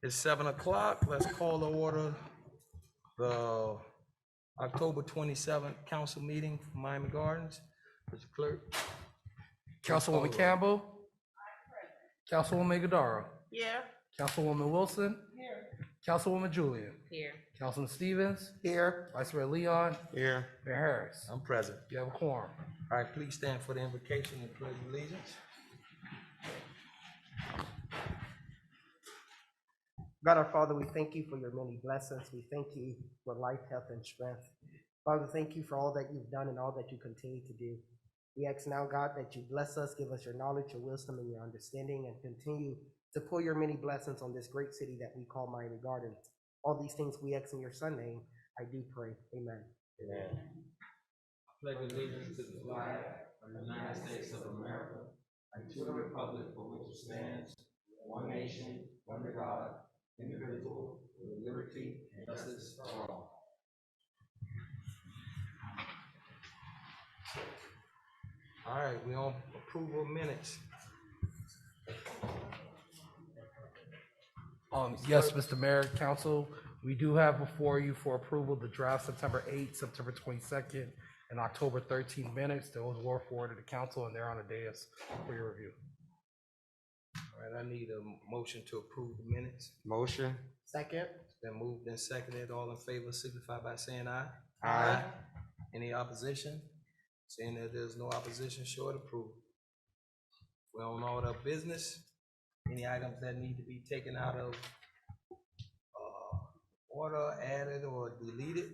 It's 7 o'clock. Let's call to order the October 27th council meeting for Miami Gardens. Mr. Clerk. Councilwoman Campbell. Councilwoman Gadara. Here. Councilwoman Wilson. Here. Councilwoman Julian. Here. Councilman Stevens. Here. Vice Mayor Leon. Here. Mayor Harris. I'm present. You have a quorum. All right, please stand for the invocation and pledge allegiance. God our Father, we thank you for your many blessings. We thank you for life, health, and strength. Father, thank you for all that you've done and all that you continue to do. We ask now, God, that you bless us, give us your knowledge, your wisdom, and your understanding, and continue to pour your many blessings on this great city that we call Miami Gardens. All these things we ask in your Son's name, I do pray. Amen. Amen. I pledge allegiance to the flag of the United States of America and to the republic for which it stands, one nation, under God, indivisible, with liberty and justice for all. All right, we on approval of minutes. Yes, Mr. Mayor, Council, we do have before you for approval the draft September 8th, September 22nd, and October 13th minutes. Those were forwarded to council and they're on the dais for your review. All right, I need a motion to approve the minutes. Motion. Second. It's been moved and seconded. All in favor signify by saying aye. Aye. Any opposition? Seeing that there's no opposition, show it approved. We're on order of business. Any items that need to be taken out of order, added, or deleted?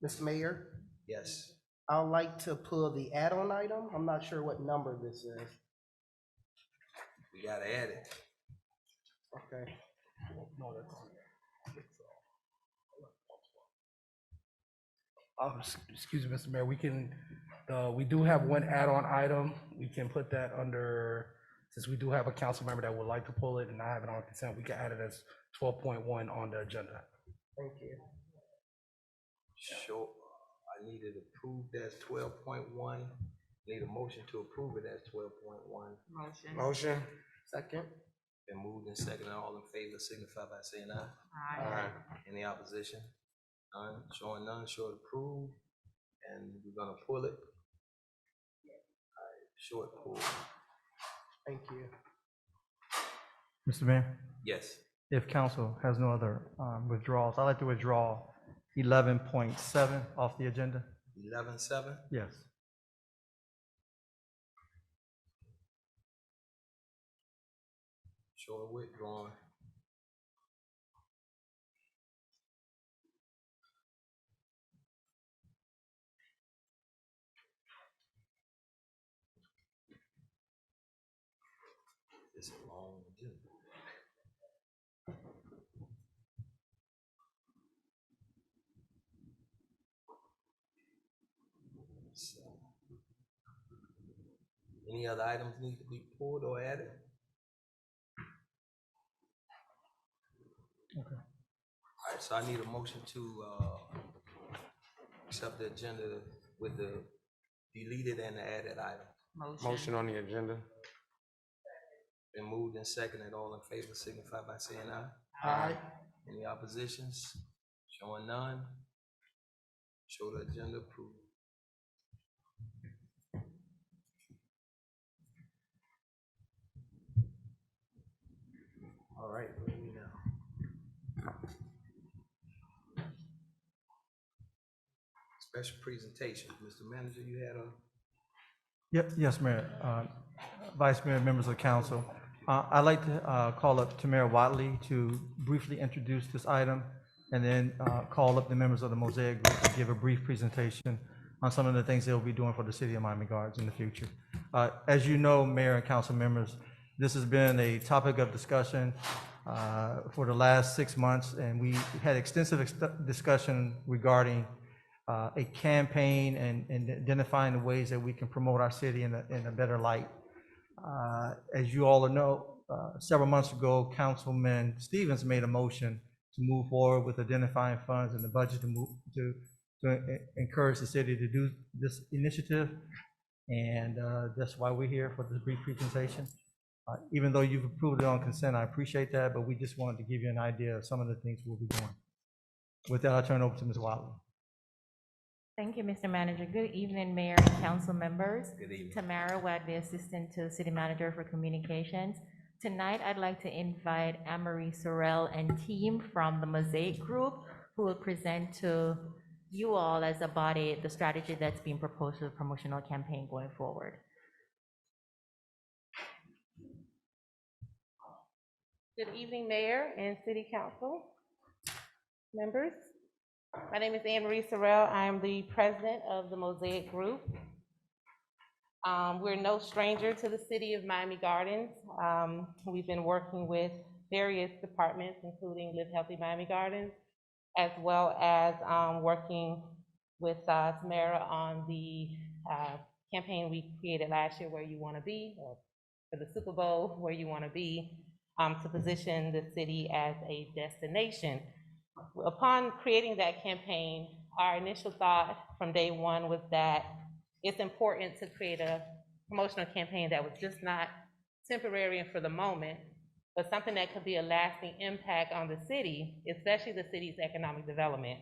Mr. Mayor, Yes. I would like to pull the add-on item. I'm not sure what number this is. We gotta add it. Okay. No, that's excuse me, Mr. Mayor, we do have one add-on item. We can put that under, since we do have a council member that would like to pull it and I have it on consent, we can add it as 12.1 on the agenda. Thank you. Sure. I need it approved as 12.1. Need a motion to approve it as 12.1. Motion. Motion. Second. Been moved and seconded. All in favor signify by saying aye. Aye. Any opposition? None. Showing none, show it approved. And we're gonna pull it. All right, show it pulled. Thank you. Mr. Mayor, Yes. if council has no other withdrawals, I'd like to withdraw 11.7 off the agenda. 11.7. Yes. Show it withdrawn. It's a long agenda. So, any other items need to be pulled or added? Okay. All right, so I need a motion to accept the agenda with the deleted and the added item. Motion on the agenda. Been moved and seconded. All in favor signify by saying aye. Aye. Any oppositions? Showing none. Show the agenda approved. All right, where are we now? Special presentation. Mr. Manager, you had a... Yep. Yes, Mayor. Vice Mayor, members of the council. I'd like to call up Tamara Watley to briefly introduce this item and then call up the members of the Mosaic Group to give a brief presentation on some of the things they'll be doing for the city of Miami Gardens in the future. As you know, Mayor and council members, this has been a topic of discussion for the last 6 months, and we had extensive discussion regarding a campaign and identifying the ways that we can promote our city in a better light. As you all know, several months ago, Councilman Stevens made a motion to move forward with identifying funds in the budget to encourage the city to do this initiative, and that's why we're here for this brief presentation. Even though you've approved it on consent, I appreciate that, but we just wanted to give you an idea of some of the things we'll be doing. With that, I'll turn it over to Ms. Watley. Thank you, Mr. Manager. Good evening, Mayor and council members. Good evening. Tamara Wadley, Assistant to the City Manager for Communications. Tonight, I'd like to invite Anne-Marie Sorrell and team from the Mosaic Group, who will present to you all as a body the strategy that's being proposed for the promotional campaign going forward. Good evening, Mayor and City Council members. My name is Anne-Marie Sorrell. I am the president of the Mosaic Group. We're no stranger to the city of Miami Gardens. We've been working with various departments, including Live Healthy Miami Gardens, as well as working with Tamara on the campaign we created last year, Where You Want to Be, or for the Super Bowl, Where You Want to Be, to position the city as a destination. Upon creating that campaign, our initial thought from day one was that it's important to create a promotional campaign that was just not temporary and for the moment, but something that could be a lasting impact on the city, especially the city's economic development.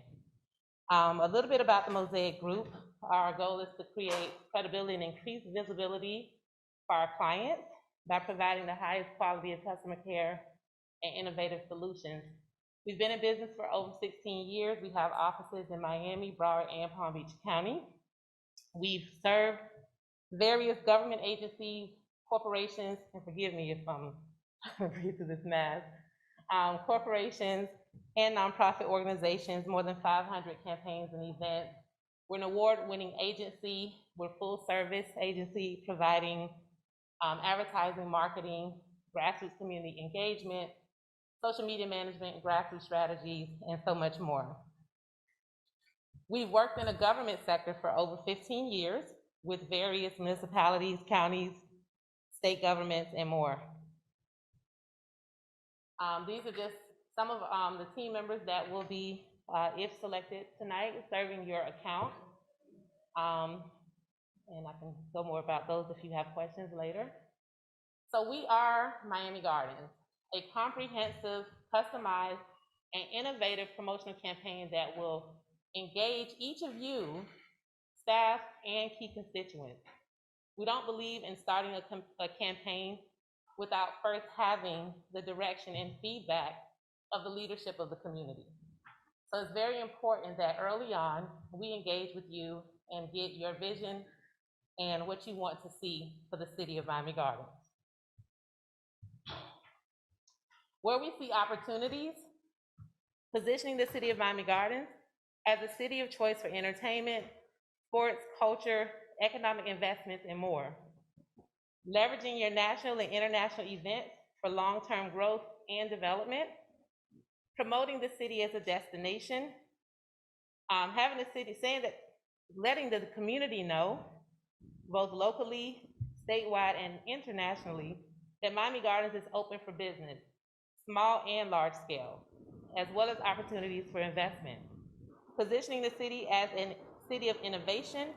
A little bit about the Mosaic Group. Our goal is to create credibility and increase visibility for our clients by providing the highest quality of customer care and innovative solutions. We've been in business for over 16 years. We have offices in Miami, Broward, and Palm Beach County. We've served various government agencies, corporations, and forgive me if I'm read through this math, corporations and nonprofit organizations, more than 500 campaigns and events. We're an award-winning agency. We're a full-service agency providing advertising, marketing, grassroots community engagement, social media management, grassroots strategies, and so much more. We've worked in the government sector for over 15 years with various municipalities, counties, state governments, and more. These are just some of the team members that will be, if selected tonight, serving your account. And I can go more about those if you have questions later. So we are Miami Gardens, a comprehensive, customized, and innovative promotional campaign that will engage each of you, staff, and key constituents. We don't believe in starting a campaign without first having the direction and feedback of the leadership of the community. So it's very important that early on, we engage with you and get your vision and what you want to see for the city of Miami Gardens. Where we see opportunities, positioning the city of Miami Gardens as a city of choice for entertainment, sports, culture, economic investments, and more. Leveraging your national and international events for long-term growth and development. Promoting the city as a destination. Having the city, letting the community know, both locally, statewide, and internationally, that Miami Gardens is open for business, small and large scale, as well as opportunities for investment. Positioning the city as a city of innovation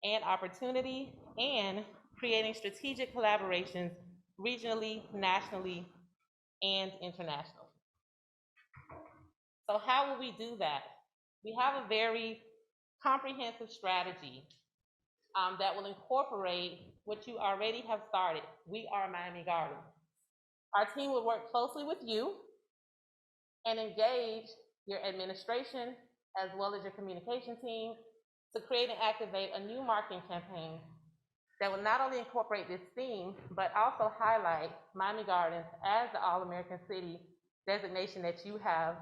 and opportunity, and creating strategic collaborations regionally, nationally, and internationally. So how will we do that? We have a very comprehensive strategy that will incorporate what you already have started. We are Miami Gardens. Our team will work closely with you and engage your administration as well as your communication team to create and activate a new marketing campaign that will not only incorporate this theme, but also highlight Miami Gardens as the All-American City designation that you have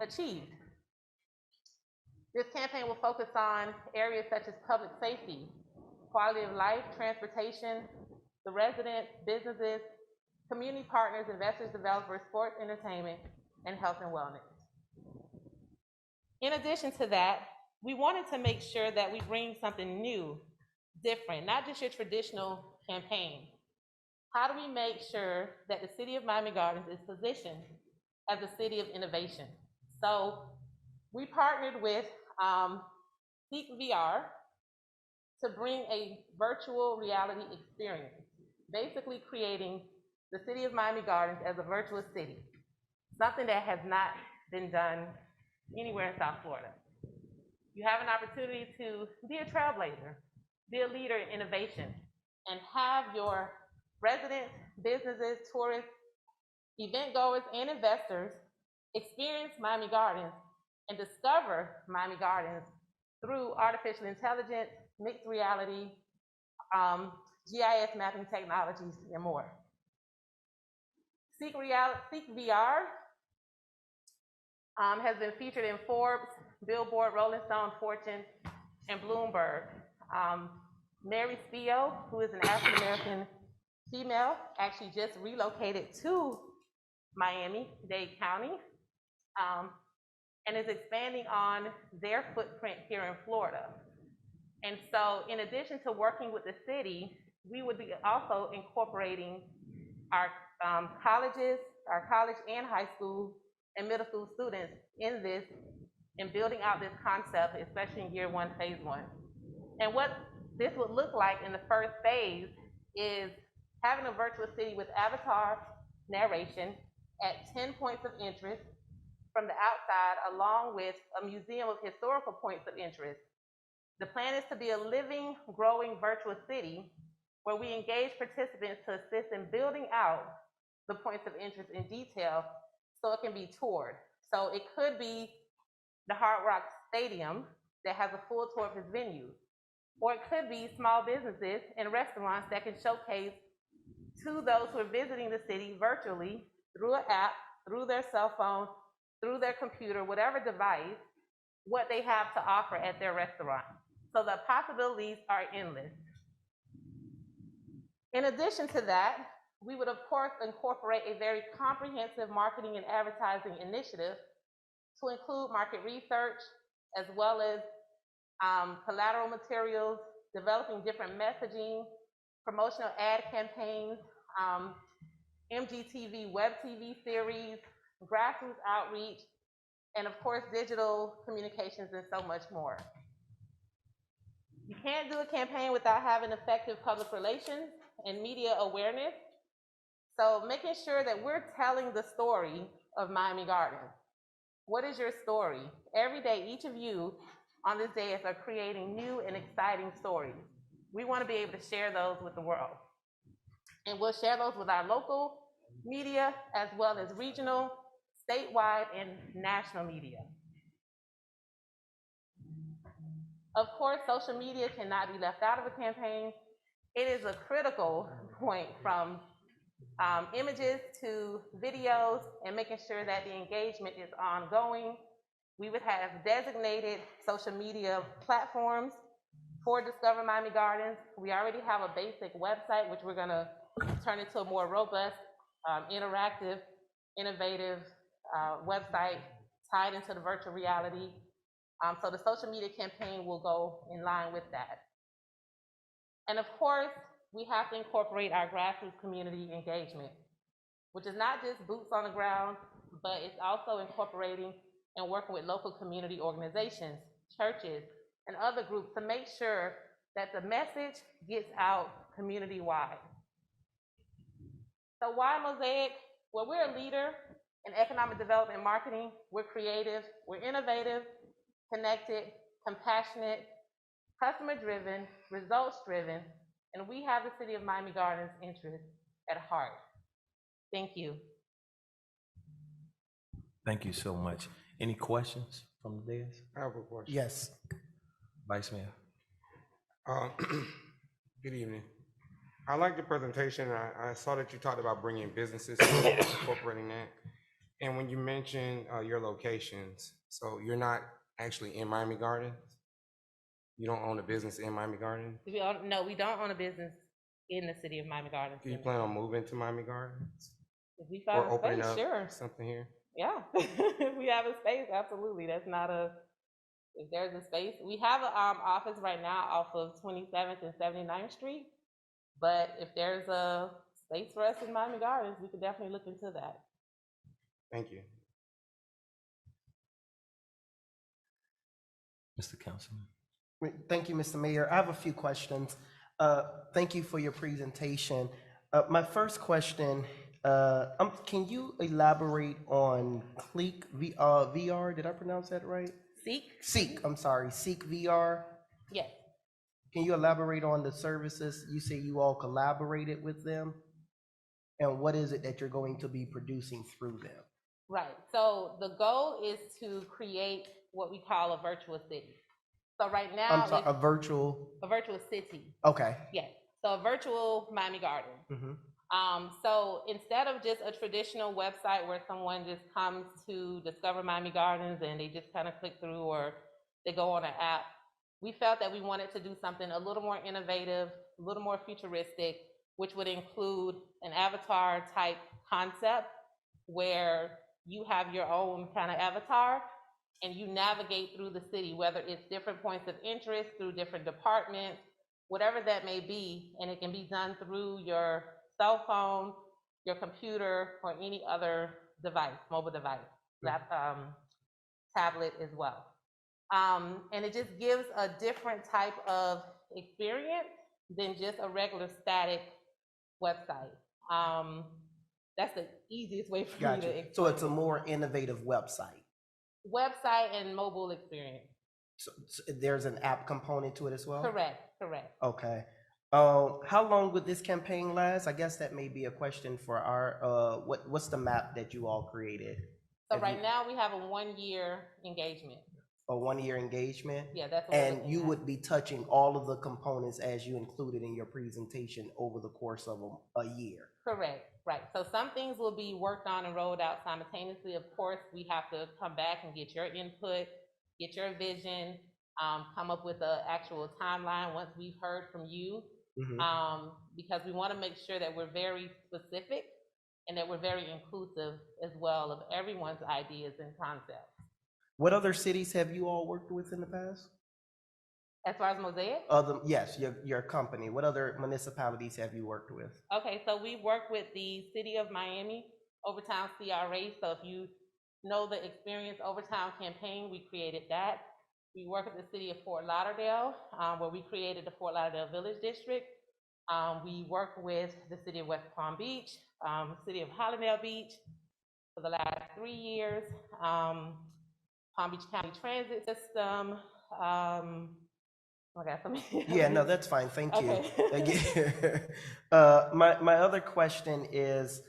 achieved. This campaign will focus on areas such as public safety, quality of life, transportation, the residents, businesses, community partners, investors, developers, sports, entertainment, and health and wellness. In addition to that, we wanted to make sure that we bring something new, different, not just your traditional campaign. How do we make sure that the city of Miami Gardens is positioned as a city of innovation? So we partnered with Seek VR to bring a virtual reality experience basically creating the city of Miami Gardens as a virtuous city, something that has not been done anywhere in South Florida. You have an opportunity to be a trailblazer, be a leader in innovation, and have your residents, businesses, tourists, event goers, and investors experience Miami Gardens and discover Miami Gardens through artificial intelligence, mixed reality, GIS mapping technologies, and more. Seek VR has been featured in Forbes, Billboard, Rolling Stone, Fortune, and Bloomberg. Mary Spio, who is an African-American female, actually just relocated to Miami-Dade County, and is expanding on their footprint here in Florida. And so in addition to working with the city, we would be also incorporating our colleges, our college and high school and middle school students in this and building out this concept, especially in year one, phase one. And what this would look like in the first phase is having a virtual city with avatar narration at 10 points of interest from the outside, along with a museum of historical points of interest. The plan is to be a living, growing virtual city where we engage participants to assist in building out the points of interest in detail so it can be toured. So it could be the Hard Rock Stadium that has a full tour of its venue, or it could be small businesses and restaurants that can showcase to those who are visiting the city virtually through an app, through their cell phone, through their computer, whatever device, what they have to offer at their restaurant. So the possibilities are endless. In addition to that, we would of course incorporate a very comprehensive marketing and advertising initiative to include market research, as well as collateral materials, developing different messaging, promotional ad campaigns, MGTV, web TV series, grassroots outreach, and of course, digital communications and so much more. You can't do a campaign without having effective public relations and media awareness. So making sure that we're telling the story of Miami Gardens. What is your story? Every day, each of you on this dais are creating new and exciting stories. We want to be able to share those with the world. And we'll share those with our local media, as well as regional, statewide, and national media. Of course, social media cannot be left out of a campaign. It is a critical point, from images to videos, and making sure that the engagement is ongoing. We would have designated social media platforms for Discover Miami Gardens. We already have a basic website, which we're gonna turn into a more robust, interactive, innovative website tied into the virtual reality. So the social media campaign will go in line with that. And of course, we have to incorporate our grassroots community engagement, which is not just boots on the ground, but it's also incorporating and working with local community organizations, churches, and other groups to make sure that the message gets out community-wide. So why Mosaic? Well, we're a leader in economic development and marketing. We're creative, we're innovative, connected, compassionate, customer-driven, results-driven, and we have the City of Miami Gardens' interests at heart. Thank you. Thank you so much. Any questions from the dais? I have a question. Yes. Vice Mayor? Good evening. I like the presentation. I saw that you talked about bringing businesses, incorporating that. And when you mentioned your locations, so you're not actually in Miami Gardens? You don't own a business in Miami Gardens? No, we don't own a business in the City of Miami Gardens. Do you plan on moving to Miami Gardens? If we find Or a opening space, up sure. something here? Yeah, if we have a space, absolutely. That's not a, if there's a space. We have an office right now off of 27th and 79th Street, but if there's a space for us in Miami Gardens, we could definitely look into that. Thank you. Mr. Councilman? Thank you, Mr. Mayor. I have a few questions. Thank you for your presentation. My first question, can you elaborate on Click VR? Did I pronounce that right? Seek? I'm sorry, Seek VR. Yes. Can you elaborate on the services? You say you all collaborated with them? And what is it that you're going to be producing through them? Right. So the goal is to create what we call a virtual city. So right now, I'm sorry, a virtual, a virtual city. okay. Yes. So a virtual Miami Garden. So instead of just a traditional website where someone just comes to discover Miami Gardens and they just kind of click through or they go on an app, we felt that we wanted to do something a little more innovative, a little more futuristic, which would include an avatar type concept where you have your own kind of avatar and you navigate through the city, whether it's different points of interest through different departments, whatever that may be, and it can be done through your cell phone, your computer, or any other device, mobile device, tablet as well. And it just gives a different type of experience than just a regular static website. That's the easiest way for me to Gotcha. explain So it's a it. more innovative website. Website and mobile experience. So there's an app component to it as well? Correct. Okay. How long would this campaign last? I guess that may be a question for our, what's the map that you all created? So right now we have a 1-year engagement. A 1-year engagement? Yeah, that's what we're And looking you at. would be touching all of the components as you included in your presentation over the course of a year? Correct, right. So some things will be worked on and rolled out simultaneously. Of course, we have to come back and get your input, get your vision, come up with an actual timeline once we've heard from you. Because we want to make sure that we're very specific and that we're very inclusive as well of everyone's ideas and concepts. What other cities have you all worked with in the past? As far as Mosaic? Yes, your company. What other municipalities have you worked with? Okay, so we work with the City of Miami, Overtown CRA. So if you know the Experience Overtown campaign, we created that. We work with the City of Fort Lauderdale, where we created the Fort Lauderdale Village District. We work with the City of West Palm Beach, City of Hallandale Beach for the last 3 years, Palm Beach County Transit System. Yeah, no, that's fine. Thank you. Okay. My other question is,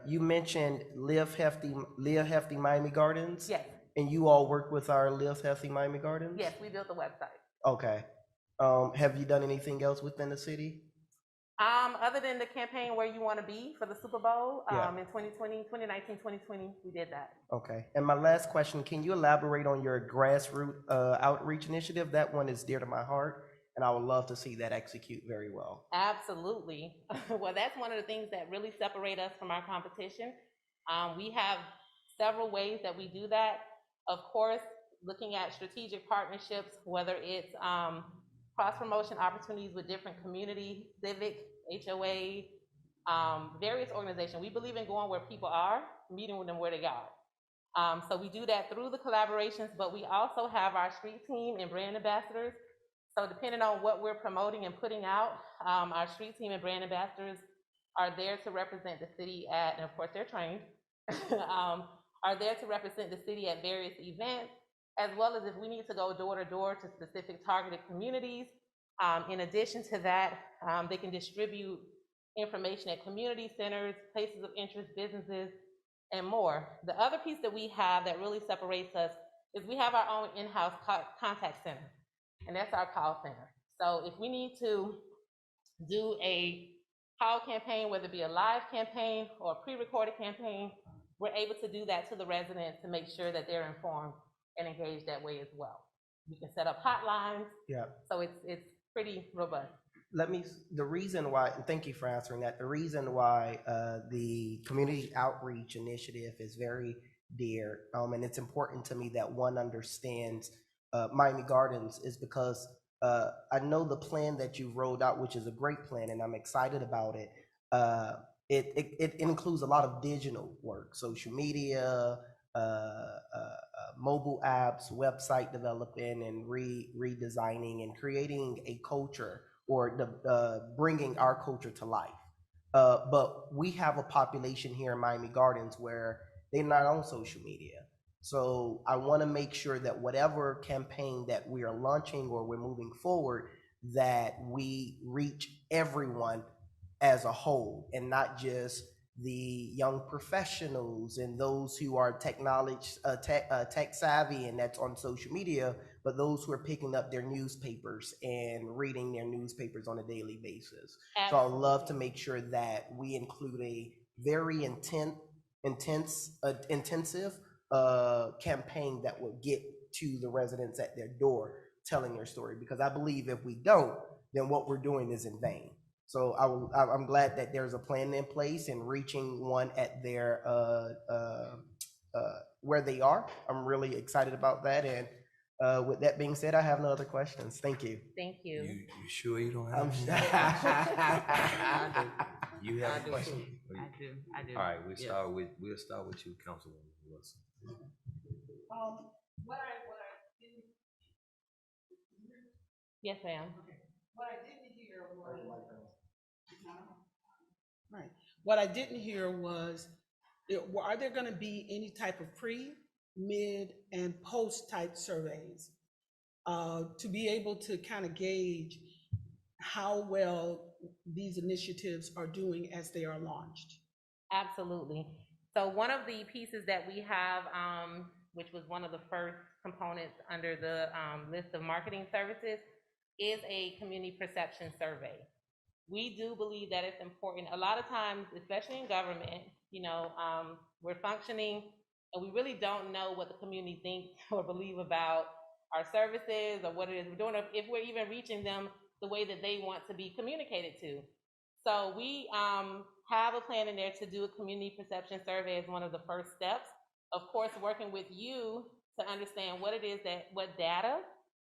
you mentioned Live Healthy Miami Gardens? Yes. And you all work with our Live Healthy Miami Gardens? Yes, we built the website. Okay. Have you done anything else within the city? Other than the campaign Where You Want to Be for the Super Bowl, Yeah. in 2019, 2020, we did that. Okay. And my last question, can you elaborate on your grassroots outreach initiative? That one is dear to my heart, and I would love to see that execute very well. Absolutely. Well, that's one of the things that really separate us from our competition. We have several ways that we do that. Of course, looking at strategic partnerships, whether it's cross-promotion opportunities with different community, civic, HOA, various organizations. We believe in going where people are, meeting with them where they are. So we do that through the collaborations, but we also have our street team and brand ambassadors. So depending on what we're promoting and putting out, our street team and brand ambassadors are there to represent the city at, and of course they're trained, are there to represent the city at various events, as well as if we need to go door to door to specific targeted communities. In addition to that, they can distribute information at community centers, places of interest, businesses, and more. The other piece that we have that really separates us is we have our own in-house contact center, and that's our call center. So if we need to do a call campaign, whether it be a live campaign or a pre-recorded campaign, we're able to do that to the residents to make sure that they're informed and engaged that way as well. We can set up hotlines. Yeah. So it's pretty robust. The reason why, and thank you for answering that, the reason why the community outreach initiative is very dear, and it's important to me that one understands Miami Gardens is because I know the plan that you rolled out, which is a great plan, and I'm excited about it. It includes a lot of digital work, social media, mobile apps, website developing and redesigning and creating a culture or bringing our culture to life. But we have a population here in Miami Gardens where they're not on social media. So I want to make sure that whatever campaign that we are launching or we're moving forward, that we reach everyone as a whole and not just the young professionals and those who are tech savvy and that's on social media, but those who are picking up their newspapers and reading their newspapers on a daily basis. So I'd love to make sure that we include a very intensive campaign that will get to the residents at their door telling their story, because I believe if we don't, then what we're doing is in vain. So I'm glad that there's a plan in place and reaching one at their where they are. I'm really excited about that. And with that being said, I have no other questions. Thank you. Thank you. You sure you don't I'm have? You have a question? I do. All right, we'll Yes. start with you, Councilwoman Wilson. Yes, ma'am. Right. What I didn't hear was, are there gonna be any type of pre, mid, and post-type surveys? To be able to kind of gauge how well these initiatives are doing as they are launched? Absolutely. So one of the pieces that we have, which was one of the first components under the list of marketing services, is a community perception survey. We do believe that it's important. A lot of times, especially in government, we're functioning and we really don't know what the community thinks or believe about our services or what it is we're doing, or if we're even reaching them the way that they want to be communicated to. So we have a plan in there to do a community perception survey as one of the first steps. Of course, working with you to understand what data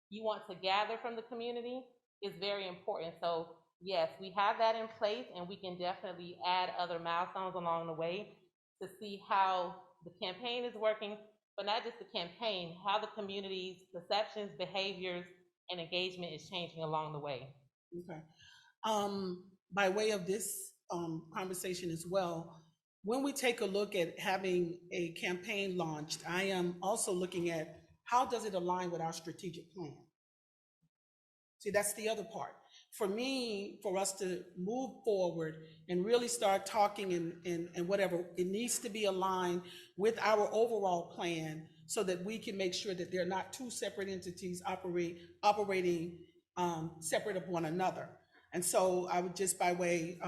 you want to gather from the community is very important. So yes, we have that in place, and we can definitely add other milestones along the way to see how the campaign is working, but not just the campaign, how the community's perceptions, behaviors, and engagement is changing along the way. Okay. By way of this conversation as well, when we take a look at having a campaign launched, I am also looking at how does it align with our strategic plan? See, that's the other part. For me, for us to move forward and really start talking and whatever, it needs to be aligned with our overall plan so that we can make sure that they're not two separate entities operating separate of one another. And so I would just by way,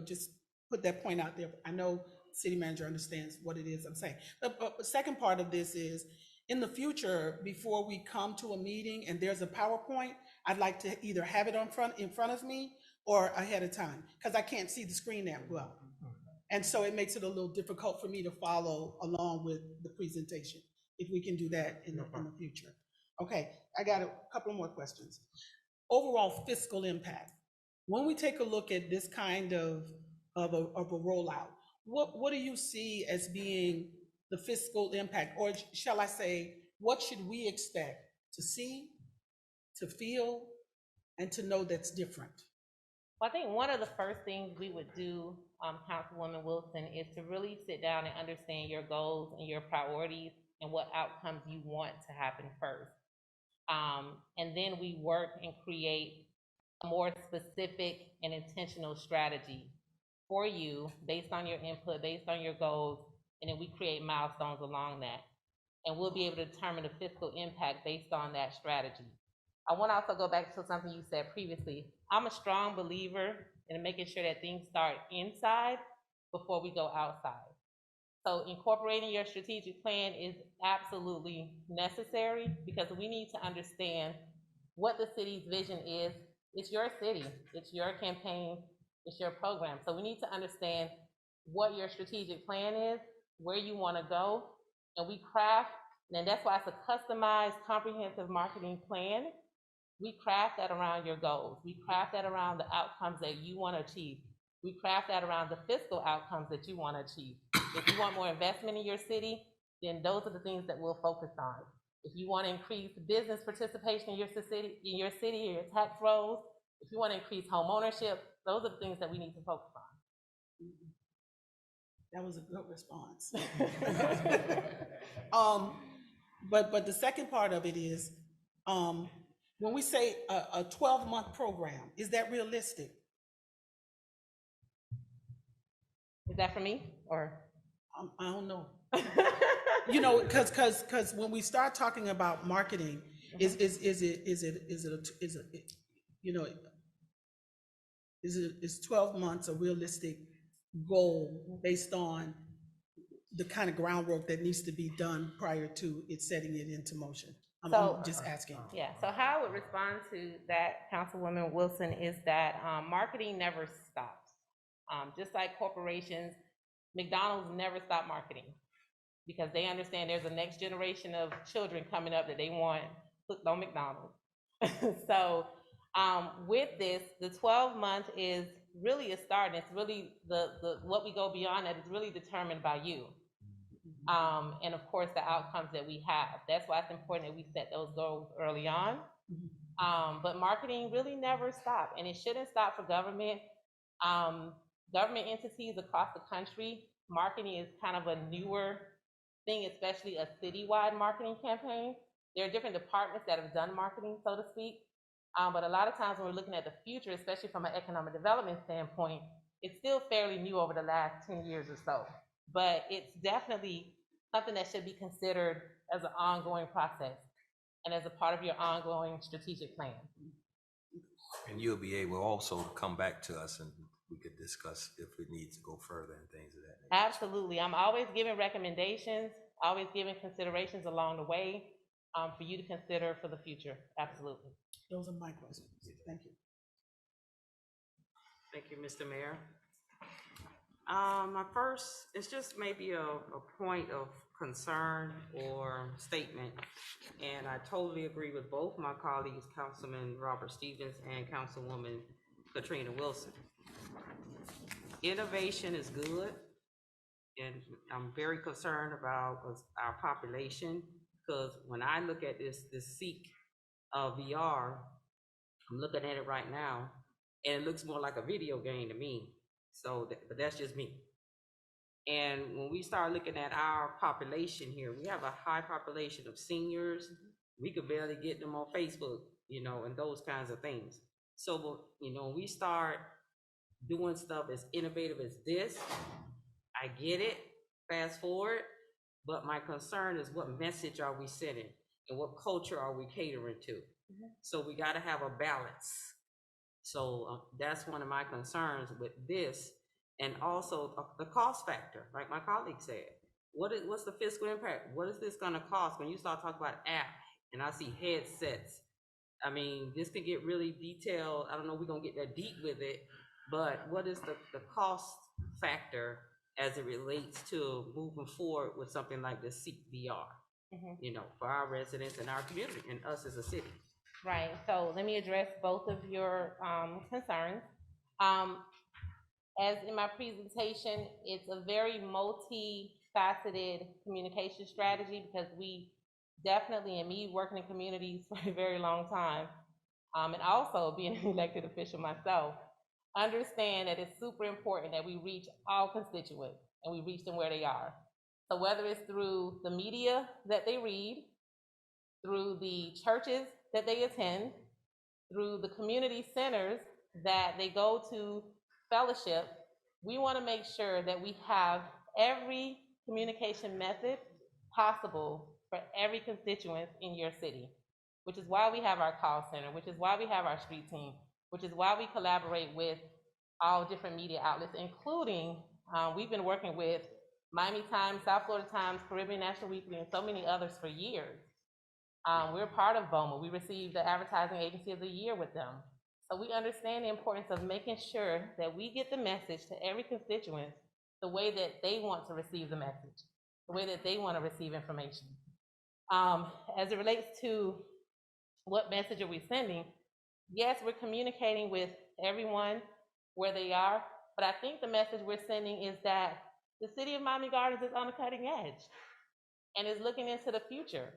just put that point out there. I know city manager understands what it is I'm saying. But the second part of this is, in the future, before we come to a meeting and there's a PowerPoint, I'd like to either have it in front of me or ahead of time, because I can't see the screen that well. And so it makes it a little difficult for me to follow along with the presentation, if we can do that in the future. Okay, I got a couple more questions. Overall fiscal impact. When we take a look at this kind of a rollout, what do you see as being the fiscal impact, or shall I say, what should we expect to see, to feel, and to know that's different? Well, I think one of the first things we would do, Councilwoman Wilson, is to really sit down and understand your goals and your priorities and what outcomes you want to happen first. And then we work and create a more specific and intentional strategy for you based on your input, based on your goals, and then we create milestones along that. And we'll be able to determine the fiscal impact based on that strategy. I want to also go back to something you said previously. I'm a strong believer in making sure that things start inside before we go outside. So incorporating your strategic plan is absolutely necessary, because we need to understand what the city's vision is. It's your city, it's your campaign, it's your program. So we need to understand what your strategic plan is, where you want to go, and we craft, and that's why it's a customized, comprehensive marketing plan. We craft that around your goals. We craft that around the outcomes that you want to achieve. We craft that around the fiscal outcomes that you want to achieve. If you want more investment in your city, then those are the things that we'll focus on. If you want to increase business participation in your city or your tax rolls, if you want to increase home ownership, those are the things that we need to focus on. That was a good response. But the second part of it is, when we say a 12-month program, is that realistic? Is that for me, or? I don't know. You know, because when we start talking about marketing, is is 12 months a realistic goal based on the kind of groundwork that needs to be done prior to it setting it into motion? I'm just asking. Yeah, so how I would respond to that, Councilwoman Wilson, is that marketing never stops. Just like corporations, McDonald's never stop marketing because they understand there's a next generation of children coming up that they want hooked on McDonald's. So with this, the 12 month is really a start, and it's really the what we go beyond that is really determined by you. And of course, the outcomes that we have. That's why it's important that we set those goals early on. But marketing really never stops, and it shouldn't stop for government. Government entities across the country, marketing is kind of a newer thing, especially a citywide marketing campaign. There are different departments that have done marketing, so to speak. But a lot of times when we're looking at the future, especially from an economic development standpoint, it's still fairly new over the last 10 years or so. But it's definitely something that should be considered as an ongoing process and as a part of your ongoing strategic plan. And you'll be able also to come back to us and we could discuss if it needs to go further and things of that nature. Absolutely. I'm always giving recommendations, always giving considerations along the way for you to consider for the future. Absolutely. Those are my questions. Thank you. Thank you, Mr. Mayor. My first, it's just maybe a point of concern or statement, and I totally agree with both my colleagues, Councilman Robert Stevens and Councilwoman Katrina Wilson. Innovation is good, and I'm very concerned about our population, because when I look at this Seek VR, I'm looking at it right now, and it looks more like a video game to me. So, but that's just me. And when we start looking at our population here, we have a high population of seniors. We could barely get them on Facebook, you know, and those kinds of things. So, you know, when we start doing stuff as innovative as this, I get it, fast forward, but my concern is what message are we sending and what culture are we catering to? So we got to have a balance. So that's one of my concerns with this, and also the cost factor, like my colleague said. What's the fiscal impact? What is this going to cost when you start talking about app and I see headsets? I mean, this could get really detailed. I don't know if we're going to get that deep with it, but what is the cost factor as it relates to moving forward with something like the Seek VR, you know, for our residents and our community and us as a city? Right, so let me address both of your concerns. As in my presentation, it's a very multifaceted communication strategy because we definitely, and me working in communities for a very long time, and also being an elected official myself, understand that it's super important that we reach all constituents and we reach them where they are. So whether it's through the media that they read, through the churches that they attend, through the community centers that they go to fellowship, we want to make sure that we have every communication method possible for every constituent in your city, which is why we have our call center, which is why we have our street team, which is why we collaborate with all different media outlets, including we've been working with Miami Times, South Florida Times, Caribbean National Weekly, and so many others for years. We're part of BOMA. We received the Advertising Agency of the Year with them. So we understand the importance of making sure that we get the message to every constituent the way that they want to receive the message, the way that they want to receive information. As it relates to what message are we sending, yes, we're communicating with everyone where they are, but I think the message we're sending is that the city of Miami Gardens is on the cutting edge and is looking into the future.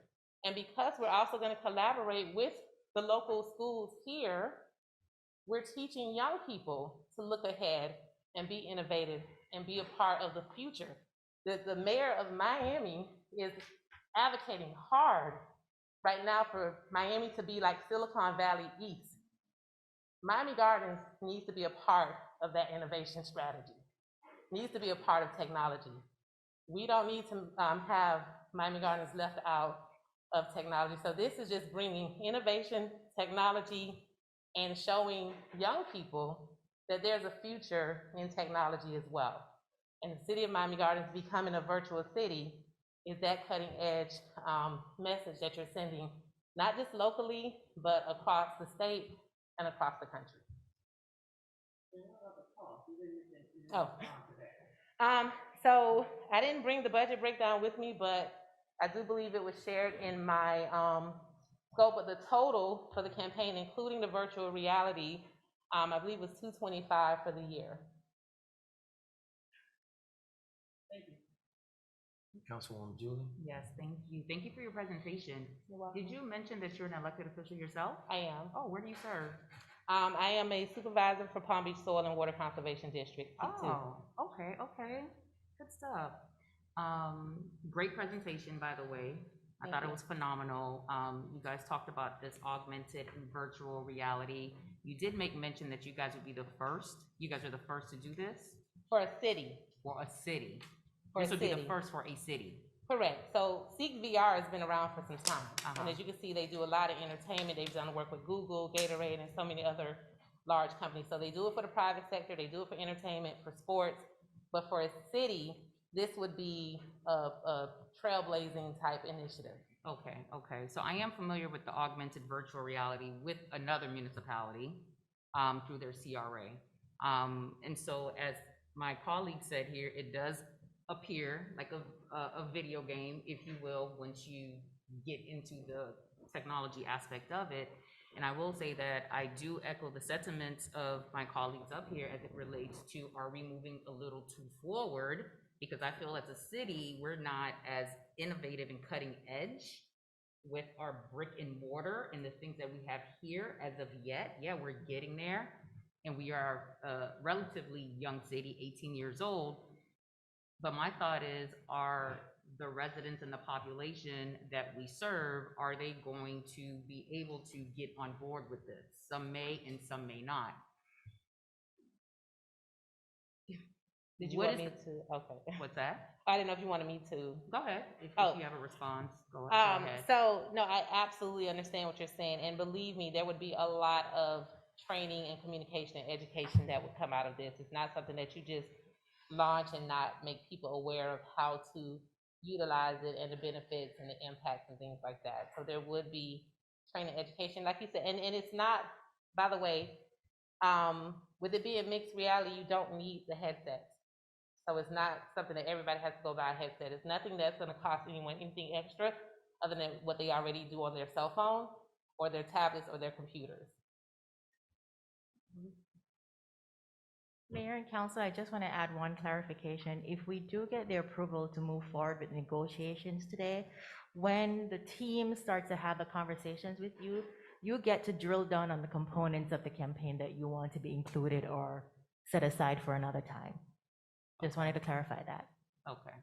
And because we're also going to collaborate with the local schools here, we're teaching young people to look ahead and be innovative and be a part of the future. The mayor of Miami is advocating hard right now for Miami to be like Silicon Valley East. Miami Gardens needs to be a part of that innovation strategy, needs to be a part of technology. We don't need to have Miami Gardens left out of technology. So this is just bringing innovation, technology, and showing young people that there's a future in technology as well. And the city of Miami Gardens becoming a virtual city is that cutting edge message that you're sending, not just locally, but across the state and across the country. So I didn't bring the budget breakdown with me, but I do believe it was shared in my scope of the total for the campaign, including the virtual reality, I believe was $225 for the year. Thank you. Councilwoman Julie? Yes, thank you. Thank you for your presentation. You're welcome. Did you mention that you're an elected official yourself? I am. Oh, where do you serve? I am a supervisor for Palm Beach Soil and Water Conservation District, P2. Oh, okay, okay. Good stuff. Great presentation, by the way. I thought it was phenomenal. You guys talked about this augmented and virtual reality. You did make mention that you guys would be the first. You guys are the first to do this? For a city. For a city. For This a would be city. the first for a city. Correct. So Seek VR has been around for some time. And as you can see, they do a lot of entertainment. They've done work with Google, Gatorade, and so many other large companies. So they do it for the private sector, they do it for entertainment, for sports, but for a city, this would be a trailblazing type initiative. Okay, okay. So I am familiar with the augmented virtual reality with another municipality through their CRA. And so as my colleague said here, it does appear like a video game, if you will, once you get into the technology aspect of it. And I will say that I do echo the sentiments of my colleagues up here as it relates to, are we moving a little too forward? Because I feel as a city, we're not as innovative and cutting edge with our brick and mortar and the things that we have here as of yet. Yeah, we're getting there. And we are a relatively young city, 18 years old. But my thought is, are the residents and the population that we serve, are they going to be able to get on board with this? Some may and some may not. Did you What want is me to? Okay. What's that? I didn't know if you wanted me to. Go ahead. If Oh. you have a response, go ahead. So, no, I absolutely understand what you're saying. And believe me, there would be a lot of training and communication and education that would come out of this. It's not something that you just launch and not make people aware of how to utilize it and the benefits and the impacts and things like that. So there would be training, education, like you said, and it's not, by the way, with it being mixed reality, you don't need the headsets. So it's not something that everybody has to go buy a headset. It's nothing that's gonna cost anyone anything extra other than what they already do on their cell phone or their tablets or their computers. Mayor and Council, I just want to add one clarification. If we do get the approval to move forward with negotiations today, when the team starts to have the conversations with you, you get to drill down on the components of the campaign that you want to be included or set aside for another time. Just wanted to clarify that. Okay.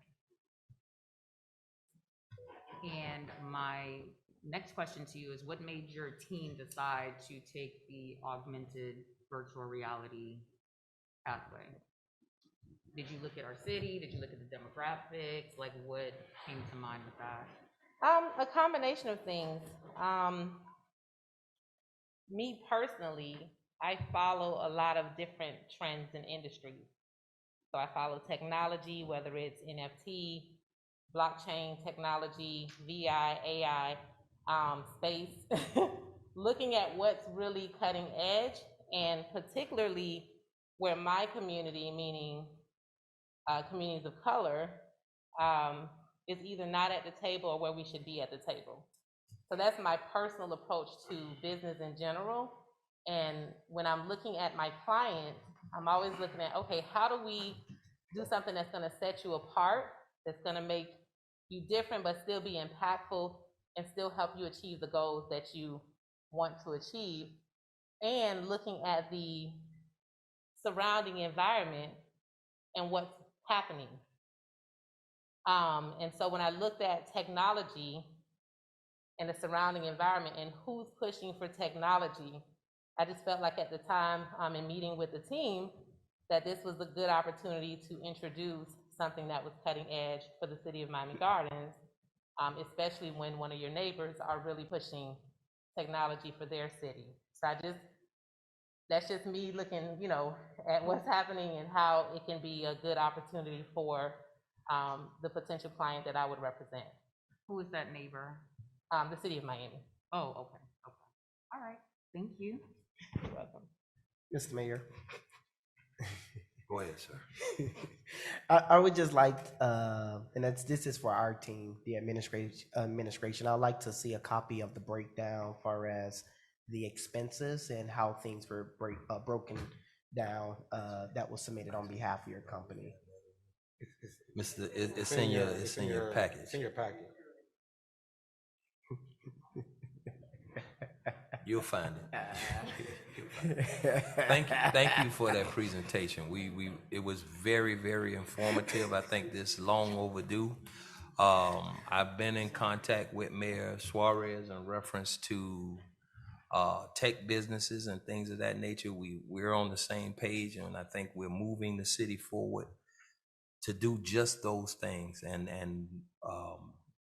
And my next question to you is, what made your team decide to take the augmented virtual reality pathway? Did you look at our city? Did you look at the demographics? Like, what came to mind with that? A combination of things. Me personally, I follow a lot of different trends in industries. So I follow technology, whether it's NFT, blockchain technology, VI, AI, space, looking at what's really cutting edge, and particularly where my community, meaning communities of color, is either not at the table or where we should be at the table. So that's my personal approach to business in general. And when I'm looking at my clients, I'm always looking at, okay, how do we do something that's gonna set you apart, that's gonna make you different but still be impactful and still help you achieve the goals that you want to achieve, and looking at the surrounding environment and what's happening. And so when I looked at technology and the surrounding environment and who's pushing for technology, I just felt like at the time, in meeting with the team, that this was a good opportunity to introduce something that was cutting edge for the city of Miami Gardens, especially when one of your neighbors are really pushing technology for their city. So that's just me looking, at what's happening and how it can be a good opportunity for the potential client that I would represent. Who is that neighbor? The city of Miami. Oh, okay, all right, thank you. You're welcome. Mr. Mayor. Go ahead, sir. I would just like, and this is for our team, the administration. I'd like to see a copy of the breakdown as far as the expenses and how things were broken down that was submitted on behalf of your company. It's in your package. It's in your package. You'll find it. Thank you for that presentation. It was very, very informative. I think this is long overdue. I've been in contact with Mayor Suarez in reference to tech businesses and things of that nature. We're on the same page, and I think we're moving the city forward to do just those things. And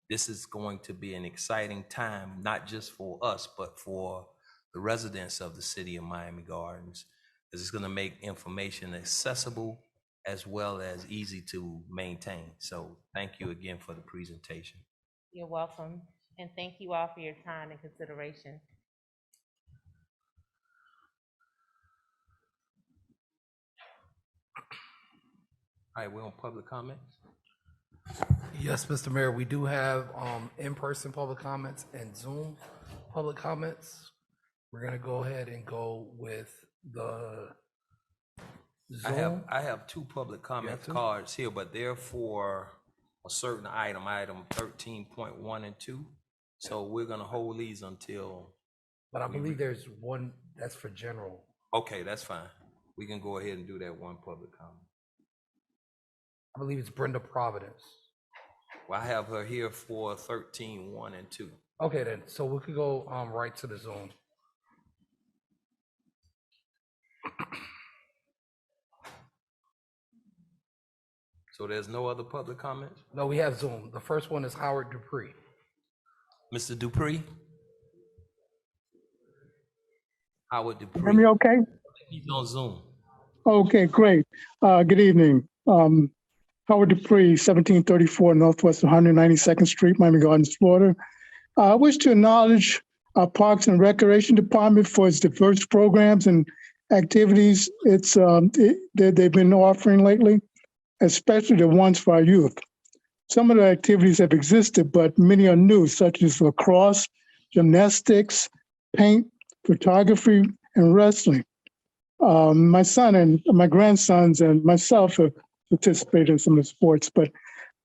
this is going to be an exciting time, not just for us, but for the residents of the city of Miami Gardens, because it's going to make information accessible as well as easy to maintain. So thank you again for the presentation. You're welcome. And thank you all for your time and consideration. All right, we're on public comments. Yes, Mr. Mayor, we do have in-person public comments and Zoom public comments. We're gonna go ahead and go with the Zoom. I have two public comment cards here, but they're for a certain item 13.1 and 2. So we're gonna hold these until. But I believe there's one that's for general. Okay, that's fine. We can go ahead and do that one public comment. I believe it's Brenda Providence. Well, I have her here for 13.1 and 2. Okay, then, so we could go right to the Zoom. So there's no other public comments? No, we have Zoom. The first one is Howard Dupree. Mr. Dupree? Howard Dupree. Hear me okay? He's on Zoom. Okay, great. Good evening. Howard Dupree, 1734 Northwest 192nd Street, Miami Gardens, Florida. I wish to acknowledge our Parks and Recreation Department for its diverse programs and activities they've been offering lately, especially the ones for our youth. Some of the activities have existed, but many are new, such as lacrosse, gymnastics, paint, photography, and wrestling. My son and my grandsons and myself have participated in some of the sports, but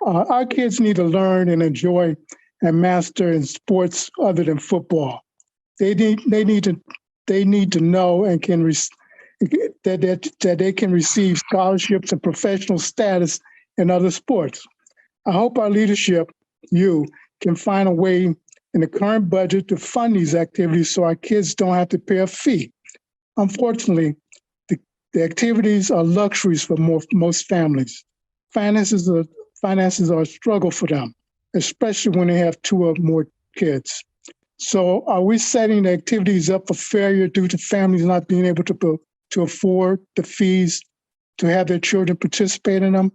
our kids need to learn and enjoy and master in sports other than football. They need to know and that they can receive scholarships and professional status in other sports. I hope our leadership, you, can find a way in the current budget to fund these activities so our kids don't have to pay a fee. Unfortunately, the activities are luxuries for most families. Finances are a struggle for them, especially when they have 2 or more kids. So are we setting the activities up for failure due to families not being able to afford the fees to have their children participate in them?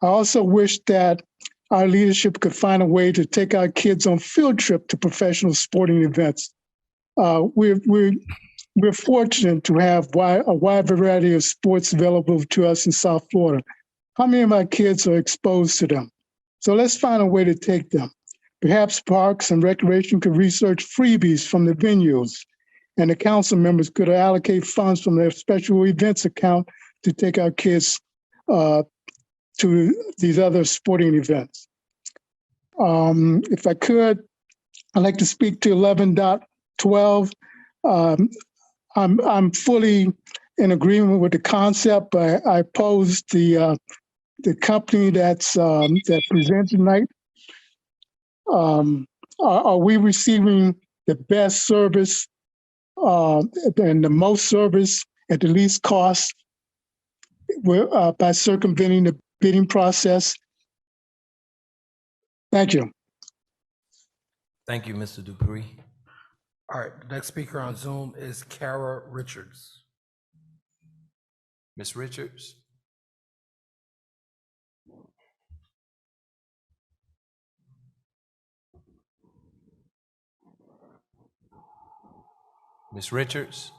I also wish that our leadership could find a way to take our kids on field trip to professional sporting events. We're fortunate to have a wide variety of sports available to us in South Florida. How many of our kids are exposed to them? So let's find a way to take them. Perhaps Parks and Recreation could research freebies from the venues, and the council members could allocate funds from their special events account to take our kids to these other sporting events. If I could, I'd like to speak to 11.12. I'm fully in agreement with the concept, but I posed the company that presents tonight. Are we receiving the best service and the most service at the least cost by circumventing the bidding process? Thank you. Thank you, Mr. Dupree. All right, the next speaker on Zoom is Cara Richards. Ms. Richards? Ms. Richards?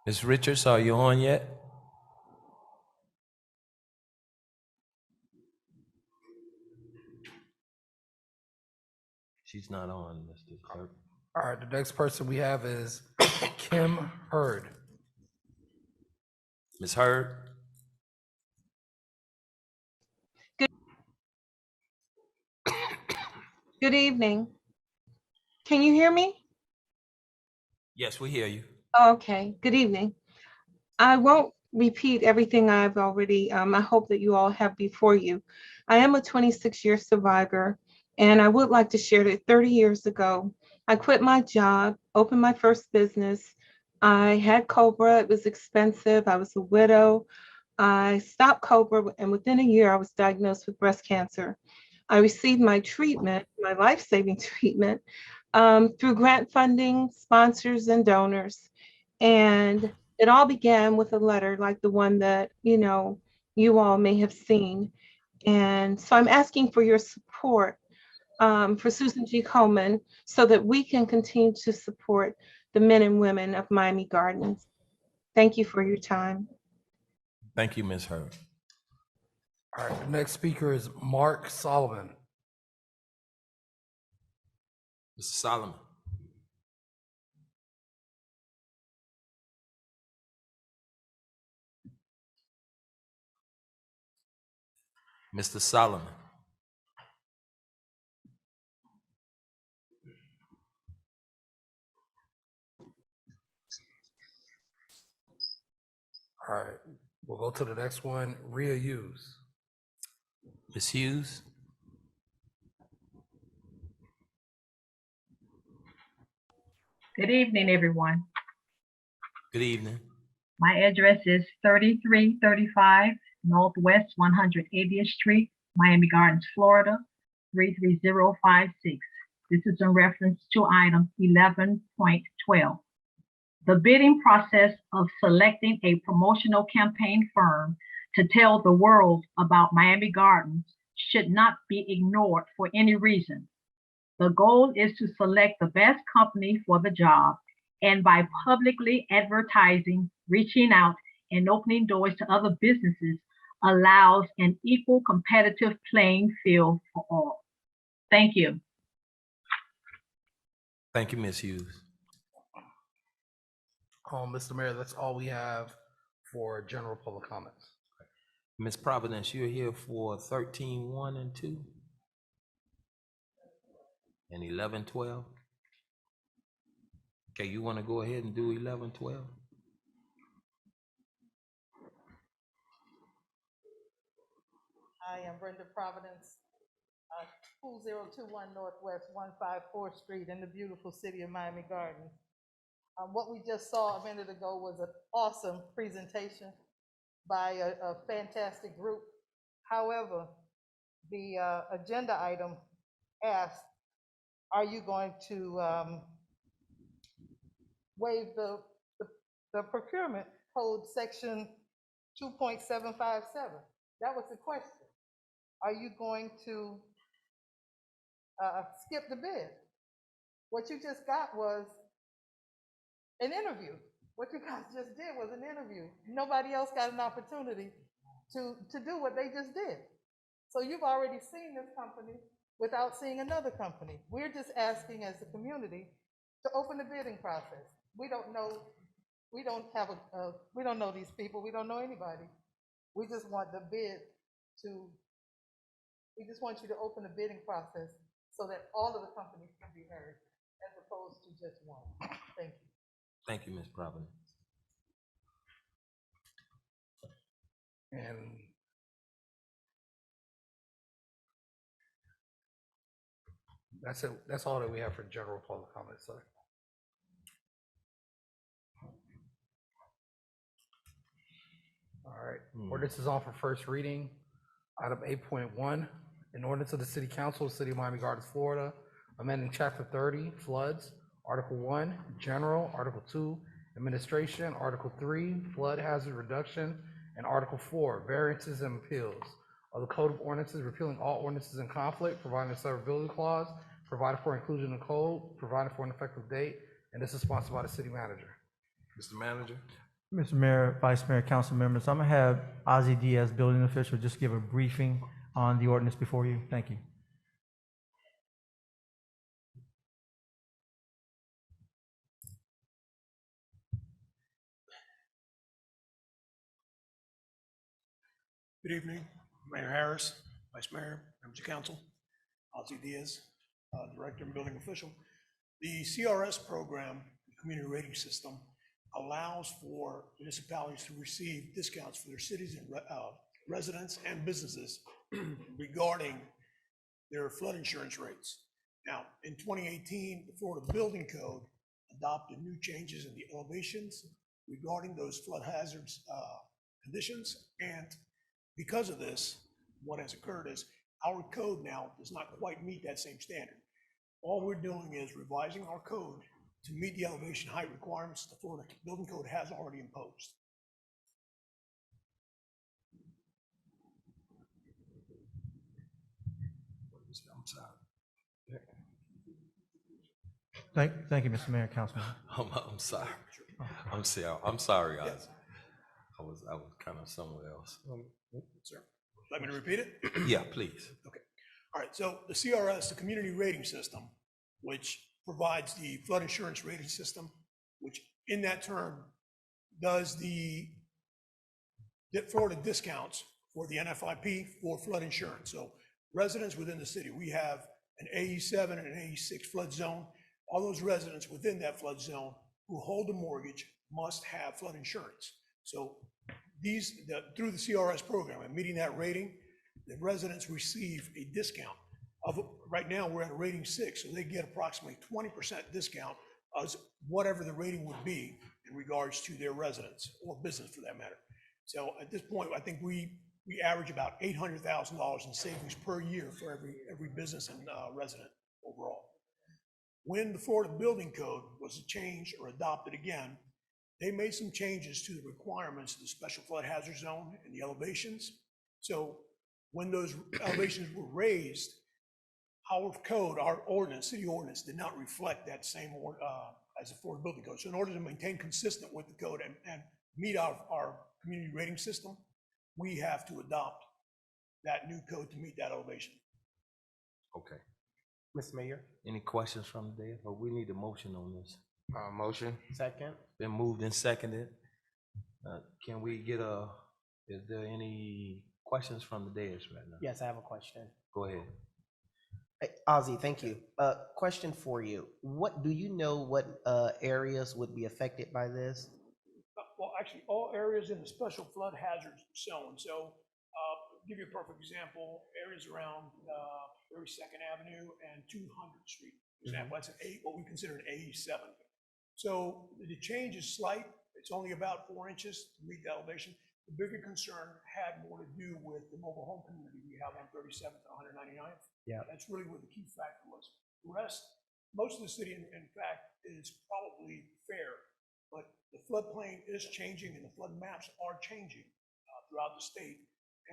Ms. Richards, are you on yet? She's not on, Mr. Clerk. All right, the next person we have is Kim Hurd. Ms. Hurd? Good evening. Can you hear me? Yes, we hear you. Okay, good evening. I won't repeat everything I've already, I hope that you all have before you. I am a 26-year survivor, and I would like to share that 30 years ago, I quit my job, opened my first business. I had COBRA, it was expensive, I was a widow. I stopped COBRA, and within a year, I was diagnosed with breast cancer. I received my treatment, my life-saving treatment, through grant funding, sponsors, and donors. And it all began with a letter like the one that, you all may have seen. And so I'm asking for your support for Susan G. Komen so that we can continue to support the men and women of Miami Gardens. Thank you for your time. Thank you, Ms. Hurd. All right, the next speaker is Mark Solomon. Mr. Solomon? Mr. Solomon? All right, we'll go to the next one, Rhea Hughes. Ms. Hughes? Good evening, everyone. Good evening. My address is 3335 Northwest 180th Street, Miami Gardens, Florida, 33056. This is in reference to item 11.12. The bidding process of selecting a promotional campaign firm to tell the world about Miami Gardens should not be ignored for any reason. The goal is to select the best company for the job, and by publicly advertising, reaching out, and opening doors to other businesses allows an equal competitive playing field for all. Thank you. Thank you, Ms. Hughes. Mr. Mayor, that's all we have for general public comments. Ms. Providence, you're here for 13.1 and 2? And 11.12? Okay, you want to go ahead and do 11.12? I am Brenda Providence, 2021 Northwest 154th Street in the beautiful city of Miami Gardens. What we just saw a minute ago was an awesome presentation by a fantastic group. However, the agenda item asked, are you going to waive the procurement code section 2.757? That was the question. Are you going to skip the bid? What you just got was an interview. What you guys just did was an interview. Nobody else got an opportunity to do what they just did. So you've already seen this company without seeing another company. We're just asking as a community to open the bidding process. We don't know these people. We don't know anybody. We just want the bid we just want you to open the bidding process so that all of the companies can be heard as opposed to just one. Thank you. Thank you, Ms. Providence. And that's it. That's all that we have for general public comments, sir. All right, ordinance is on for first reading. Item 8.1, an ordinance of the City Council, City of Miami Gardens, Florida, amending Chapter 30, floods, Article 1, General, Article 2, Administration, Article 3, Flood Hazard Reduction, and Article 4, Variances and Appeals of the Code of Ordinances, repealing all ordinances in conflict, providing a severability clause, providing for inclusion in the code, providing for an effective date, and this is sponsored by the City Manager. Mr. Manager? Mr. Mayor, Vice Mayor, council members, I'm gonna have Ozzie Diaz, building official, just give a briefing on the ordinance before you. Thank you. Good evening, Mayor Harris, Vice Mayor, members of council, Ozzie Diaz, Director and Building Official. The CRS program, the Community Rating System, allows for municipalities to receive discounts for their cities and residents and businesses regarding their flood insurance rates. Now, in 2018, the Florida Building Code adopted new changes in the elevations regarding those flood hazards conditions, and because of this, what has occurred is our code now does not quite meet that same standard. All we're doing is revising our code to meet the elevation height requirements the Florida Building Code has already imposed. I'm sorry. Thank you, Mr. Mayor, Councilman. I'm sorry. I'm sorry, Ozzie. I was kind of somewhere else. Sir, let me repeat it? Yeah, please. Okay. All right, so the CRS, the Community Rating System, which provides the flood insurance rating system, which in that term does the Florida discounts for the NFIP for flood insurance. So residents within the city, we have an AE7 and an AE6 flood zone. All those residents within that flood zone who hold a mortgage must have flood insurance. So through the CRS program and meeting that rating, the residents receive a discount. Right now, we're at a rating 6, so they get approximately 20% discount as whatever the rating would be in regards to their residents or business for that matter. So at this point, I think we average about $800,000 in savings per year for every business and resident overall. When the Florida Building Code was changed or adopted again, they made some changes to the requirements of the special flood hazard zone and the elevations. So when those elevations were raised, our code, our ordinance, city ordinance, did not reflect that same as the Florida Building Code. So in order to maintain consistent with the code and meet our community rating system, we have to adopt that new code to meet that elevation. Okay. Mr. Mayor? Any questions from the dais? Or we need a motion on this? Motion. Second. Been moved and seconded. Can we get is there any questions from the dais right now? Yes, I have a question. Go ahead. Hey, Ozzie, thank you. Question for you. Do you know what areas would be affected by this? Well, actually, all areas in the special flood hazard zone. So give you a perfect example, areas around 32nd Avenue and 200th Street. For example, that's what we consider an AE7. So the change is slight. It's only about 4 inches to meet the elevation. The bigger concern had more to do with the mobile home community we have on 37th and 199th. Yeah. That's really where the key factor was. The rest, most of the city, in fact, is probably fair, but the floodplain is changing and the flood maps are changing throughout the state.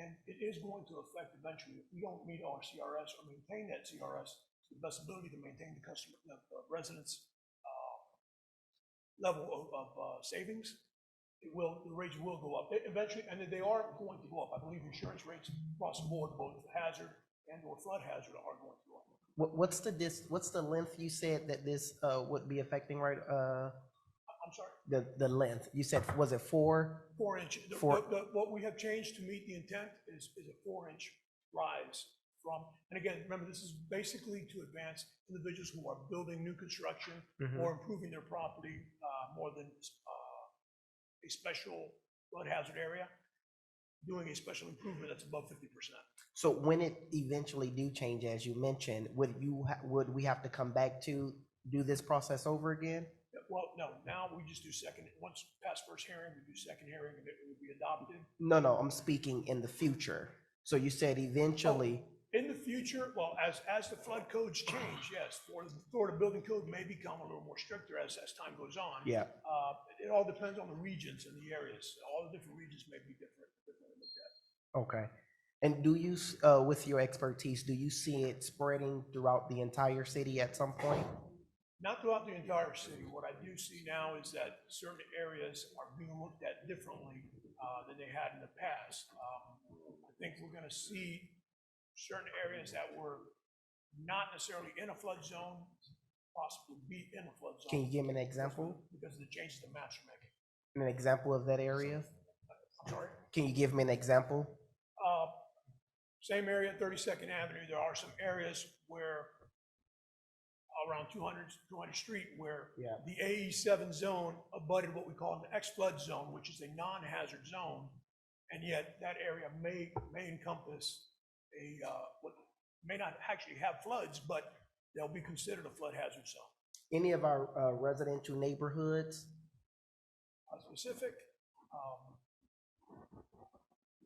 And it is going to affect eventually, if we don't meet our CRS or maintain that CRS, the best ability to maintain the customer, the residents' level of savings, the rates will go up eventually, and they are going to go up. I believe insurance rates across the board, both hazard and or flood hazard, are going to go up. What's the length you said that this would be affecting, right? I'm sorry? The length. You said, was it 4? 4 inches. What we have changed to meet the intent is a 4-inch rise from, and again, remember, this is basically to advance individuals who are building new construction or improving their property more than a special flood hazard area, doing a special improvement that's above 50%. So when it eventually do change, as you mentioned, would we have to come back to do this process over again? Well, no, now we just do second, once past first hearing, we do second hearing, and it would be adopted. No, I'm speaking in the future. So you said eventually. In the future, well, as the flood codes change, yes, Florida building code may become a little more stricter as time goes on. Yeah. It all depends on the regions and the areas. All the different regions may be different looked at. Okay. And do you, with your expertise, do you see it spreading throughout the entire city at some point? Not throughout the entire city. What I do see now is that certain areas are being looked at differently than they had in the past. I think we're going to see certain areas that were not necessarily in a flood zone possibly be in a flood zone. Can you give me an example? Because of the changes the maps are making. An example of that area? I'm sorry? Can you give me an example? Same area, 32nd Avenue, there are some areas where around 200 Street where the AE7 zone abutted what we call an X-flood zone, which is a non-hazard zone, and yet that area may encompass what may not actually have floods, but they'll be considered a flood hazard zone. Any of our residential neighborhoods? Specific,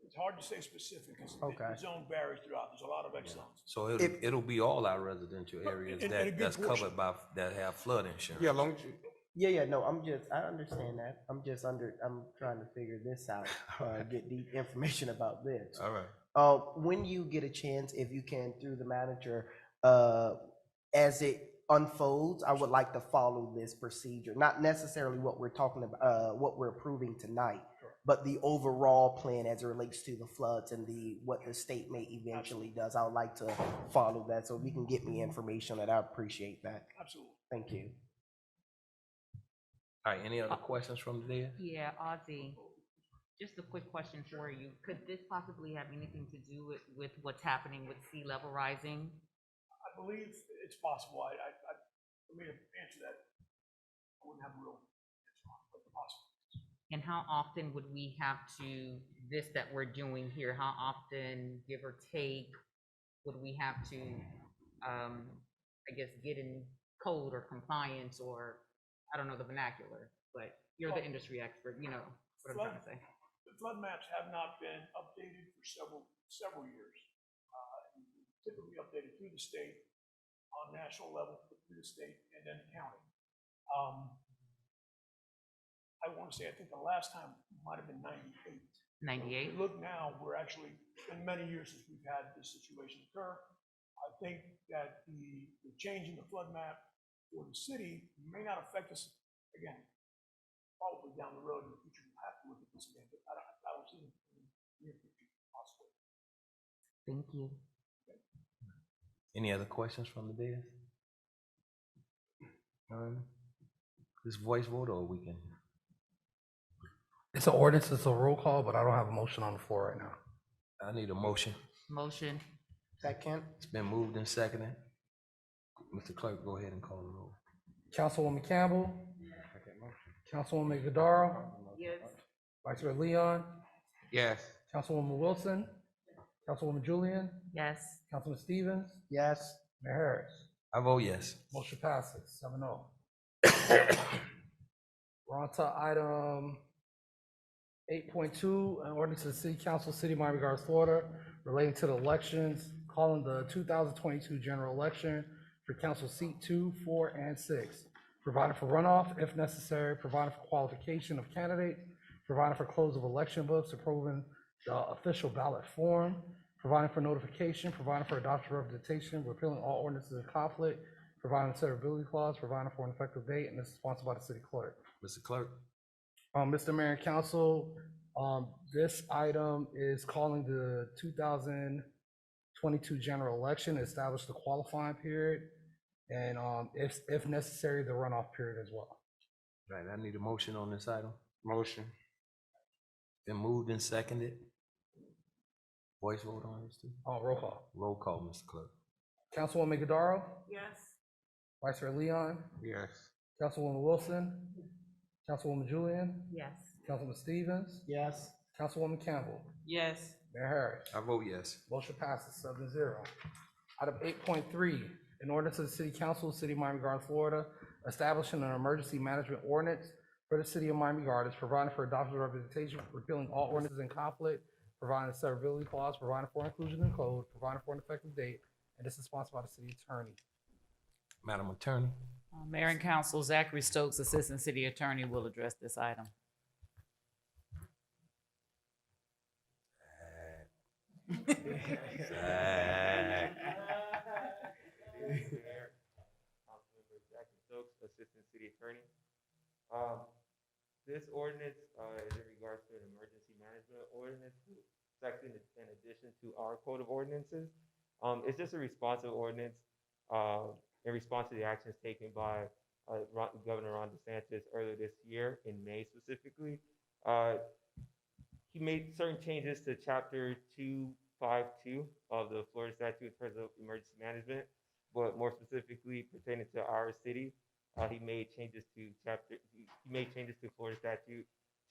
it's hard to say specific, because the zone varies throughout, there's a lot of X zones. So it'll be all our residential areas that's covered by, that have flood insurance. Yeah, long as you, No, I understand that. I'm trying to figure this out, get deep information about this. All right. When you get a chance, if you can, through the manager, as it unfolds, I would like to follow this procedure, not necessarily what we're talking about, what we're approving tonight, but the overall plan as it relates to the floods and what the state may eventually does. I would like to follow that. So if you can get me information on that, I appreciate that. Absolutely. Thank you. All right, any other questions from there? Yeah, Ozzy, just a quick question for you. Could this possibly have anything to do with what's happening with sea level rising? I believe it's possible. For me to answer that, I wouldn't have a real answer on it, but it's possible. And how often would we have to, this that we're doing here, how often, give or take, would we have to, I guess, get in code or compliance, or, I don't know the vernacular, but you're the industry expert, you know what I'm trying to say. The flood maps have not been updated for several years. Typically updated through the state, on national level, through the state, and then the county. I want to say, I think the last time might have been 98. 98? If you look now, we're actually, it's been many years since we've had this situation occur. I think that the change in the flood map for the city may not affect us, again, probably down the road in the future, we'll have to look at this again, but I don't see it in the near future possibly. Thank you. Any other questions from the dais? This voice vote, or we can? It's an ordinance, it's a roll call, but I don't have a motion on the floor right now. I need a motion. Motion. Second. It's been moved and seconded. Mr. Clerk, go ahead and call the roll. Councilwoman Campbell. Councilwoman Godaro. Yes. Vice Mayor Leon. yes. Councilwoman Wilson. Councilwoman Julian. Yes. Councilman Stevens. Yes. Mayor Harris. I vote yes. Motion passes 7-0. We're on to item 8.2, an ordinance of the City Council, City of Miami Gardens, Florida, relating to the elections, calling the 2022 general election for council seat 2, 4, and 6, providing for runoff if necessary, providing for qualification of candidates, providing for close of election books, approving the official ballot form, providing for notification, providing for adoption representation, repealing all ordinances in conflict, providing a severability clause, providing for an effective date, and this is sponsored by the city clerk. Mr. Clerk. Mr. Mayor and Council, this item is calling the 2022 general election, establish the qualifying period, and if necessary, the runoff period as well. Right, I need a motion on this item. Motion. Been moved and seconded. Voice vote on this too? Roll call. Roll call, Mr. Clerk. Councilwoman Goodaro, Yes. Vice Mayor Leon, Yes. Councilwoman Wilson, Councilwoman Julian, Yes. Councilman Stevens, Yes. Councilwoman Campbell, Yes. Mayor Harris. I vote yes. Motion passes 7-0. Item 8.3, an ordinance of the City Council of the City of Miami Gardens, Florida, establishing an emergency management ordinance for the City of Miami Gardens, providing for adoption of representation, repealing all ordinances in conflict, providing a severability clause, providing for inclusion in code, providing for an effective date, and this is sponsored by the City Attorney. Madam Attorney. Mayor and Council, Zachary Stokes, Assistant City Attorney, will address this item. Councilmember Zachary Stokes, Assistant City Attorney. This ordinance is in regards to an emergency management ordinance. It's actually in addition to our code of ordinances. It's just a responsive ordinance in response to the actions taken by Governor Ron DeSantis earlier this year, in May specifically. He made certain changes to Chapter 252 of the Florida statute in terms of emergency management, but more specifically pertaining to our city, he made changes to Florida statute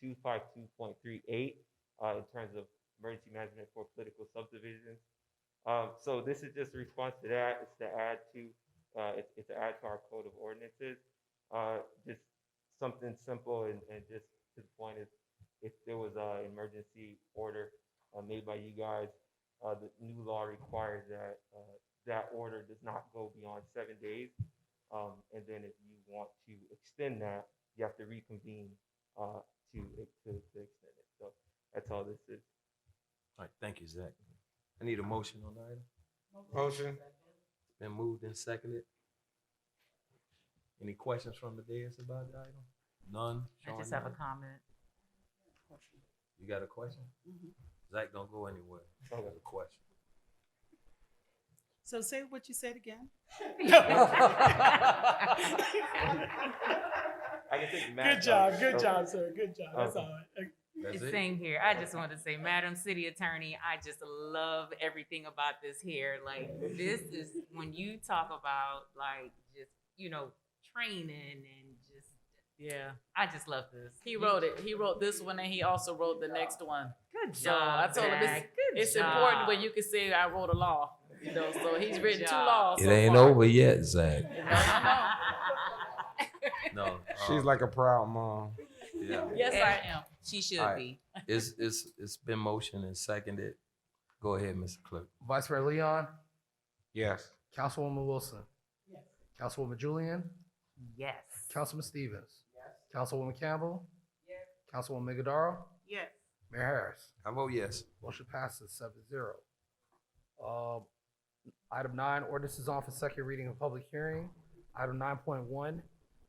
252.38 in terms of emergency management for political subdivisions. So this is just a response to that. It's to add to our code of ordinances. Just something simple and just to the point is, if there was an emergency order made by you guys, the new law requires that that order does not go beyond 7 days. And then if you want to extend that, you have to reconvene to extend it. So that's all this is. All right, thank you, Zach. I need a motion on the item. Motion. It's been moved and seconded. Any questions from the dais about the item? None? I Showing just have a none? comment. You got a question? Zach, don't go anywhere. I got a question. So say what you said again. I can take Matt. Good job, sir. Good job. That's all. That's it? Same here. I just wanted to say, Madam City Attorney, I just love everything about this here. Like, this is, when you talk about, like, just, training and just, Yeah, I just love this. he wrote it. He wrote this one and he also wrote the next one. Good So I job, told him Zach. Good it's job. important when you can say I wrote a law. So he's written 2 laws. It so ain't far. over yet, Zach. No. She's like a proud mom. Yeah. Yes, I am. She should All right. be. It's been motioned and seconded. Go ahead, Mr. Clerk. Vice Mayor Leon, Yes. Councilwoman Wilson, Councilwoman Julian, Yes. Councilman Stevens, Councilwoman Campbell, Councilwoman Goodaro, Yes. Mayor Harris. I vote yes. Motion passes 7-0. Item 9, ordinance on for second reading and public hearing. Item 9.1,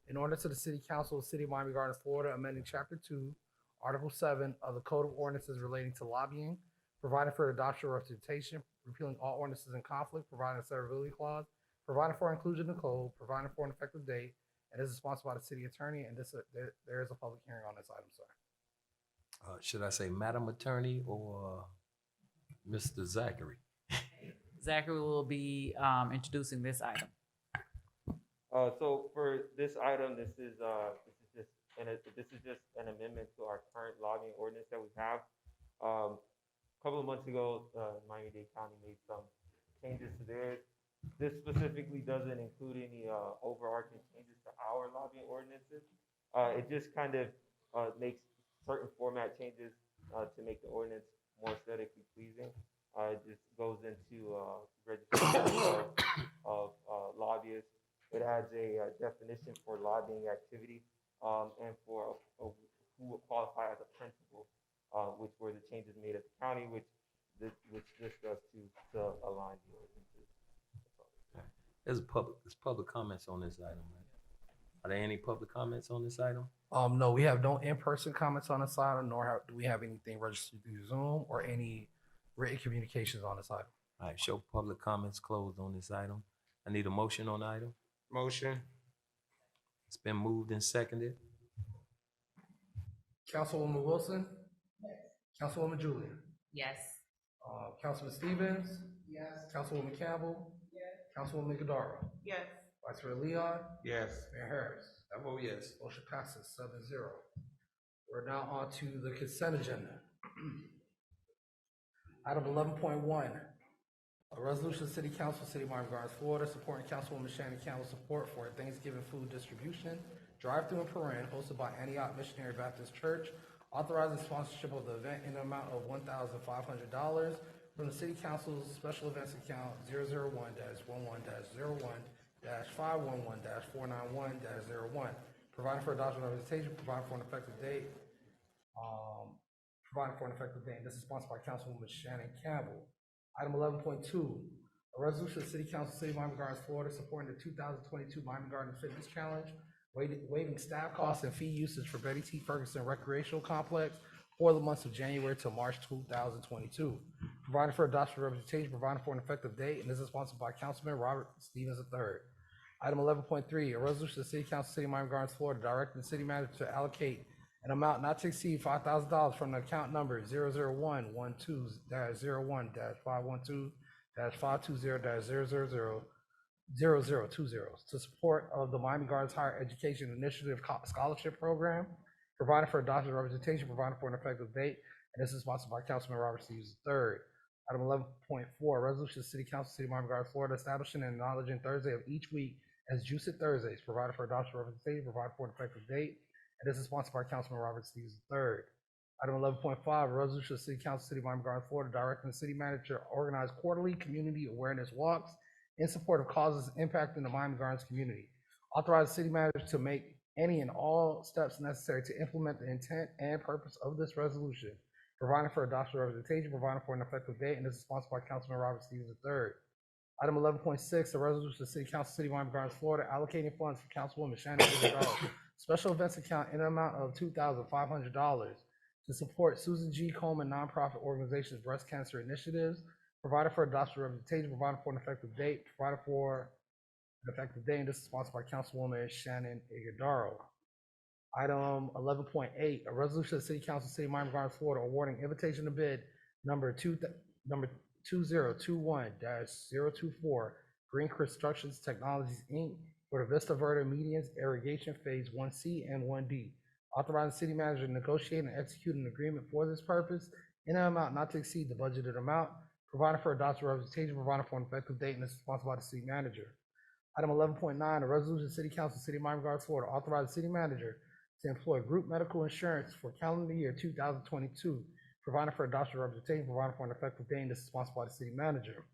in order to the City Council of the City of Miami Gardens, Florida, amending Chapter 2, Article 7 of the Code of Ordinances relating to lobbying, providing for adoption of representation, repealing all ordinances in conflict, providing a severability clause, providing for inclusion in the code, providing for an effective date, and this is sponsored by the City Attorney, and there is a public hearing on this item, sir. Should I say Madam Attorney or Mr. Zachary? Zachary will be introducing this item. So for this item, this is just an amendment to our current lobbying ordinance that we have. A couple of months ago, Miami-Dade County made some changes to theirs. This specifically doesn't include any overarching changes to our lobbying ordinances. It just kind of makes certain format changes to make the ordinance more aesthetically pleasing. It just goes into registration of lobbyists. It adds a definition for lobbying activity and for who will qualify as a principal, which were the changes made at the county, which this does to align the ordinances. There's public comments on this item, right? Are there any public comments on this item? No, we have no in-person comments on this item, nor do we have anything registered through Zoom or any written communications on this item. All right, show public comments closed on this item. I need a motion on the item. Motion. It's been moved and seconded. Councilwoman Wilson, Councilwoman Julian, Yes. Councilman Stevens? Yes. Councilwoman Campbell? Yes. Councilwoman Goodaro? Yes. Vice Mayor Leon? Yes. Mayor Harris? I vote yes. Motion passes 7-0. We're now on to the consent agenda. Item 11.1, a resolution of City Council, City of Miami Gardens, Florida, supporting Councilwoman Shannon Campbell's support for a Thanksgiving food distribution drive-through in Perin hosted by Antioch Missionary Baptist Church, authorizing sponsorship of the event in the amount of $1,500 from the City Council's Special Events Account 001-11-511-491-091, providing for adoption of representation, providing for an effective date, and this is sponsored by Councilwoman Shannon Campbell. Item 11.2, a resolution of the City Council, City of Miami Gardens, Florida, supporting the 2022 Miami Gardens Fitness Challenge, waiving staff costs and fee usage for Betty T. Ferguson Recreational Complex for the months of January to March 2022, providing for adoption of representation, providing for an effective date, and this is sponsored by Councilman Robert Stevens III. Item 11.3, a resolution of the City Council, City of Miami Gardens, Florida, directing the city manager to allocate an amount not to exceed $5,000 from the account number 001-12-01-520-520-000 to support of the Miami Gardens Higher Education Initiative Scholarship Program, providing for adoption representation, providing for an effective date, and this is sponsored by Councilman Robert Stevens III. Item 11.4, resolution of City Council, City of Miami Gardens, Florida, establishing and acknowledging Thursday of each week as Juice It Thursdays, providing for adoption representation, providing for an effective date, and this is sponsored by Councilman Robert Stevens III. Item 11.5, a resolution of City Council, City of Miami Gardens, Florida, directing the city manager to organize quarterly community awareness walks in support of causes impacting the Miami Gardens community. Authorize the city manager to make any and all steps necessary to implement the intent and purpose of this resolution, providing for adoption representation, providing for an effective date, and this is sponsored by Councilman Robert Stevens III. Item 11.6, a resolution of the City Council, City of Miami Gardens, Florida, allocating funds for Councilwoman Shannon Campbell special events account in an amount of $2,500 to support Susan G. Coleman nonprofit organization's breast cancer initiatives, provided for adoption representation, provided for an effective date, and this is sponsored by Councilwoman Shannon Igadaro. Item 11.8, a resolution of the City Council, City of Miami Gardens, Florida, awarding invitation to bid number 2021-024 Green Constructions Technologies, Inc., for the Vista Verde Medians Irrigation Phase 1C and 1D. Authorizing the city manager to negotiate and execute an agreement for this purpose in an amount not to exceed the budgeted amount, providing for adoption representation, providing for an effective date, and is sponsored by the city manager. Item 11.9, a resolution of the City Council, City of Miami Gardens, Florida, authorize the city manager to employ group medical insurance for calendar year 2022, providing for adoption representation, providing for an effective date, and this is sponsored by the city manager.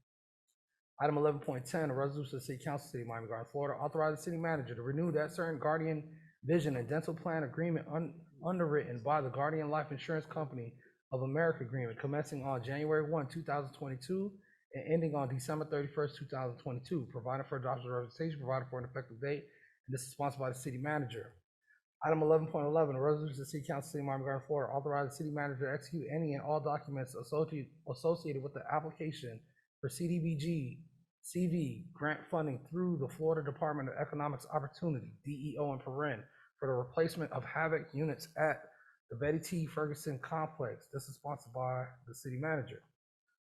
Item 11.10, a resolution of the City Council, City of Miami Gardens, Florida, authorize the city manager to renew that certain Guardian Vision and Dental Plan agreement underwritten by the Guardian Life Insurance Company of America agreement commencing on January 1, 2022, and ending on December 31st, 2022, providing for adoption representation, providing for an effective date, and this is sponsored by the city manager. Item 11.11, a resolution of the City Council, City of Miami Gardens, Florida, authorize the city manager to execute any and all documents associated with the application for CDBG CV grant funding through the Florida Department of Economic Opportunity, DEO in Perin, for the replacement of HAVOC units at the Betty T. Ferguson Complex. This is sponsored by the city manager.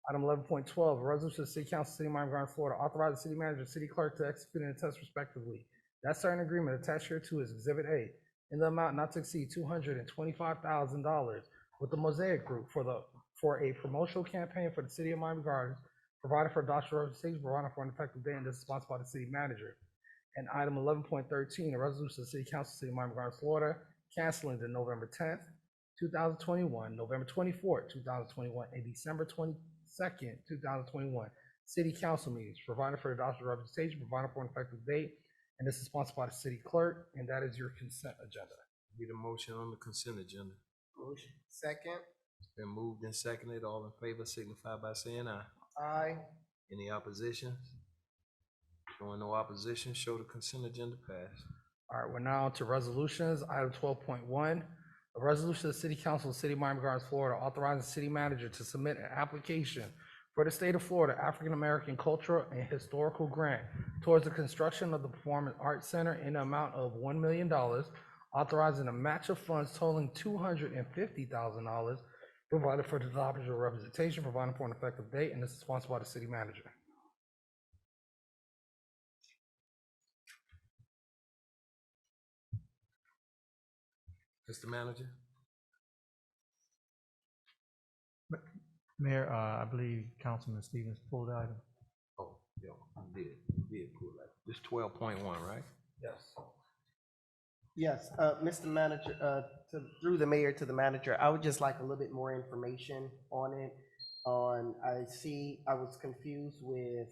Item 11.12, a resolution of the City Council, City of Miami Gardens, Florida, authorize the city manager and city clerk to execute and attest respectively that certain agreement attached here to is Exhibit A in the amount not to exceed $225,000 with the Mosaic Group for a promotional campaign for the City of Miami Gardens, provided for adoption representation, provided for an effective date, and this is sponsored by the city manager. And item 11.13, a resolution of the City Council, City of Miami Gardens, Florida, canceling the November 10th, 2021, November 24th, 2021, and December 22nd, 2021 city council meetings, providing for adoption representation, providing for an effective date, and this is sponsored by the city clerk, and that is your consent agenda. Need a motion on the consent agenda. Motion. Second. It's been moved and seconded. All in favor signify by saying aye. Aye. Any opposition? Showing no opposition, show the consent agenda passed. All right, we're now to resolutions. Item 12.1, a resolution of the City Council of the City of Miami Gardens, Florida, authorizing the city manager to submit an application for the state of Florida African American Cultural and Historical Grant towards the construction of the Performing Arts Center in the amount of $1 million, authorizing a match of funds totaling $250,000 provided for the adoption of representation, providing for an effective date, and this is sponsored by the city manager. Mr. Manager? Mayor, I believe Councilman Stevens pulled the item. Oh, yeah, I did pull that. This 12.1, right? Yes. Yes, Mr. Manager, through the mayor to the manager, I would just like a little bit more information on it. I was confused with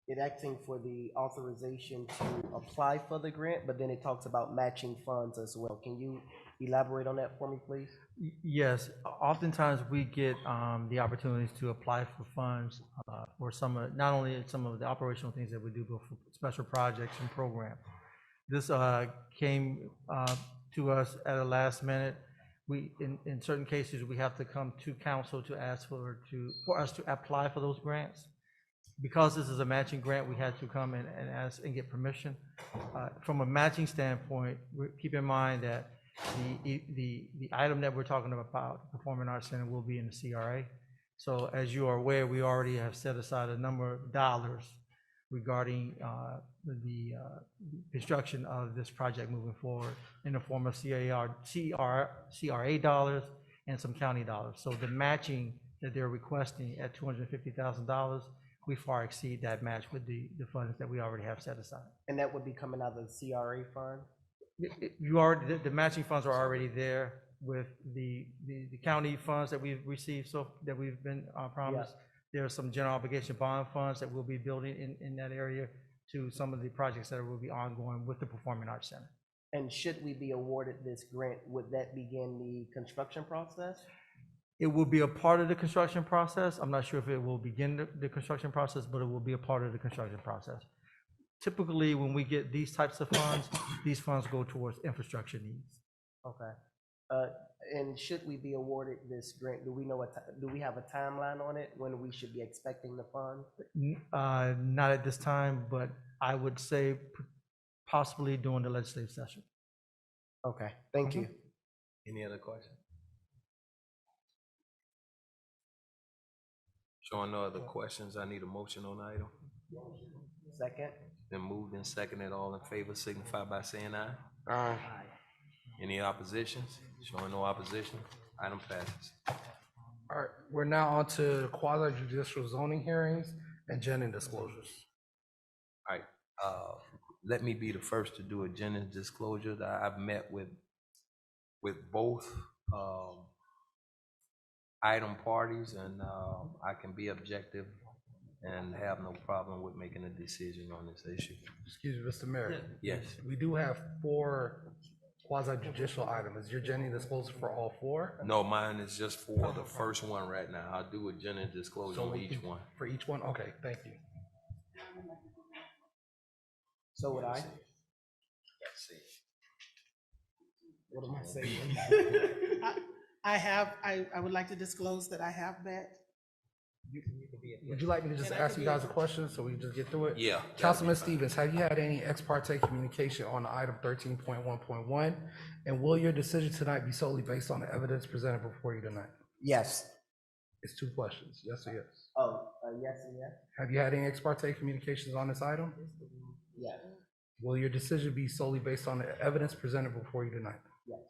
it acting for the authorization to apply for the grant, but then it talks about matching funds as well. Can you elaborate on that for me, please? Yes, oftentimes we get the opportunities to apply for funds for not only some of the operational things that we do, but for special projects and programs. This came to us at a last minute. In certain cases, we have to come to council to ask for us to apply for those grants. Because this is a matching grant, we had to come and ask and get permission. From a matching standpoint, keep in mind that the item that we're talking about, the Performing Arts Center, will be in the CRA. So as you are aware, we already have set aside a number of dollars regarding the construction of this project moving forward in the form of CRA dollars and some county dollars. So the matching that they're requesting at $250,000, we far exceed that match with the funds that we already have set aside. And that would be coming out of the CRA fund? The matching funds are already there with the county funds that we've received, so that we've been promised. Yeah. There are some general obligation bond funds that we'll be building in that area to some of the projects that will be ongoing with the Performing Arts Center. And should we be awarded this grant, would that begin the construction process? It will be a part of the construction process. I'm not sure if it will begin the construction process, but it will be a part of the construction process. Typically, when we get these types of funds, these funds go towards infrastructure needs. Okay. And should we be awarded this grant, do we have a timeline on it, when we should be expecting the funds? Not at this time, but I would say possibly during the legislative session. Okay, thank you. Any other questions? Showing no other questions, I need a motion on the item. Second. Then moved and seconded. All in favor signify by saying aye. Aye. Any oppositions? Showing no opposition, item passes. All right, we're now on to quasi judicial zoning hearings and agenda disclosures. All right, let me be the first to do agenda disclosure. That I've met with both item parties, and I can be objective and have no problem with making a decision on this issue. Excuse me, Mr. Mayor. Yes. We do have 4 quasi judicial items. Is your agenda disclosure for all 4? No, mine is just for the first one right now. I'll do agenda disclosure on each one. For each one? Okay, thank you. So would I? Let's see. What am I saying? I would like to disclose that I have met. Would you like me to just ask you guys a question so we can just get through it? Yeah. Councilman Stevens, have you had any ex parte communication on item 13.1.1? And will your decision tonight be solely based on the evidence presented before you tonight? Yes. It's 2 questions, yes or yes? Oh, yes and yes? Have you had any ex parte communications on this item? Yes. Will your decision be solely based on the evidence presented before you tonight? Yes.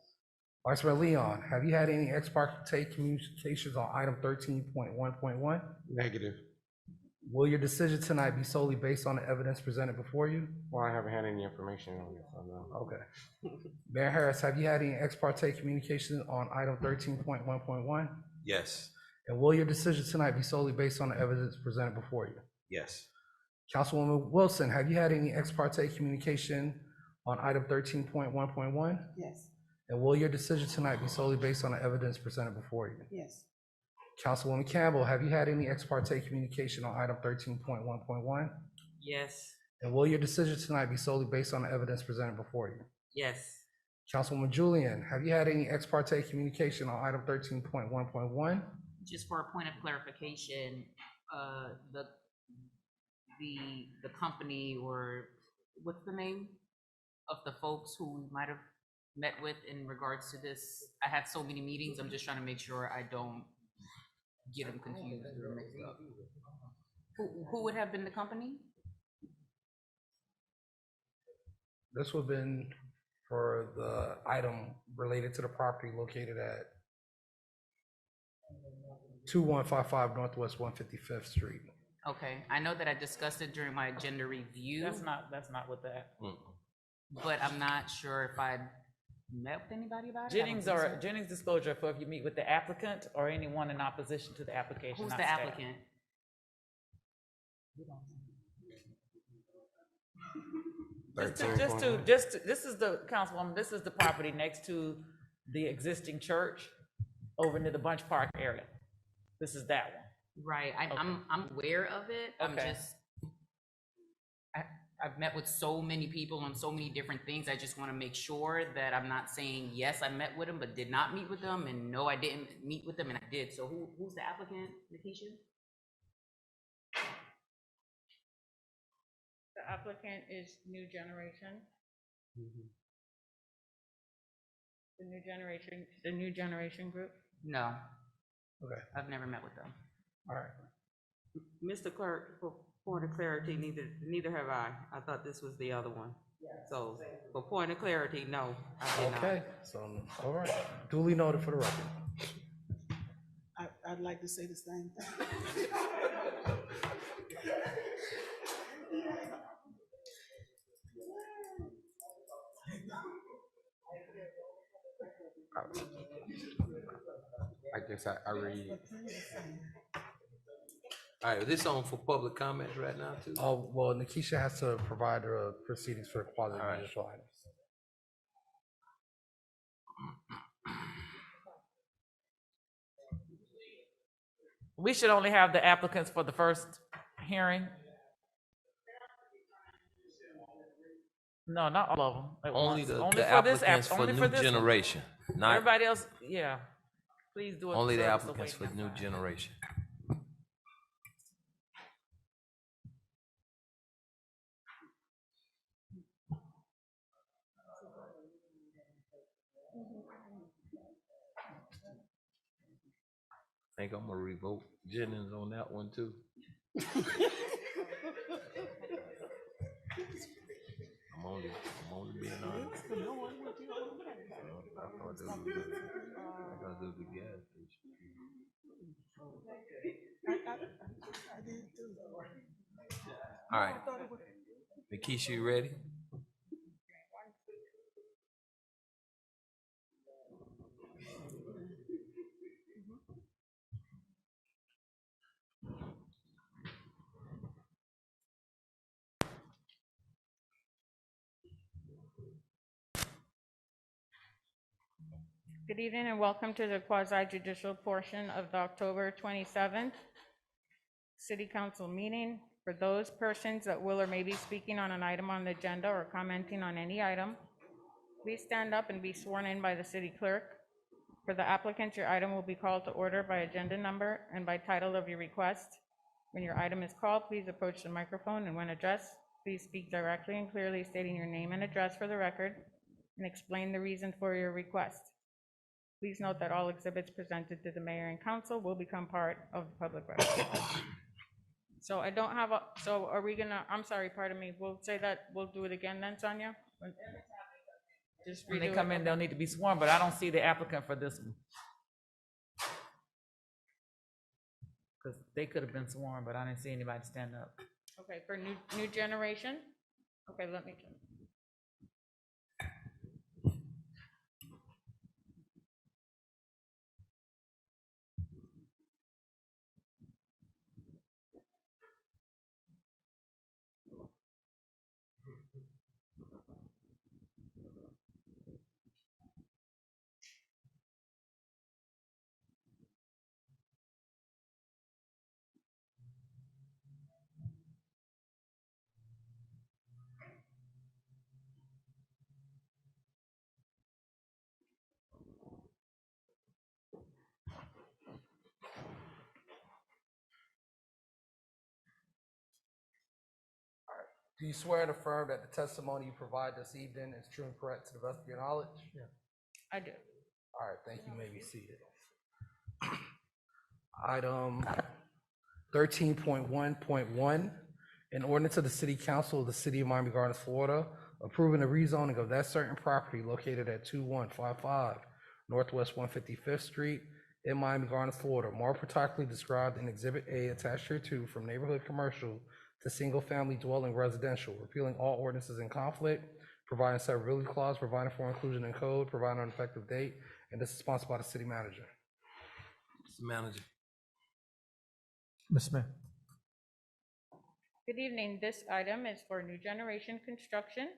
Vice Mayor Leon, have you had any ex parte communications on item 13.1.1? Negative. Will your decision tonight be solely based on the evidence presented before you? Well, I haven't had any information on this, so no. Okay. Mayor Harris, have you had any ex parte communication on item 13.1.1? Yes. And will your decision tonight be solely based on the evidence presented before you? Yes. Councilwoman Wilson, have you had any ex parte communication on item 13.1.1? Yes. And will your decision tonight be solely based on the evidence presented before you? Yes. Councilwoman Campbell, have you had any ex parte communication on item 13.1.1? Yes. And will your decision tonight be solely based on the evidence presented before you? Yes. Councilwoman Julian, have you had any ex parte communication on item 13.1.1? Just for a point of clarification, the company, or what's the name of the folks who we might have met with in regards to this? I have so many meetings, I'm just trying to make sure I don't get them confused or mixed up. Who would have been the company? This would have been for the item related to the property located at 2155 Northwest 155th Street. Okay, I know that I discussed it during my agenda review. That's not what that. But I'm not sure if I met with anybody about it. I don't think so. Jennings disclosure for if you meet with the applicant or anyone in opposition to the application. Who's not the staff. applicant? This is the councilwoman, this is the property next to the existing church over near the Bunch Park area. This is that one. Right, I'm aware of it, Okay. I've met with so many people on so many different things, I just wanna make sure that I'm not saying, yes, I met with them, but did not meet with them, and no, I didn't meet with them, and I did, so who's the applicant, Nikisha? The applicant is New Generation. The New Generation Group. No. Okay. I've never met with them. All right. Mr. Clerk, for point of clarity, neither have I. I thought this was the other one. So, for point of clarity, no, I did not. Okay, so, all right, duly noted for the record. I'd like to say the same thing. I guess I read. All right, this on for public comments right now too? Oh, well, Nikisha has to provide the proceedings for quasi judicial items. We should only have the applicants for the first hearing. No, not all of them. at Only once. the Only for this applicants for only new this one. generation, not Everybody else, yeah. Please do it. only the service of applicants for waiting new outside. generation. I think I'm gonna revoke Jennings on that one too. I'm only being honest. I thought it was the gas station. All right. Nikisha, you ready? Good evening and welcome to the quasi-judicial portion of the October 27th City Council meeting. For those persons that will or may be speaking on an item on the agenda or commenting on any item, please stand up and be sworn in by the city clerk. For the applicant, your item will be called to order by agenda number and by title of your request. When your item is called, please approach the microphone, and when addressed, please speak directly and clearly, stating your name and address for the record, and explain the reason for your request. Please note that all exhibits presented to the mayor and council will become part of the public record. So I don't have so are we gonna, I'm sorry, pardon me, we'll say that, we'll do it again then, Sonia? Just When they redo come it? in, they'll need to be sworn, but I don't see the applicant for this one. Because they could have been sworn, but I didn't see anybody stand up. Okay, for new generation? Okay, let me check. Do you swear and affirm that the testimony you provide this evening is true and correct to the best of your knowledge? I do. All right, thank you. You may be seated. Item 13.1.1, an ordinance of the City Council of the City of Miami Gardens, Florida, approving the rezoning of that certain property located at 2155 Northwest 155th Street in Miami Gardens, Florida, more particularly described in Exhibit A attached hereto, from neighborhood commercial to single-family dwelling residential, repealing all ordinances in conflict, providing severability clause, providing for inclusion in code, providing an effective date, and this is sponsored by the city manager. Mr. Manager. Ms. Smith. Good evening. This item is for new generation construction.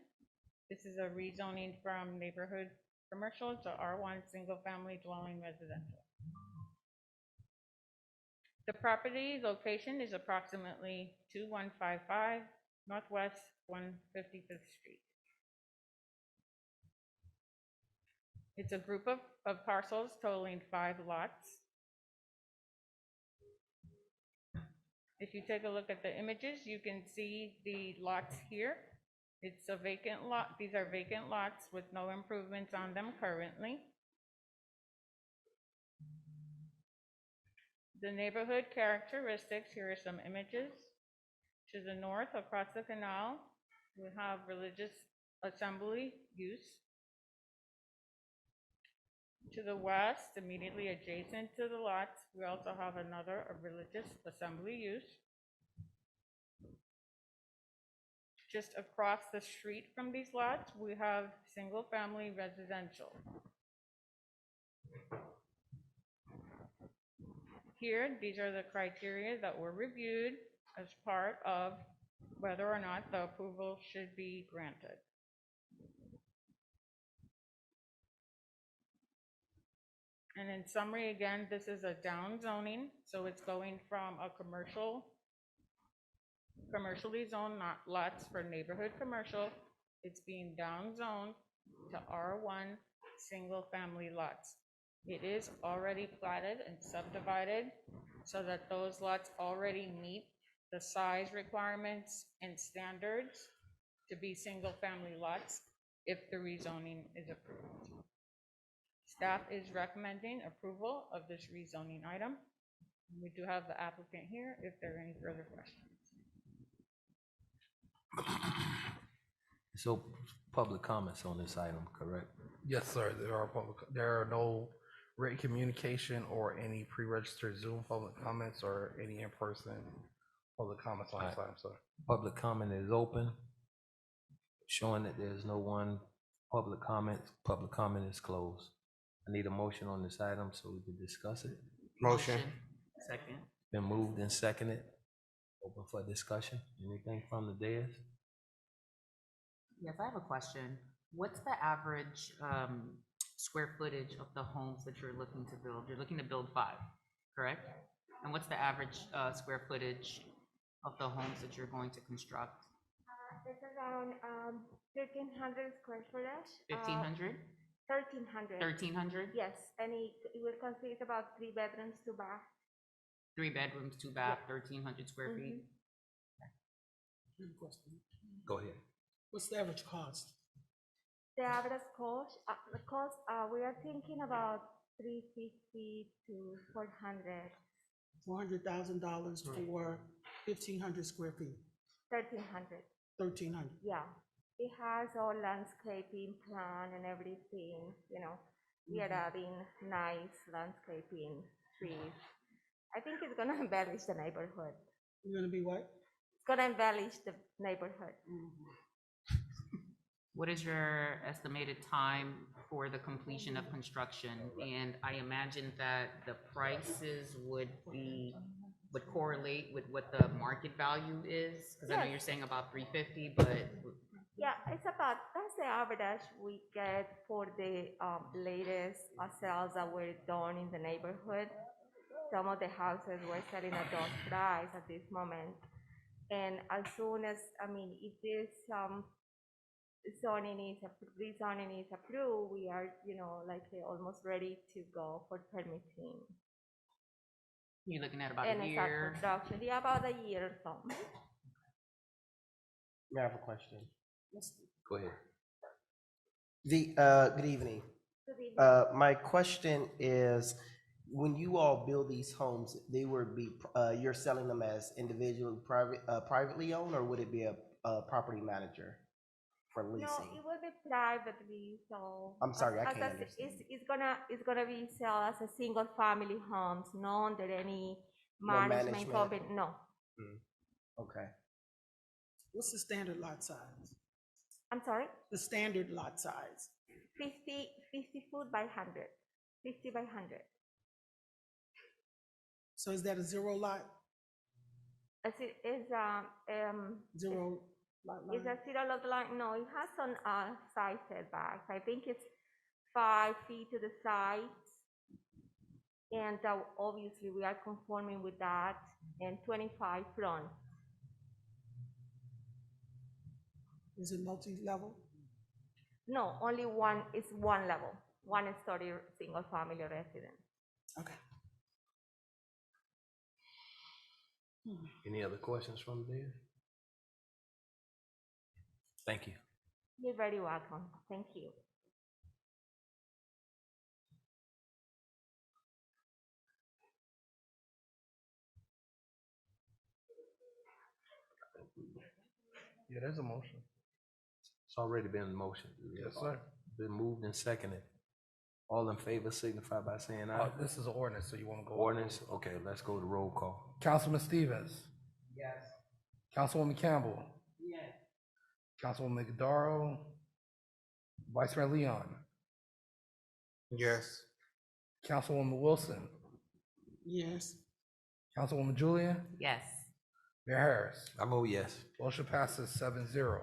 This is a rezoning from neighborhood commercial to R1 single-family dwelling residential. The property location is approximately 2155 Northwest 155th Street. It's a group of parcels totaling 5 lots. If you take a look at the images, you can see the lots here. It's a vacant lot. These are vacant lots with no improvements on them currently. The neighborhood characteristics, here are some images. To the north, across the canal, we have religious assembly use. To the west, immediately adjacent to the lots, we also have another religious assembly use. Just across the street from these lots, we have single-family residential. Here, these are the criteria that were reviewed as part of whether or not the approval should be granted. And in summary, again, this is a down zoning, so it's going from a commercially zoned lots for neighborhood commercial. It's being down zoned to R1 single family lots. It is already platted and subdivided so that those lots already meet the size requirements and standards to be single family lots if the rezoning is approved. Staff is recommending approval of this rezoning item. We do have the applicant here if there are any further questions. So public comments on this item, correct? Yes, sir. There are no written communication or any pre-registered Zoom public comments or any in-person public comments on this item, sir. Public comment is open. Showing that there's no one public comment is closed. I need a motion on this item so we can discuss it. Motion. Second. Been moved and seconded. Open for discussion. Anything from the dais? Yes, I have a question. What's the average square footage of the homes that you're looking to build? You're looking to build 5, correct? And what's the average square footage of the homes that you're going to construct? It's around 1,300 square footage. 1,500? 1,300. 1,300? Yes, and it will consist about 3 bedrooms, 2 baths. 3 bedrooms, 2 bath, 1,300 square feet? Go ahead. What's the average cost? The average cost, we are thinking about 350 to 400. $400,000 for 1,500 square feet. 1,300. 1,300. Yeah, it has all landscaping plan and everything. You know, we are adding nice landscaping trees. I think it's gonna embellish the neighborhood. You're gonna be what? It's gonna embellish the neighborhood. What is your estimated time for the completion of construction? And I imagine that the prices would correlate with what the market value is? Because I know you're saying about 350, but yeah, it's about, that's the average we get for the latest sales that were done in the neighborhood. Some of the houses were selling at those price at this moment. And as soon as, I mean, if this rezoning is approved, we are, you know, like almost ready to go for permitting. you're looking at about And a start year. production, yeah, about a year or so. May I have a question? Go ahead. Good evening. My question is, when you all build these homes, they would be, you're selling them as individual, privately owned, or would it be a property manager for No, leasing? it will be privately, so. I'm sorry, I as can't I understand. said, it's gonna be sold as a single family homes, not under any No management management? company, no. Okay. What's the standard lot size? I'm sorry, The standard lot size? 50 foot by 100, 50 by 100. So is that a zero lot? As it is, Zero lot line? Is a zero lot line? No, it has some, side setbacks. I think it's 5 feet to the sides. And, obviously, we are conforming with that, and 25 front. Is it multi-level? No, only one, it's one level, 1-story single family residence. Okay. Any other questions from there? Thank you. You're very welcome. Thank you. Yeah, there's a motion. It's already been in motion. Yes, sir. Been moved and seconded. All in favor signify by saying aye. This is an ordinance, so you want to go. Ordinance, okay, let's go to roll call. Councilman Stevens. Yes. Councilwoman Campbell. Yes. Councilwoman Godaro. Vice Mayor Leon. Yes. Councilwoman Wilson. Yes. Councilwoman Julian. Yes. Mayor Harris. I vote yes. Motion passes 7-0.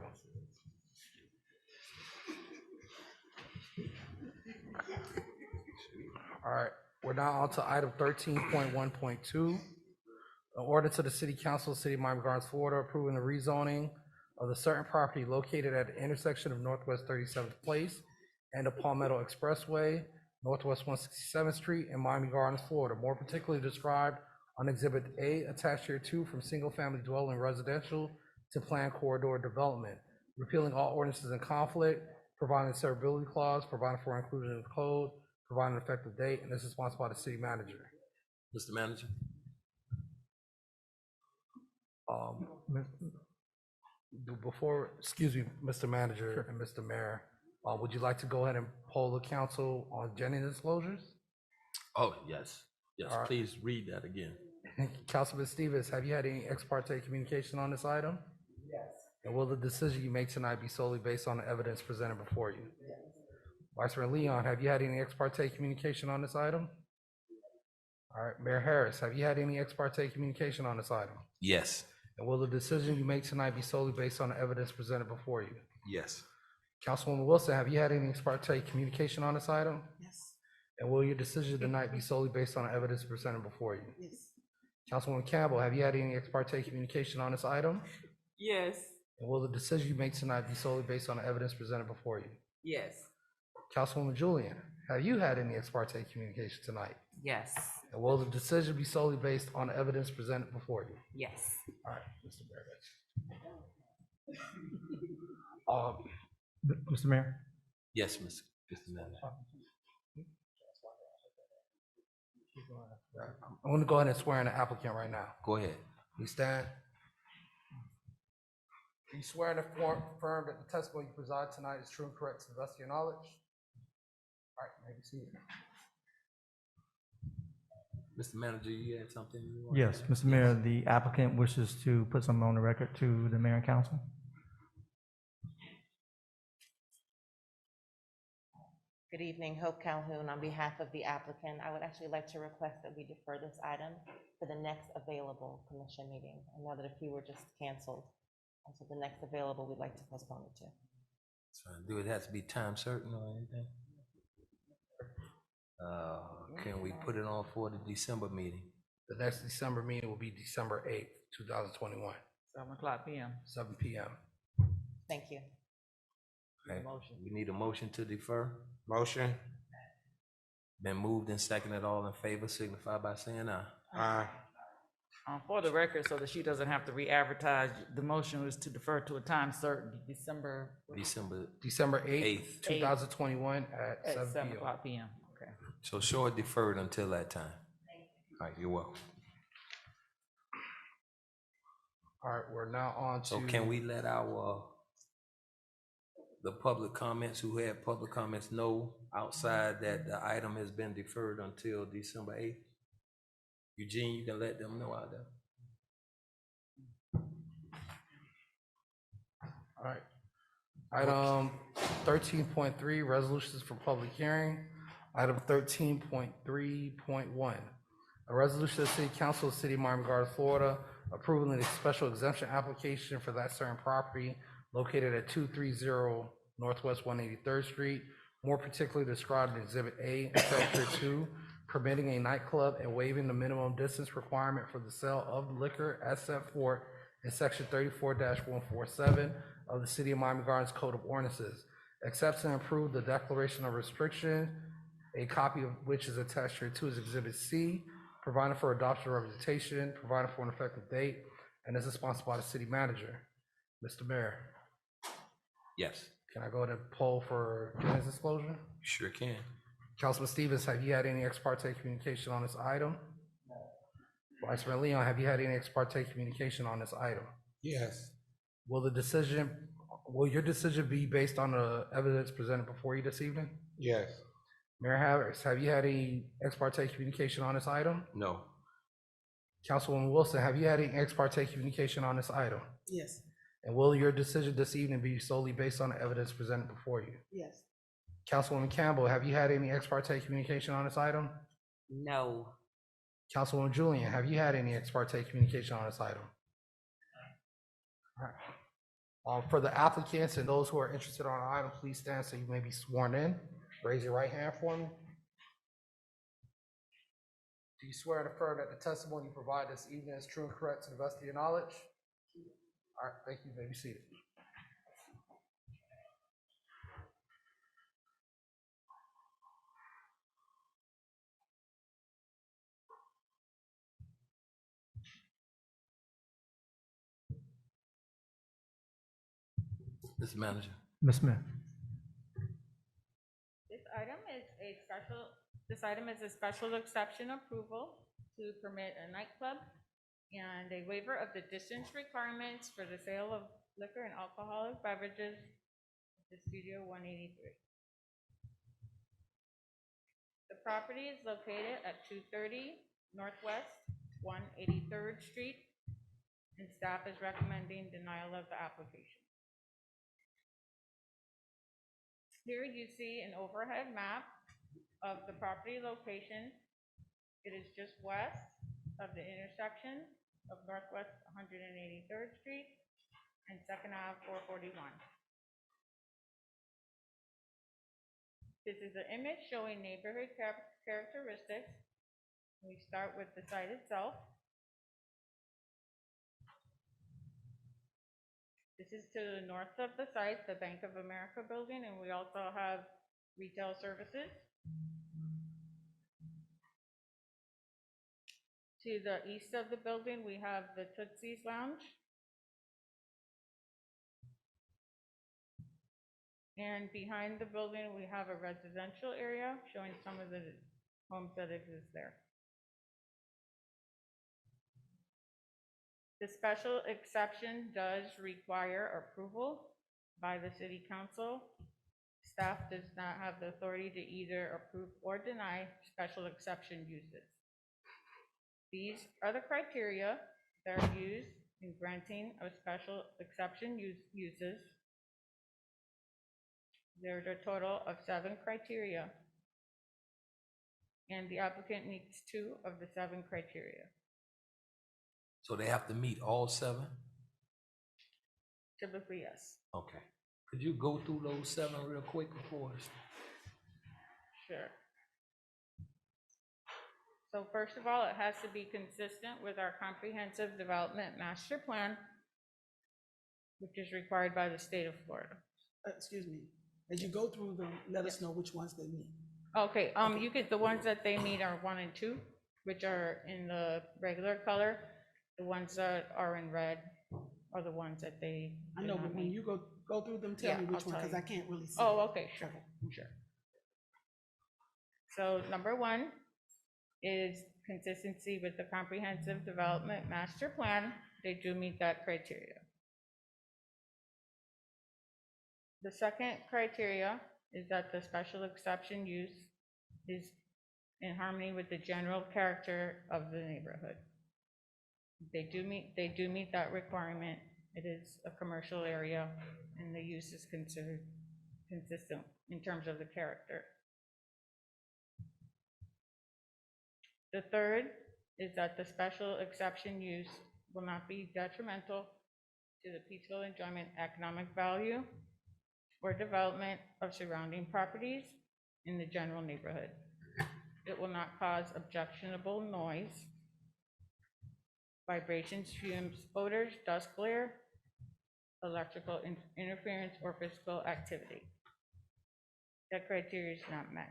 All right, we're now on to item 13.1.2. An order to the City Council of the City of Miami Gardens, Florida, approving the rezoning of the certain property located at the intersection of Northwest 37th Place and the Palmetto Expressway, Northwest 167th Street in Miami Gardens, Florida, more particularly described on Exhibit A attached here to from single-family dwelling residential to planned corridor development, repealing all ordinances in conflict, providing a severability clause, providing for inclusion in the code, providing an effective date, and this is sponsored by the city manager. Mr. Manager? Before, excuse me, Mr. Manager and Mr. Mayor, would you like to go ahead and poll the council on Jenny disclosures? Oh, yes. Yes, All right. please read that again. Councilman Stevens, have you had any ex parte communication on this item? Yes. And will the decision you make tonight be solely based on the evidence presented before you? Yes. Vice Mayor Leon, have you had any ex parte communication on this item? All right, Mayor Harris, have you had any ex parte communication on this item? Yes. And will the decision you make tonight be solely based on the evidence presented before you? Yes. Councilwoman Wilson, have you had any ex parte communication on this item? Yes. And will your decision tonight be solely based on the evidence presented before you? Yes. Councilwoman Campbell, have you had any ex parte communication on this item? Yes. And will the decision you make tonight be solely based on the evidence presented before you? Yes. Councilwoman Julian, have you had any ex parte communication tonight? Yes. And will the decision be solely based on the evidence presented before you? Yes. All right, Mr. Mayor. Mr. Mayor? Yes, Mr. Manager. I'm going to go ahead and swear in the applicant right now. Go ahead. Please stand. Do you swear in the firm that the testimony you preside tonight is true and correct to the best of your knowledge? All right, maybe see it. Mr. Manager, you had something you want? Yes, Mr. Mayor, the applicant wishes to put something on the record to the mayor and council. Good evening, Hope Calhoun. On behalf of the applicant, I would actually like to request that we defer this item for the next available commission meeting. I know that a few were just canceled, and so the next available, we'd like to postpone it to. So do it have to be time certain or anything? Can we put it on for the December meeting? The next December meeting will be December 8th, 2021. 7:00 p.m. 7 p.m. Thank you. Okay. We need a motion to defer. Motion. Been moved and seconded. All in favor signify by saying aye. Aye. For the record, so that she doesn't have to re-advertise, the motion was to defer to a time certain, December December 8th, 8th. 2021 at at 7 7 p.m. o'clock PM. Okay. So show it deferred until that time. All right, you're welcome. All right, we're now on to. So can we let the public comments, who had public comments, know outside that the item has been deferred until December 8th? Eugene, you can let them know out there. All right. Item 13.3, resolutions for public hearing. Item 13.3.1, a resolution of the City Council of the City of Miami Gardens, Florida, approving a special exemption application for that certain property located at 230 Northwest 183rd Street, more particularly described in Exhibit A in Chapter 2, permitting a nightclub and waiving the minimum distance requirement for the sale of liquor as set forth in Section 34-147 of the City of Miami Gardens Code of Ordinances, accepts and approves the declaration of restriction, a copy of which is attached here to is Exhibit C, providing for adoption of representation, providing for an effective date, and this is sponsored by the city manager. Mr. Mayor, Yes, can I go ahead and poll for Guinness disclosure? sure can. Councilman Stevens, have you had any ex parte communication on this item? Vice Mayor Leon, have you had any ex parte communication on this item? Yes. Will your decision be based on the evidence presented before you this evening? Yes. Mayor Harris, have you had any ex parte communication on this item? No. Councilwoman Wilson, have you had any ex parte communication on this item? Yes, And will your decision this evening be solely based on the evidence presented before you? yes, Councilwoman Campbell, have you had any ex parte communication on this item? No. Councilwoman Julian, have you had any ex parte communication on this item? All right. For the applicants and those who are interested on the item, please stand so you may be sworn in. Raise your right hand for me. Do you swear and affirm that the testimony you provide this evening is true and correct to the best of your knowledge? All right, thank you. You may be seated. Mr. Manager. Ms. Smith. This item is a special exception approval to permit a nightclub and a waiver of the distance requirements for the sale of liquor and alcoholic beverages at the Studio 183. The property is located at 230 Northwest 183rd Street, and staff is recommending denial of the application. Here you see an overhead map of the property location. It is just west of the intersection of Northwest 183rd Street and 2nd Ave 441. This is an image showing neighborhood characteristics. We start with the site itself. This is to the north of the site, the Bank of America building, and we also have retail services. To the east of the building, we have the Tootsie's Lounge. And behind the building, we have a residential area showing some of the homes that exist there. The special exception does require approval by the city council. Staff does not have the authority to either approve or deny special exception uses. These are the criteria that are used in granting of special exception uses. There's a total of 7 criteria, and the applicant meets 2 of the 7 criteria. So they have to meet all 7? Typically, yes. Okay. Could you go through those 7 real quick for us? Sure. So first of all, it has to be consistent with our comprehensive development master plan, which is required by the state of Florida. excuse me, as you go through them, let us know which ones they meet. Okay, you get the ones that they meet are 1 and 2, which are in the regular color. The ones that are in red are the ones that they I did know, not but when meet. you go through them, Yeah, tell me which I'll one, tell because you. I can't really see. Oh, okay, sure, sure. So number one is consistency with the comprehensive development master plan. They do meet that criteria. The second criteria is that the special exception use is in harmony with the general character of the neighborhood. They do meet that requirement. It is a commercial area and the use is considered consistent in terms of the character. The third is that the special exception use will not be detrimental to the peaceful enjoyment, economic value, or development of surrounding properties in the general neighborhood. It will not cause objectionable noise, vibrations, fumes, odors, dust, glare, electrical interference, or physical activity. That criteria is not met.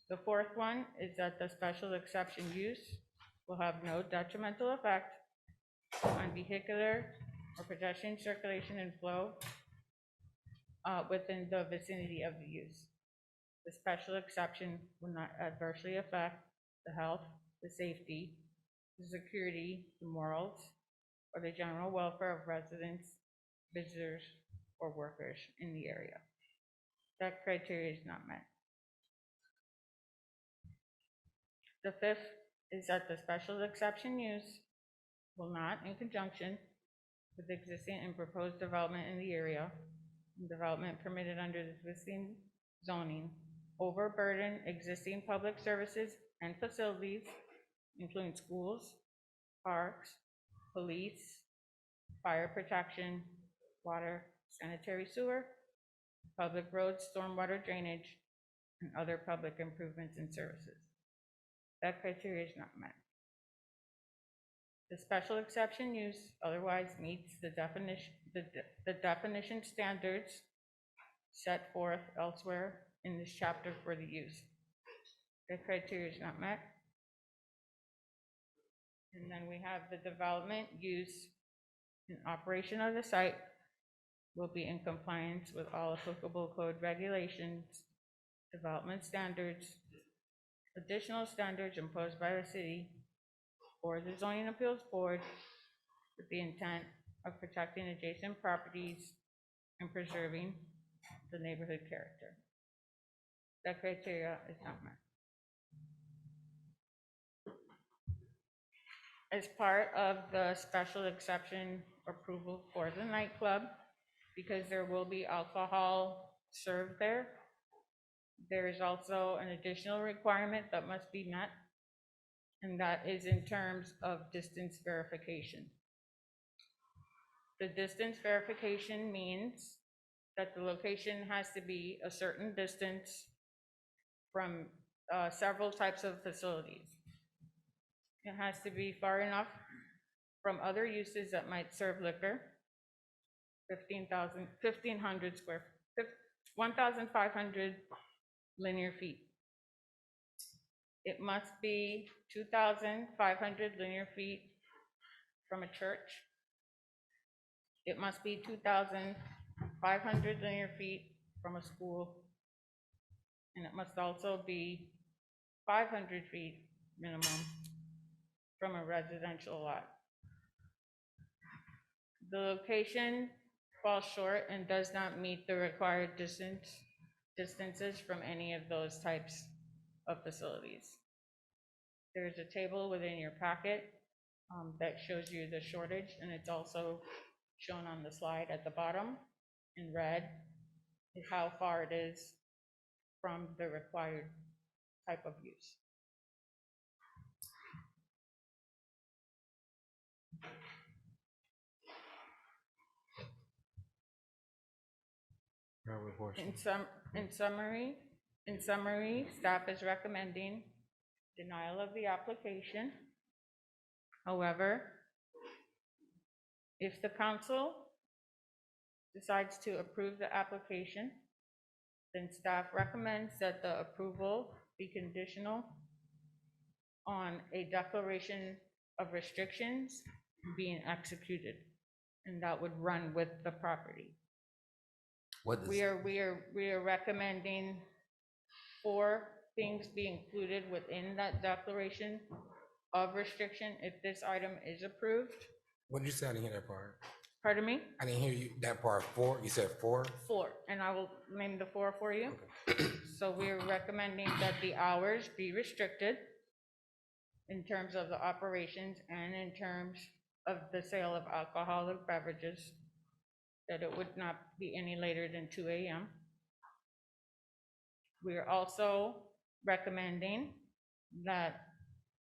The fourth one is that the special exception use will have no detrimental effect on vehicular or pedestrian circulation and flow within the vicinity of the use. The special exception will not adversely affect the health, the safety, the security, the morals, or the general welfare of residents, visitors, or workers in the area. That criteria is not met. The fifth is that the special exception use will not, in conjunction with existing and proposed development in the area, development permitted under the existing zoning, overburden existing public services and facilities, including schools, parks, police, fire protection, water, sanitary sewer, public roads, stormwater drainage, and other public improvements and services. That criteria is not met. The special exception use otherwise meets the definition standards set forth elsewhere in this chapter for the use. The criteria is not met. And then we have the development, use, and operation of the site will be in compliance with all applicable code regulations, development standards, additional standards imposed by the city or the zoning appeals board with the intent of protecting adjacent properties and preserving the neighborhood character. That criteria is not met. As part of the special exception approval for the nightclub, because there will be alcohol served there, there is also an additional requirement that must be met, and that is in terms of distance verification. The distance verification means that the location has to be a certain distance from several types of facilities. It has to be far enough from other uses that might serve liquor, 1,500 linear feet. It must be 2,500 linear feet from a church. It must be 2,500 linear feet from a school. And it must also be 500 feet minimum from a residential lot. The location falls short and does not meet the required distances from any of those types of facilities. There's a table within your packet that shows you the shortage, and it's also shown on the slide at the bottom in red is how far it is from the required type of use. In summary, staff is recommending denial of the application. However, if the council decides to approve the application, then staff recommends that the approval be conditional on a declaration of restrictions being executed, and that would run with the property. What does, We are recommending 4 things be included within that declaration of restriction if this item is approved. What did you say? I didn't hear that part. Pardon me? I didn't hear you, that part, 4, you said 4? 4, and I will name the 4 for you. So we're recommending that the hours be restricted in terms of the operations and in terms of the sale of alcoholic beverages, that it would not be any later than 2 a.m. We are also recommending that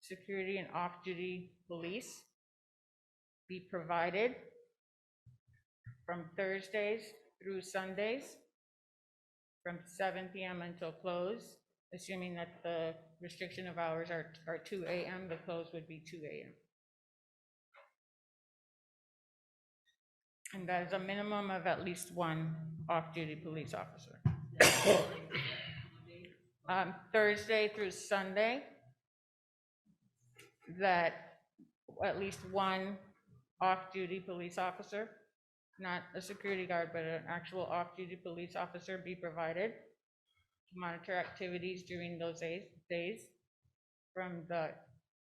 security and off-duty police be provided from Thursdays through Sundays, from 7 p.m. until close, assuming that the restriction of hours are 2 a.m., the close would be 2 a.m. And that is a minimum of at least 1 off-duty police officer. Thursday through Sunday, that at least 1 off-duty police officer, not a security guard, but an actual off-duty police officer be provided to monitor activities during those days from the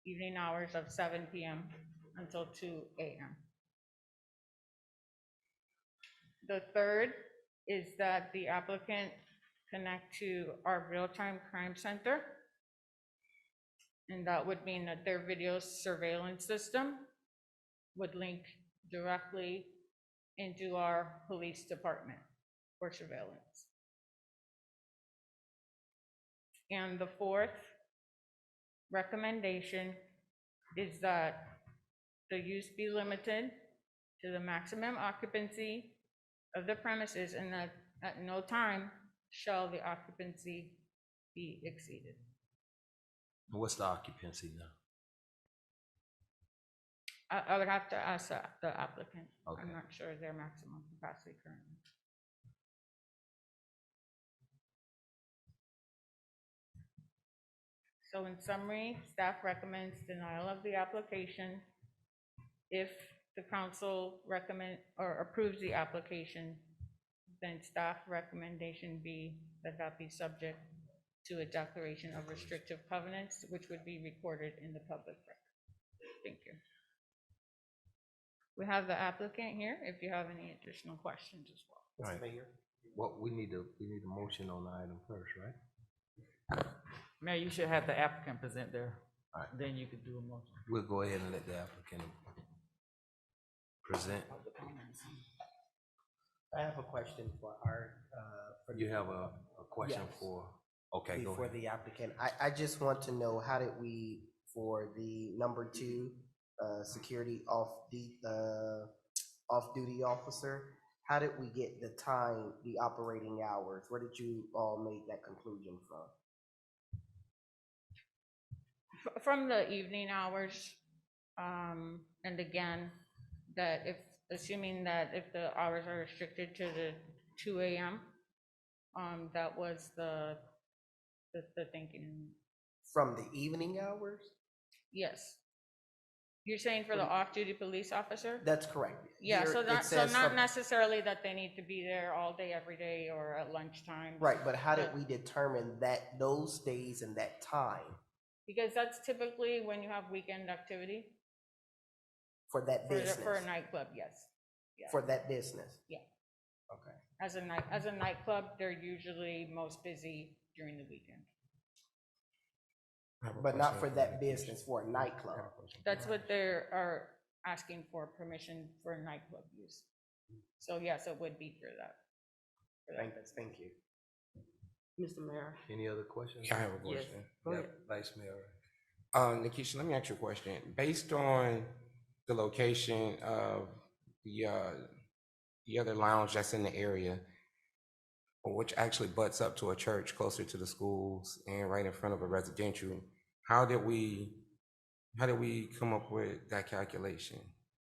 evening hours of 7 p.m. until 2 a.m. The third is that the applicant connect to our real-time crime center, and that would mean that their video surveillance system would link directly into our police department for surveillance. And the 4th recommendation is that the use be limited to the maximum occupancy of the premises, and that at no time shall the occupancy be exceeded. what's the occupancy now? I would have to ask the applicant. Okay. I'm not sure their maximum capacity currently. So in summary, staff recommends denial of the application. If the council recommend or approves the application, then staff recommendation be that that be subject to a declaration of restrictive covenants, which would be recorded in the public record. Thank you. We have the applicant here if you have any additional questions as well. Right. Mayor? Well, we need a motion on the item first, right? Mayor, you should have the applicant present there. All right. Then you could do a motion. We'll go ahead and let the applicant present. I have a question for our, You have a question Yes. for, okay, go for ahead. the applicant. I just want to know, how did we, for the number 2, security off-duty officer, how did we get the time, the operating hours? Where did you all make that conclusion from? From the evening hours, and again, that if, assuming that if the hours are restricted to the 2 a.m., that was the thinking. From the evening hours? Yes. You're saying for the off-duty police officer? That's correct. Yeah, Here so it not says from- necessarily that they need to be there all day, every day, or at lunchtime. Right, but how did we determine that those days and that time Because that's typically when you have weekend activity. for that business? For a nightclub, yes. Yeah. For that business? Yeah. Okay. As a nightclub, they're usually most busy during the weekend. But not for that business, for a nightclub? That's what they are asking for, permission for nightclub use. So yes, it would be for that. Thank you. Mr. Mayor. Any other questions? Yeah, I have a Yes, question. go ahead. Vice Mayor. Nikisha, let me ask you a question. Based on the location of the other lounge that's in the area, which actually butts up to a church closer to the schools and right in front of a residential, how did we come up with that calculation?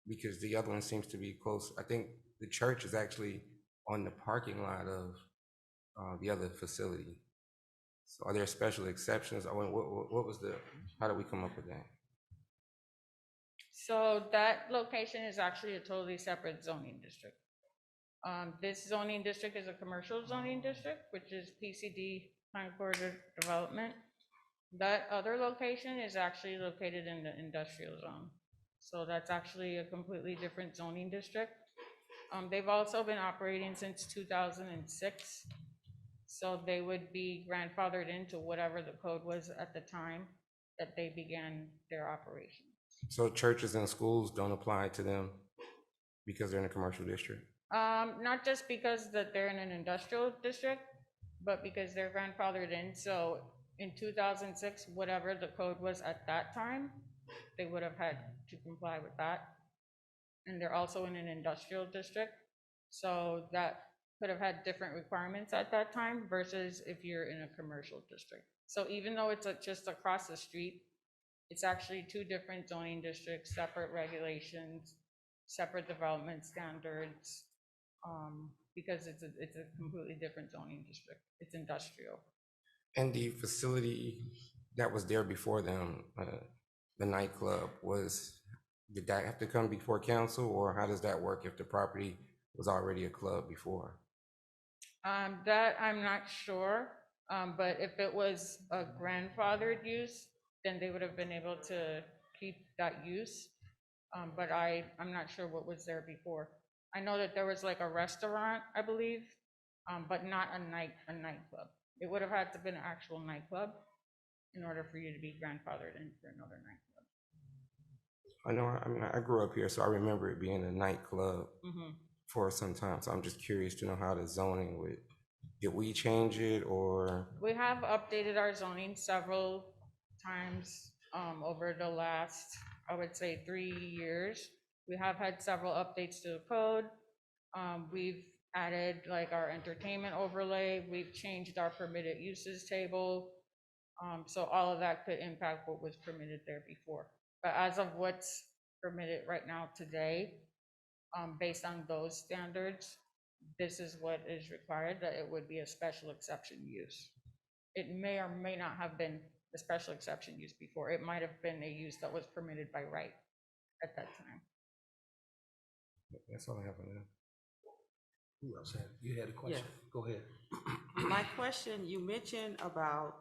Because the other one seems to be close. I think the church is actually on the parking lot of the other facility. So are there special exceptions? I mean, what was how did we come up with that? So that location is actually a totally separate zoning district. This zoning district is a commercial zoning district, which is PCD, Plan Corridor Development. That other location is actually located in the industrial zone. So that's actually a completely different zoning district. They've also been operating since 2006. So they would be grandfathered into whatever the code was at the time that they began their operation. So churches and schools don't apply to them because they're in a commercial district? Not just because that they're in an industrial district, but because they're grandfathered in. So in 2006, whatever the code was at that time, they would have had to comply with that. And they're also in an industrial district. So that could have had different requirements at that time versus if you're in a commercial district. So even though it's just across the street, it's actually two different zoning districts, separate regulations, separate development standards, because it's a completely different zoning district. It's industrial. And the facility that was there before them, the nightclub, did that have to come before council, or how does that work if the property was already a club before? That I'm not sure, but if it was a grandfathered use, then they would have been able to keep that use. But I'm not sure what was there before. I know that there was like a restaurant, I believe, but not a nightclub. It would have had to have been an actual nightclub in order for you to be grandfathered in for another nightclub. I know, I mean, I grew up here, so I remember it being a nightclub Mm-hmm. for some time. So I'm just curious to know how the zoning did we change it, or? We have updated our zoning several times over the last, I would say, 3 years. We have had several updates to the code. We've added like our entertainment overlay. We've changed our permitted uses table. So all of that could impact what was permitted there before. But as of what's permitted right now today, based on those standards, this is what is required, that it would be a special exception use. It may or may not have been a special exception use before. It might have been a use that was permitted by right at that time. That's all I have on that. Who else had, you had a question? Yes. Go ahead. My question, you mentioned about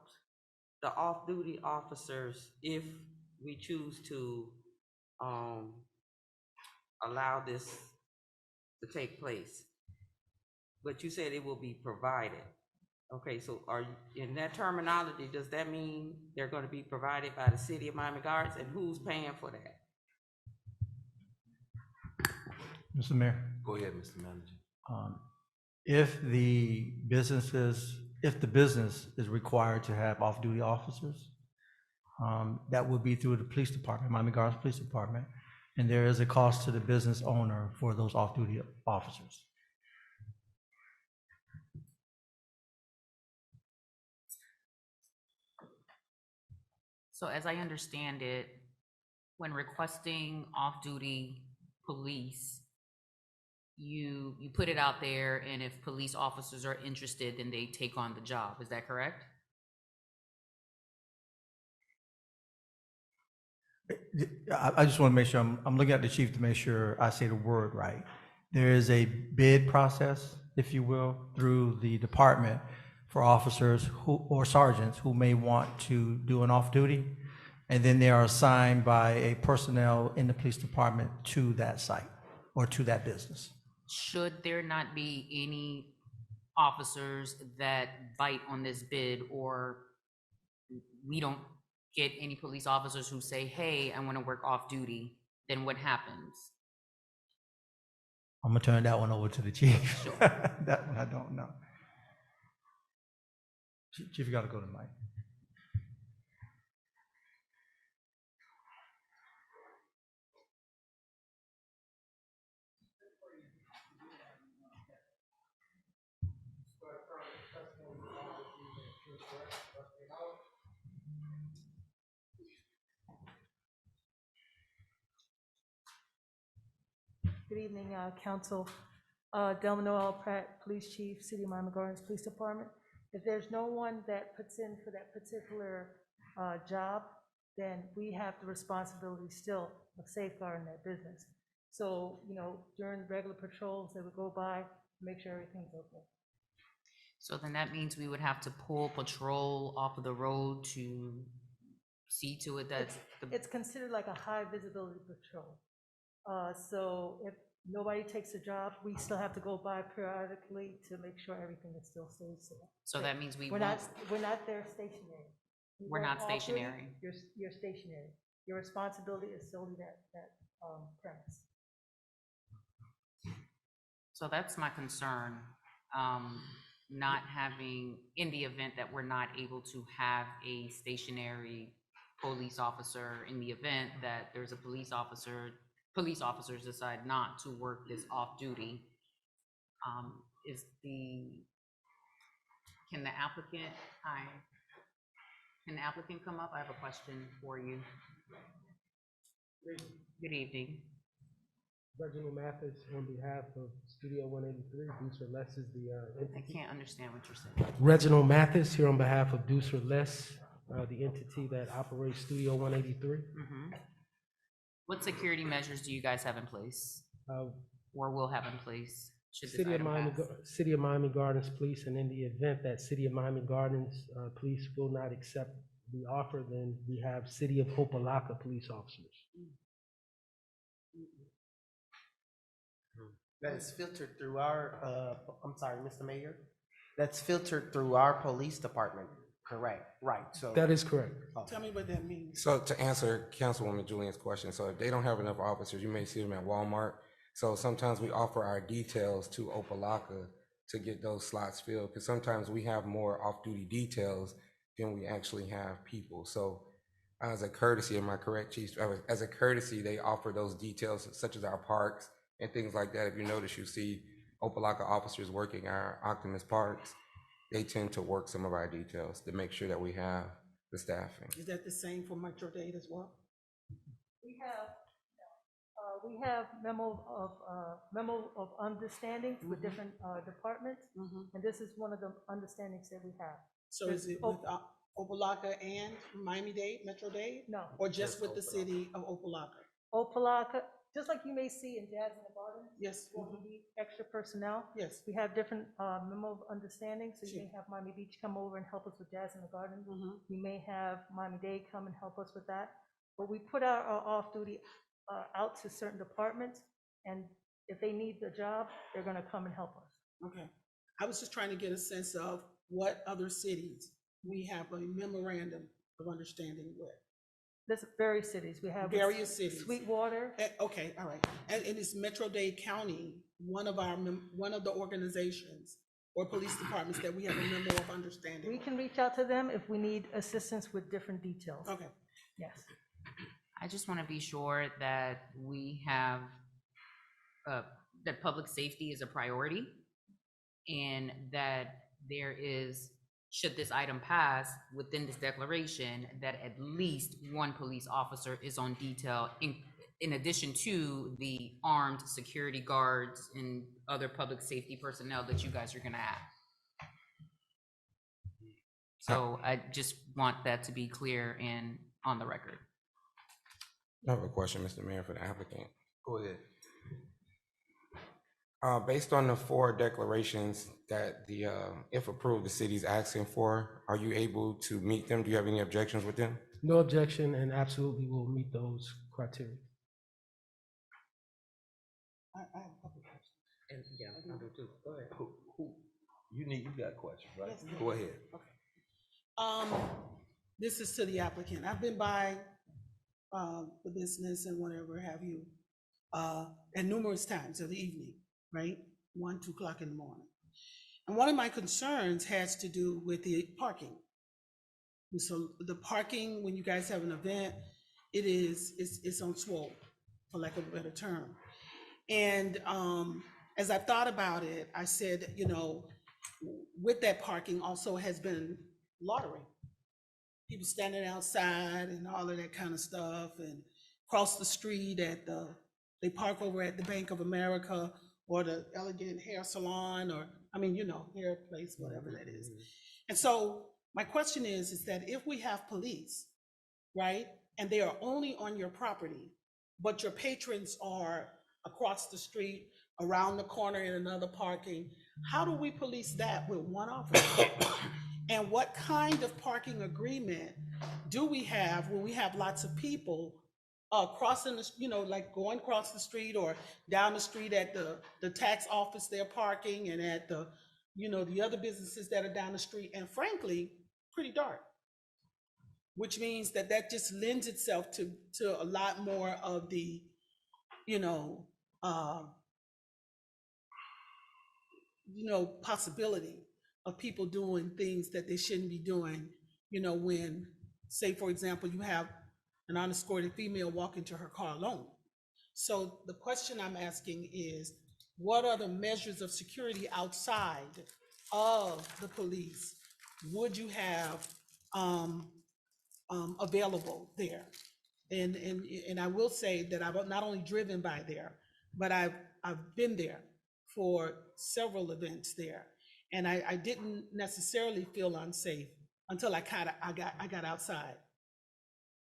the off-duty officers, if we choose to allow this to take place, but you said it will be provided. Okay, so in that terminology, does that mean they're going to be provided by the city of Miami Gardens, and who's paying for that? Mr. Mayor, Go ahead, Mr. Manager. if the business is required to have off-duty officers, that would be through the police department, Miami Gardens Police Department, and there is a cost to the business owner for those off-duty officers. So as I understand it, when requesting off-duty police, you put it out there, and if police officers are interested, then they take on the job. Is that correct? I just want to make sure, I'm looking at the chief to make sure I say the word right. There is a bid process, if you will, through the department for officers or sergeants who may want to do an off-duty, and then they are assigned by a personnel in the police department to that site or to that business. Should there not be any officers that bite on this bid, or we don't get any police officers who say, hey, I want to work off duty, then what happens? I'm gonna turn that one over to the chief. Sure. That one I don't know. Chief, you gotta go to Mike. Good evening, Council. Delano Pratt, Police Chief, City of Miami Gardens Police Department. If there's no one that puts in for that particular job, then we have the responsibility still safeguarding their business. So, you know, during regular patrols, they would go by, make sure everything's okay. So then that means we would have to pull patrol off of the road to see to it that It's considered like a high visibility patrol. So if nobody takes a job, we still have to go by periodically to make sure everything is still safe. So that means we We're won't, not there stationary. You We're work not off duty, stationary. You're stationary. Your responsibility is solely that premise. so that's my concern. Not having, in the event that we're not able to have a stationary police officer, in the event that there's a police officers decide not to work this off duty, can the applicant, can the applicant come up? I have a question for you. Good evening. Reginald Mathis on behalf of Studio 183, Deuce or Less is the I entity. can't understand what you're saying. Reginald Mathis here on behalf of Deuce or Less, the entity that operates Studio 183. Mhm. What security measures do you guys have in place, Uh, or will have in place? Should this City of item Miami, pass? City of Miami Gardens Police, and in the event that City of Miami Gardens Police will not accept the offer, then we have City of Hopalaka police officers. That's filtered through our, I'm sorry, Mr. Mayor? That's filtered through our police department, correct, right, so. That is correct. Tell me what that means. So to answer Councilwoman Julian's question, so if they don't have enough officers, you may see them at Walmart. So sometimes we offer our details to Opalaka to get those slots filled, because sometimes we have more off-duty details than we actually have people. So as a courtesy, am I correct, Chief? As a courtesy, they offer those details such as our parks and things like that. If you notice, you see Opalaka officers working our Optimus parks. They tend to work some of our details to make sure that we have the staffing. Is that the same for Metro Dade as well? We have memo of understandings with different departments, and this is one of the understandings that we have. So is it with Opalaka and Miami-Dade, Metro Dade? No. Or just with the city of Opalaka? Opalaka, just like you may see in Jazz in the Gardens. Yes. When we need extra personnel. Yes. We have different memo of understanding, so you may have Miami Beach come over and help us with Jazz in the Garden. We may have Miami-Dade come and help us with that. But we put our off-duty out to certain departments, and if they need the job, they're gonna come and help us. Okay. I was just trying to get a sense of what other cities we have a memorandum of understanding with. There's various cities. We have Various cities. Sweetwater. Okay, all right. And it's Metro Dade County, one of the organizations or police departments that we have a memo of understanding. We can reach out to them if we need assistance with different details. Okay. Yes. I just want to be sure that we have, that public safety is a priority, and that there is, should this item pass within this declaration, that at least one police officer is on detail in addition to the armed security guards and other public safety personnel that you guys are gonna have. So I just want that to be clear and on the record. I have a question, Mr. Mayor, for the applicant. Go ahead. Based on the 4 declarations that the, if approved, the city's asking for, are you able to meet them? Do you have any objections with them? No objection, and absolutely will meet those criteria. I have a couple questions. And yeah, I do too. Go ahead. You got questions, right? Yes, Go ahead. Okay. This is to the applicant. I've been by the business and whatever have you, at numerous times of the evening, right? 1, 2 o'clock in the morning. And one of my concerns has to do with the parking. And so the parking, when you guys have an event, it's on swole, for lack of a better term. And as I thought about it, I said, you know, with that parking also has been loitering. People standing outside and all of that kind of stuff, and cross the street they park over at the Bank of America or the Elegant Hair Salon, or, I mean, you know, hair place, whatever that is. And so my question is that if we have police, right, and they are only on your property, but your patrons are across the street, around the corner in another parking. How do we police that with one officer? And what kind of parking agreement do we have when we have lots of people crossing the, like going across the street or down the street at the tax office they're parking, and at the, the other businesses that are down the street, and frankly, pretty dark, which means that just lends itself to a lot more of the, possibility of people doing things that they shouldn't be doing, when, say, for example, you have an unescorted female walk into her car alone. So the question I'm asking is, what other measures of security outside of the police would you have available there? And I will say that I've not only driven by there, but I've been there for several events there, and I didn't necessarily feel unsafe until I got outside.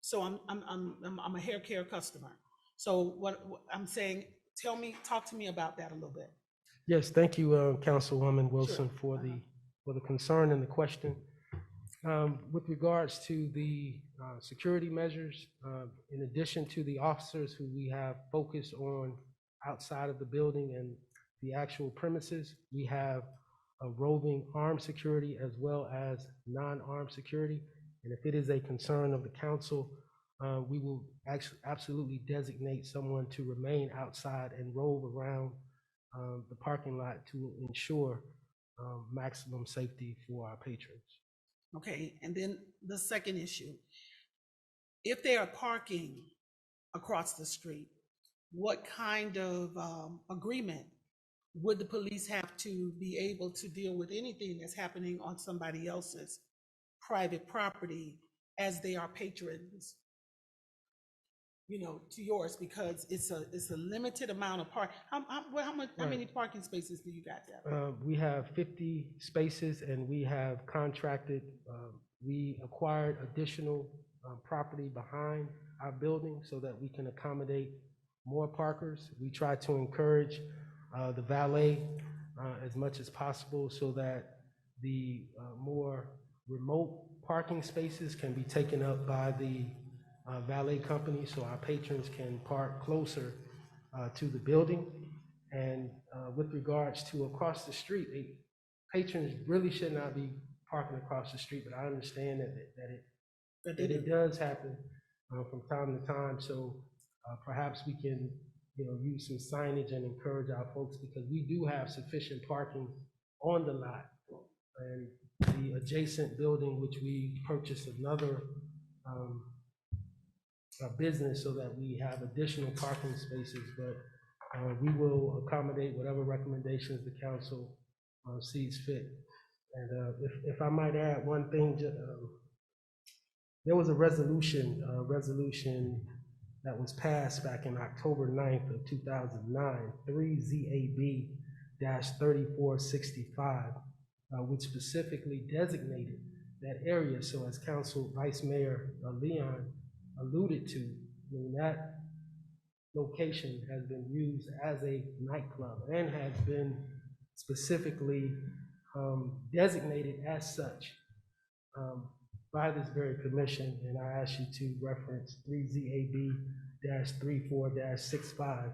So I'm a hair care customer. So what I'm saying, talk to me about that a little bit. Yes, thank you, Councilwoman Wilson, for the concern and the question. With regards to the security measures, in addition to the officers who we have focused on outside of the building and the actual premises, we have a roving armed security as well as non-armed security. And if it is a concern of the council, we will absolutely designate someone to remain outside and rove around the parking lot to ensure maximum safety for our patrons. Okay, and then the second issue, if they are parking across the street, what kind of agreement would the police have to be able to deal with anything that's happening on somebody else's private property as they are patrons, to yours, because it's a limited amount of park. How many parking spaces do you got there? We have 50 spaces, and we have contracted, we acquired additional property behind our building so that we can accommodate more parkers. We try to encourage the valet as much as possible so that the more remote parking spaces can be taken up by the valet company, so our patrons can park closer to the building. And with regards to across the street, patrons really should not be parking across the street, but I understand that it does happen from time to time. So perhaps we can use some signage and encourage our folks, because we do have sufficient parking on the lot. And the adjacent building, which we purchased another business so that we have additional parking spaces, but we will accommodate whatever recommendations the council sees fit. And if I might add one thing, there was a resolution that was passed back in October 9th of 2009, 3ZAB-3465, which specifically designated that area. So as Council Vice Mayor Leon alluded to, that location has been used as a nightclub and has been specifically designated as such by this very commission. And I ask you to reference 3ZAB-34-65, a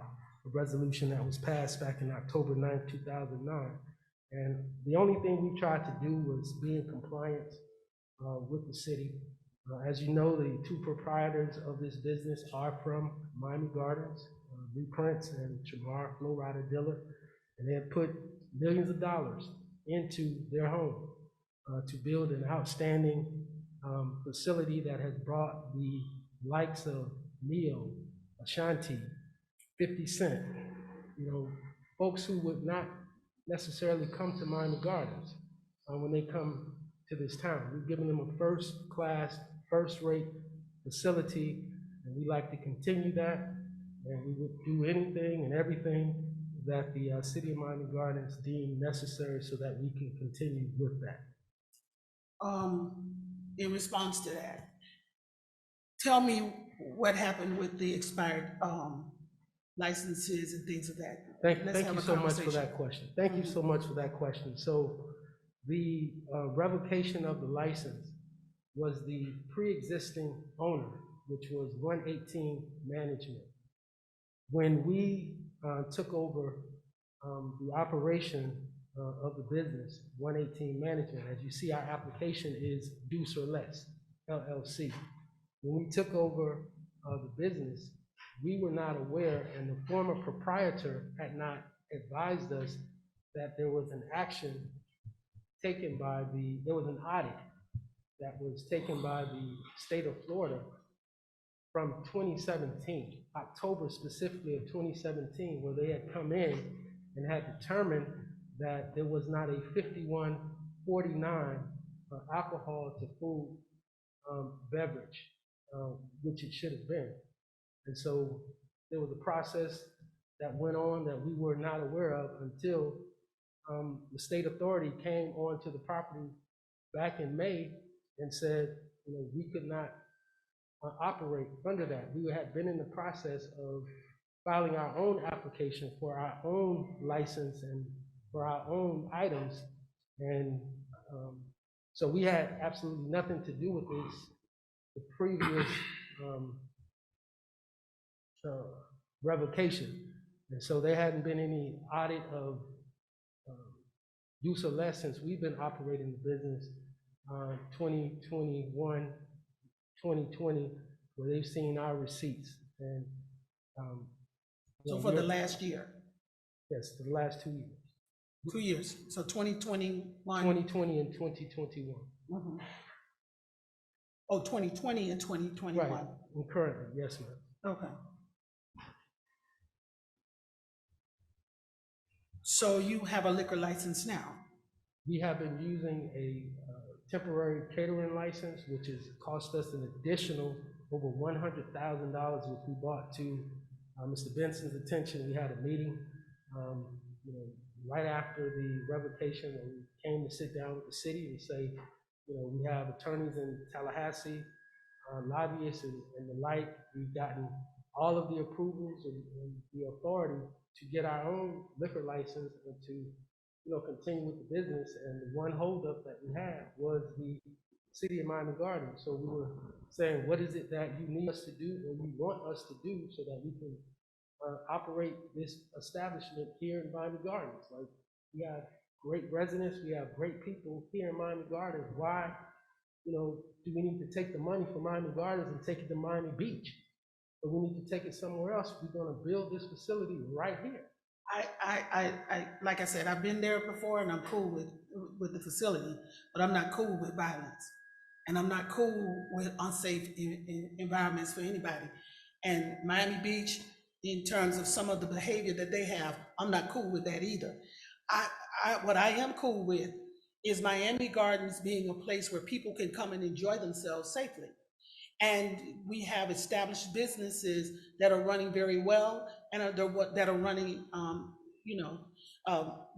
resolution that was passed back in October 9th, 2009. And the only thing we tried to do was be in compliance with the city. As you know, the two proprietors of this business are from Miami Gardens, Blueprints and Shamar Flow Rider Dealer, and they have put millions of dollars into their home to build an outstanding facility that has brought the likes of Neo, Ashanti, 50 Cent, folks who would not necessarily come to Miami Gardens when they come to this town. We've given them a first-class, first-rate facility, and we like to continue that, and we would do anything and everything that the city of Miami Gardens deem necessary so that we can continue with that. In response to that, tell me what happened with the expired licenses and things of that. Let's Thank have you a so much for conversation. that question. Thank you so much for that question. So the revocation of the license was the pre-existing owner, which was 118 Management. When we took over the operation of the business, 118 Management, as you see, our application is Deuce or Less, LLC. When we took over the business, we were not aware, and the former proprietor had not advised us that there was an action taken by there was an audit that was taken by the state of Florida from 2017, October specifically of 2017, where they had come in and had determined that there was not a 5149 alcohol to food beverage, which it should have been. And so there was a process that went on that we were not aware of until the state authority came onto the property back in May and said, we could not operate under that. We had been in the process of filing our own application for our own license and for our own items. And so we had absolutely nothing to do with the previous revocation. And so there hadn't been any audit of Deuce or Less since we've been operating the business 2021, 2020, where they've seen our receipts. And So for the last year? Yes, for the last 2 years. 2 years, so 2021? 2020 and 2021. Mhm. Oh, 2020 and 2021? Right, and currently, yes, ma'am. Okay. So you have a liquor license now? We have been using a temporary catering license, which has cost us an additional over $100,000, which we brought to Mr. Benson's attention. We had a meeting, right after the revocation, where we came to sit down with the city and say, we have attorneys in Tallahassee, lobbyists and the like. We've gotten all of the approvals and the authority to get our own liquor license and to continue with the business. And the one holdup that we had was the city of Miami Gardens. So we were saying, what is it that you need us to do or you want us to do so that we can operate this establishment here in Miami Gardens? Like, we have great residents, we have great people here in Miami Gardens. Why, do we need to take the money from Miami Gardens and take it to Miami Beach? But we need to take it somewhere else. We're gonna build this facility right here. I like I said, I've been there before and I'm cool with the facility, but I'm not cool with violence. And I'm not cool with unsafe environments for anybody. And Miami Beach, in terms of some of the behavior that they have, I'm not cool with that either. What I am cool with is Miami Gardens being a place where people can come and enjoy themselves safely. And we have established businesses that are running very well and that are running,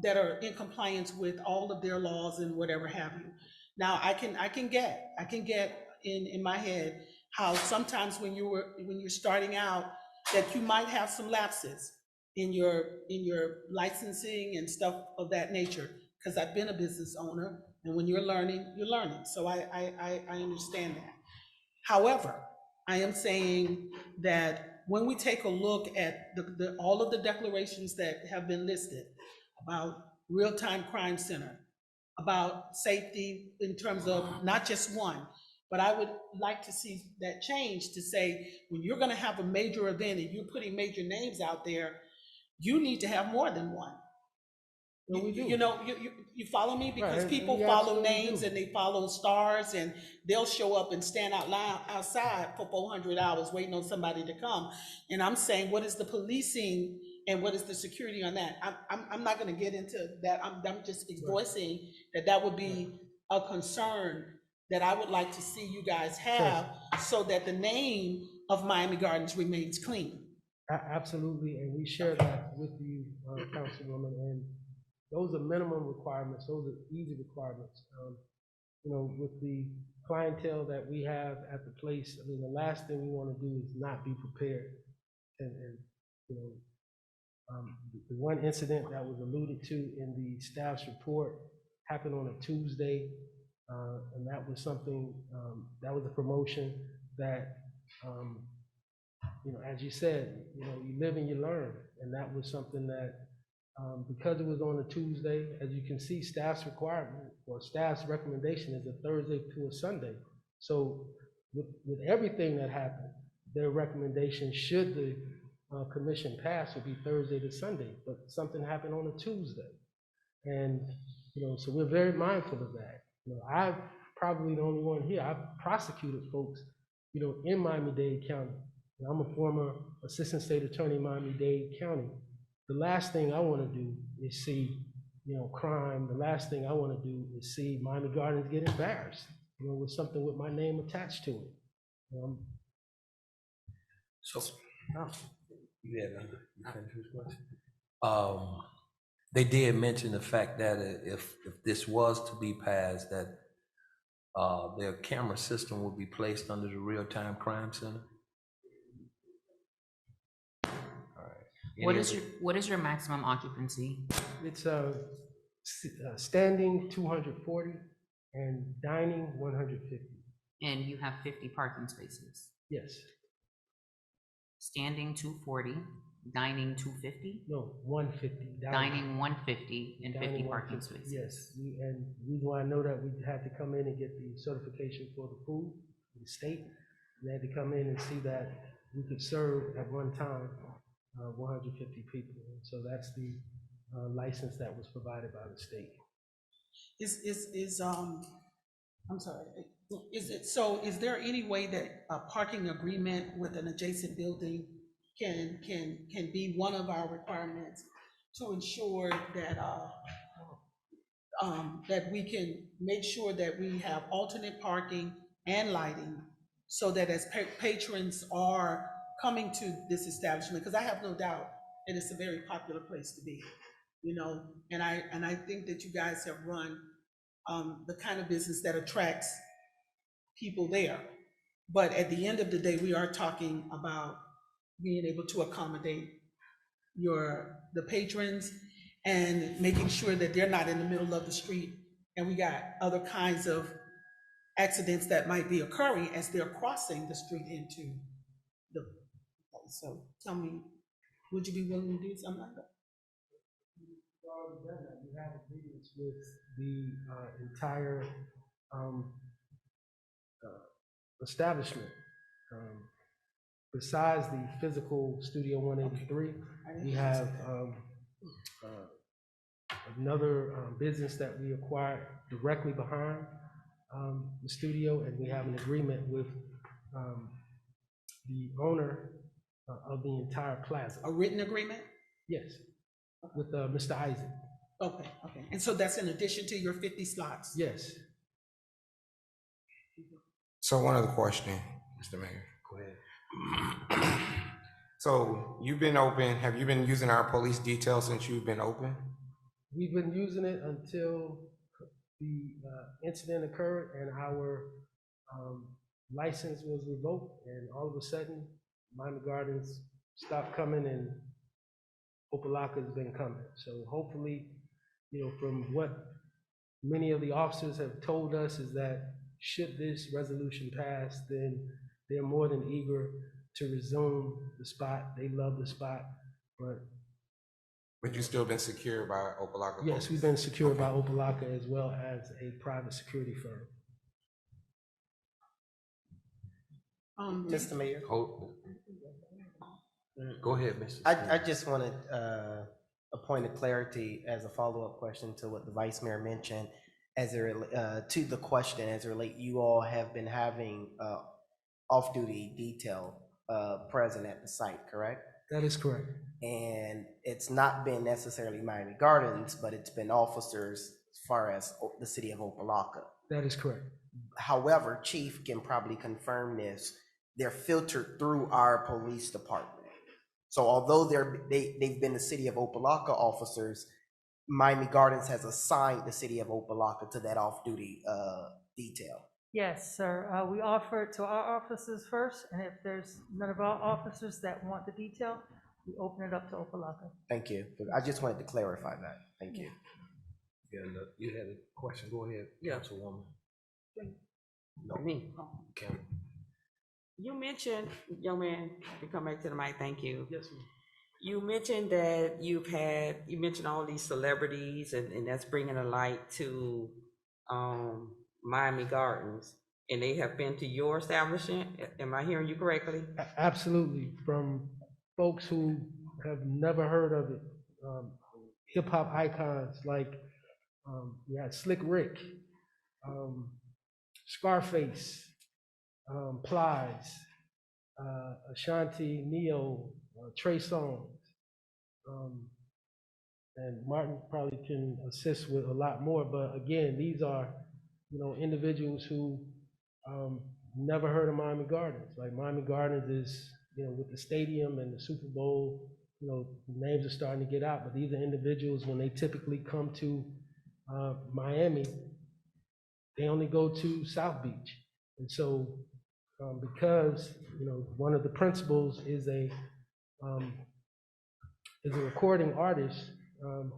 that are in compliance with all of their laws and whatever have you. Now, I can get in my head how sometimes when you're starting out, that you might have some lapses in your licensing and stuff of that nature. Because I've been a business owner, and when you're learning, you're learning. So I understand that. However, I am saying that when we take a look at all of the declarations that have been listed about real-time crime center, about safety in terms of not just one, but I would like to see that change to say, when you're gonna have a major event and you're putting major names out there, you need to have more than one. You follow me? Because Right, people we follow absolutely names do. and they follow stars, and they'll show up and stand out loud outside for 400 hours waiting on somebody to come. And I'm saying, what is the policing and what is the security on that? I'm not gonna get into that. I'm just voicing that would be a concern that I would like to see you guys have, so that the name of Miami Gardens remains clean. Absolutely, and we share that with you, Councilwoman, and those are minimum requirements, those are easy requirements. you know, with the clientele that we have at the place, I mean, the last thing we want to do is not be prepared. And you know, the one incident that was alluded to in the staff's report happened on a Tuesday, and that was something, that was a promotion that, you know, as you said, you know, you live and you learn, and that was something that, because it was on a Tuesday, as you can see, staff's requirement or staff's recommendation is a Thursday to a Sunday. So with everything that happened, their recommendation, should the commission pass, would be Thursday to Sunday, but something happened on a Tuesday. And, you know, so we're very mindful of that. You know, I'm probably the only one here. I've prosecuted folks, you know, in Miami-Dade County. I'm a former assistant state attorney in Miami-Dade County. The last thing I want to do is see, you know, crime. The last thing I want to do is see Miami Gardens get embarrassed, you know, with something with my name attached to it. So, you finished this question? They did mention the fact that if this was to be passed, that their camera system will be placed under the real-time crime center. What is your maximum occupancy? It's standing 240 and dining 150. And you have 50 parking spaces? Yes. Standing 240, dining 250? No, 150. Dining 150 and 50 Dining parking 150, spaces? yes. And the reason why I know that, we had to come in and get the certification for the food, the state. We had to come in and see that we could serve at one time 150 people. And so that's the license that was provided by the state. I'm sorry, is there any way that a parking agreement with an adjacent building can be one of our requirements to ensure that, that we can make sure that we have alternate parking and lighting, so that as patrons are coming to this establishment, because I have no doubt that it's a very popular place to be, you know, and I think that you guys have run the kind of business that attracts people there. But at the end of the day, we are talking about being able to accommodate the patrons and making sure that they're not in the middle of the street, and we got other kinds of accidents that might be occurring as they're crossing the street into the, so tell me, would you be willing to do something like that? We have agreements with the entire establishment. Besides the physical Studio 183, we have another business that we acquired directly behind the studio, and we have an agreement with the owner of the entire plaza. A written agreement? Yes, with Mr. Isaac. Okay, and so that's in addition to your 50 slots? Yes. So one other question, Mr. Mayor. Go ahead. So you've been open, have you been using our police detail since you've been open? We've been using it until the incident occurred and our license was revoked, and all of a sudden, Miami Gardens stopped coming and Opalaka's been coming. So hopefully, you know, from what many of the officers have told us is that should this resolution pass, then they're more than eager to resume the spot. They love the spot, but you've still been secured by Opalaka? Yes, we've been secured by Opalaka as well as a private security firm. Mr. Mayor. Go ahead, Mr. I just wanted a point of clarity as a follow-up question to what the Vice Mayor mentioned, as to the question as it relates, you all have been having off-duty detail present at the site, correct? That is correct. And it's not been necessarily Miami Gardens, but it's been officers as far as the city of Opalaka. That is correct. However, Chief can probably confirm this, they're filtered through our police department. So although they've been the city of Opalaka officers, Miami Gardens has assigned the city of Opelika to that off-duty detail. Yes, sir. We offer it to our officers first, and if there's none of our officers that want the detail, we open it up to Opelika. Thank you. I just wanted to clarify that. Thank you. Yeah, look, you had a question, go ahead, Yeah. Councilwoman. No, me. Council. You mentioned, young man, you come back to the mic, thank you. Yes, ma'am. You mentioned that you mentioned all these celebrities and that's bringing a light to, Miami Gardens. And they have been to your establishment, am I hearing you correctly? Absolutely, from folks who have never heard of it, hip hop icons like we had Slick Rick, Scarface, Plies, Ashanti, Neo, Trey Songz, and Martin probably can assist with a lot more. But again, these are, individuals who never heard of Miami Gardens. Like Miami Gardens is, with the stadium and the Super Bowl, names are starting to get out. But these are individuals, when they typically come to Miami, they only go to South Beach. And so because, one of the principals is a recording artist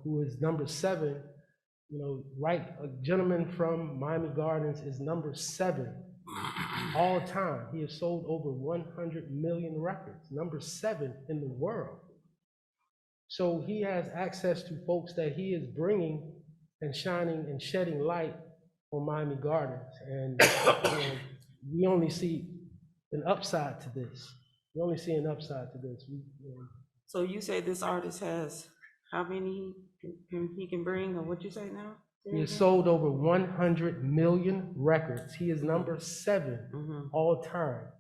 who is number 7, a gentleman from Miami Gardens is number 7 all time. He has sold over 100 million records, number 7 in the world. So he has access to folks that he is bringing and shining and shedding light on Miami Gardens. And we only see an upside to this. We only see an upside to this. So you say this artist has how many he can bring, or what you say now? He has sold over 100 million records. He is number 7 all time.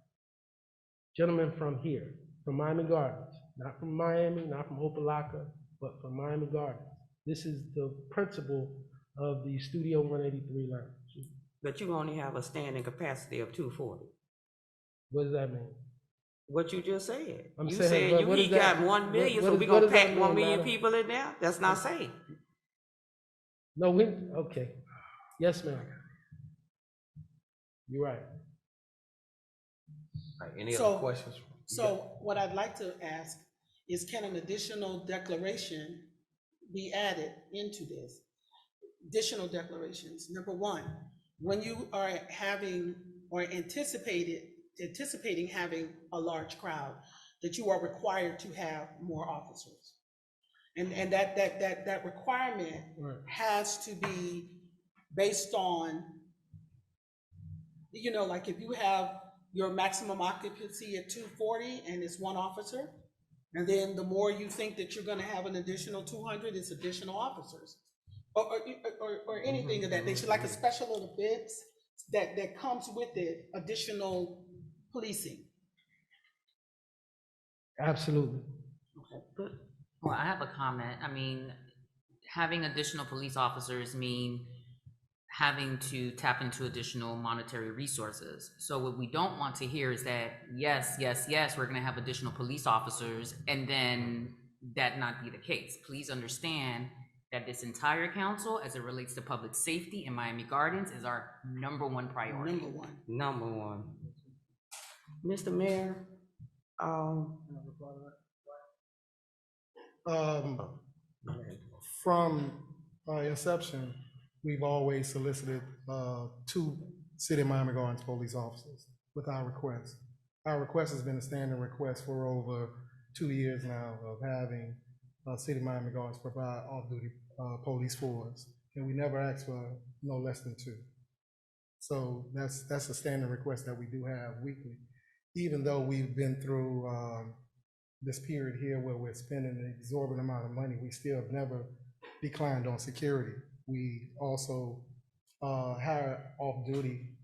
Gentleman from here, from Miami Gardens, not from Miami, not from Opelika, but from Miami Gardens. This is the principle of the Studio 183 lounge. But you only have a standing capacity of 240. What does that mean? What you just said. I'm You saying, said he got 1 million, so we gonna pack 1 million people in there? That's not safe. No, okay. Yes, ma'am. You're right. All right, any other questions? So what I'd like to ask is, can an additional declaration be added into this? Additional declarations. Number 1, when you are having or anticipating having a large crowd, that you are required to have more officers. And that requirement has to be based on, like if you have your maximum occupancy at 240 and it's 1 officer, and then the more you think that you're gonna have an additional 200, it's additional officers. Or anything of that nature, like a special little bits that comes with it, additional policing. Absolutely. Okay, good. Well, I have a comment. I mean, having additional police officers mean having to tap into additional monetary resources. So what we don't want to hear is that, yes, we're gonna have additional police officers, and then that not be the case. Please understand that this entire council, as it relates to public safety in Miami Gardens, is our #1 priority. Number one. Mr. Mayor, From inception, we've always solicited 2 City of Miami Gardens police officers with our request. Our request has been a standing request for over 2 years now of having City of Miami Gardens provide off-duty police force, and we never asked for no less than 2. So that's a standing request that we do have weekly, even though we've been through this period here where we're spending an exorbitant amount of money. We still have never declined on security. We also hire off-duty,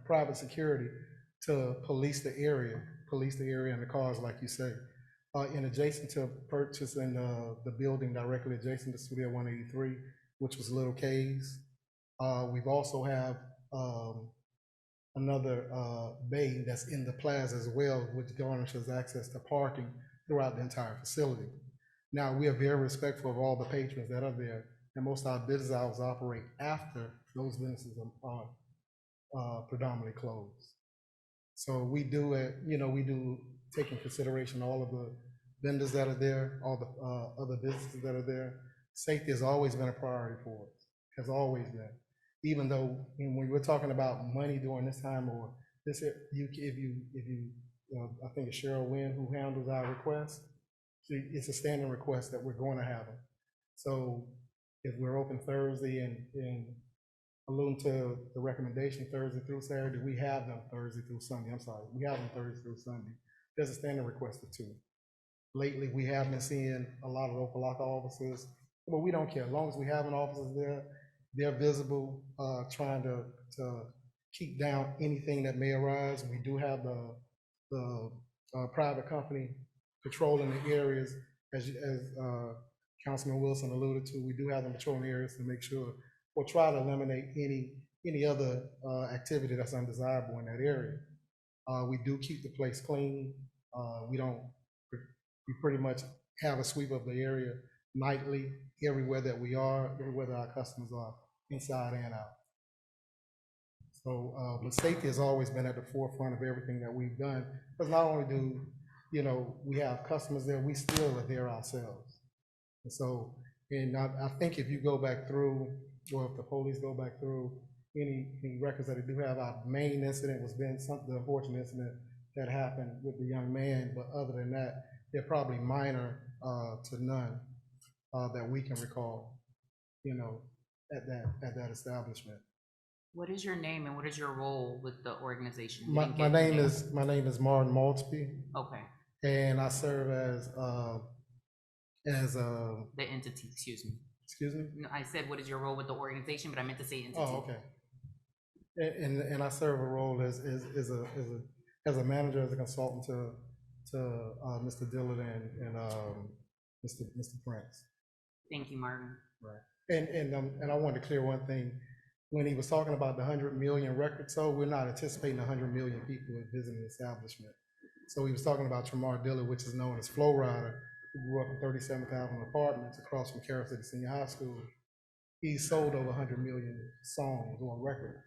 private security to police the area and the cars, like you say. In adjacent to purchasing the building directly adjacent to Studio 183, which was Little K's. We've also have another bay that's in the plaza as well, which garnishes access to parking throughout the entire facility. Now, we are very respectful of all the patrons that are there, and most of our business hours operate after those businesses are predominantly closed. So we do we do take in consideration all of the vendors that are there, all the other businesses that are there. Safety has always been a priority for us, has always been. Even though when we're talking about money during this time, or this, I think it's Cheryl Wynn who handles our requests. It's a standing request that we're going to have them. So if we're open Thursday and alluding to the recommendation Thursday through Saturday, we have them Thursday through Sunday. I'm sorry, we have them Thursday through Sunday. There's a standing request for 2. Lately, we have been seeing a lot of local lock officers, but we don't care. As long as we have an officers there, they're visible, trying to keep down anything that may arise. We do have the private company patrolling the areas, as Councilman Wilson alluded to. We do have them patrolling areas to make sure, or try to eliminate any other activity that's undesirable in that area. We do keep the place clean. We pretty much have a sweep of the area nightly, everywhere that we are, everywhere that our customers are, inside and out. So, but safety has always been at the forefront of everything that we've done. Because not only do, we have customers there, we still are there ourselves. And so, I think if you go back through, or if the police go back through any records that they do have, our main incident was the unfortunate incident that happened with the young man. But other than that, they're probably minor to none that we can recall, at that establishment. What is your name and what is your role with the organization? My name is Martin Maltby. Okay. And I serve as the entity. Excuse me. Excuse me. No, I said what is your role with the organization, but I meant to say entity. Oh, okay. And I serve a role as a manager, as a consultant to Mr. Dillard and Mr. Prince. Thank you, Martin. Right. And I wanted to clear one thing. When he was talking about the 100 million records sold, we're not anticipating 100 million people visiting the establishment. So he was talking about Tremar Dillard, which is known as Flow Rider, who grew up in 37,000 apartments across from Cara City Senior High School. He sold over 100 million songs or records,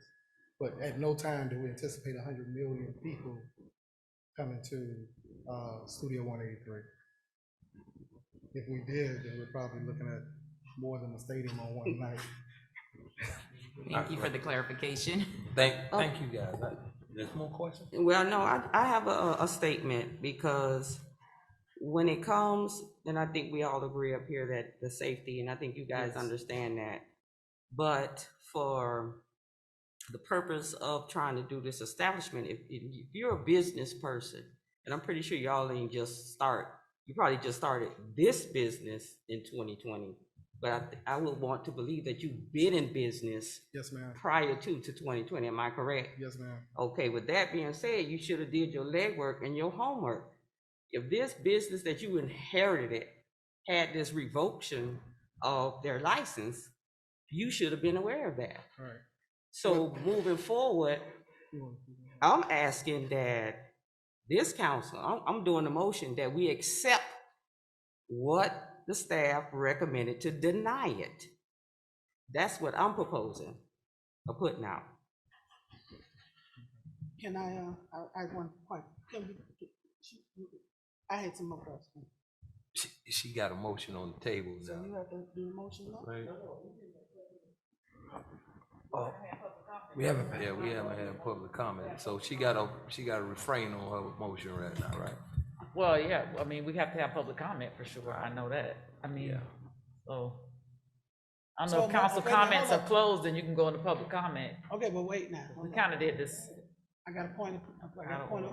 but at no time do we anticipate 100 million people coming to Studio 183. If we did, then we're probably looking at more than a stadium on one night. Thank you for the clarification. Thank you, guys. There's more questions? Well, no, I have a statement, because when it comes, and I think we all agree up here that the safety, and I think you guys understand that, but for the purpose of trying to do this establishment, if you're a business person, and I'm pretty sure y'all ain't just you probably just started this business in 2020, but I would want to believe that you've been in business yes, ma'am, prior to 2020. Am I correct? Yes, ma'am. Okay, with that being said, you should have did your legwork and your homework. If this business that you inherited had this revocation of their license, you should have been aware of that. Right. So moving forward, I'm asking that this council, I'm doing a motion that we accept what the staff recommended to deny it. That's what I'm proposing or putting out. Can I want quite, I had some more questions. She got a motion on the table now. So you have to do a motion now? Right. Oh, we haven't had public comment, so she got to refrain on her motion right now, right? Well, yeah, I mean, we have to have public comment for sure, I know that. I mean, so, I don't know if council comments are closed, then you can go into public comment. Okay, but wait now. We kind of did this. I got a point of order.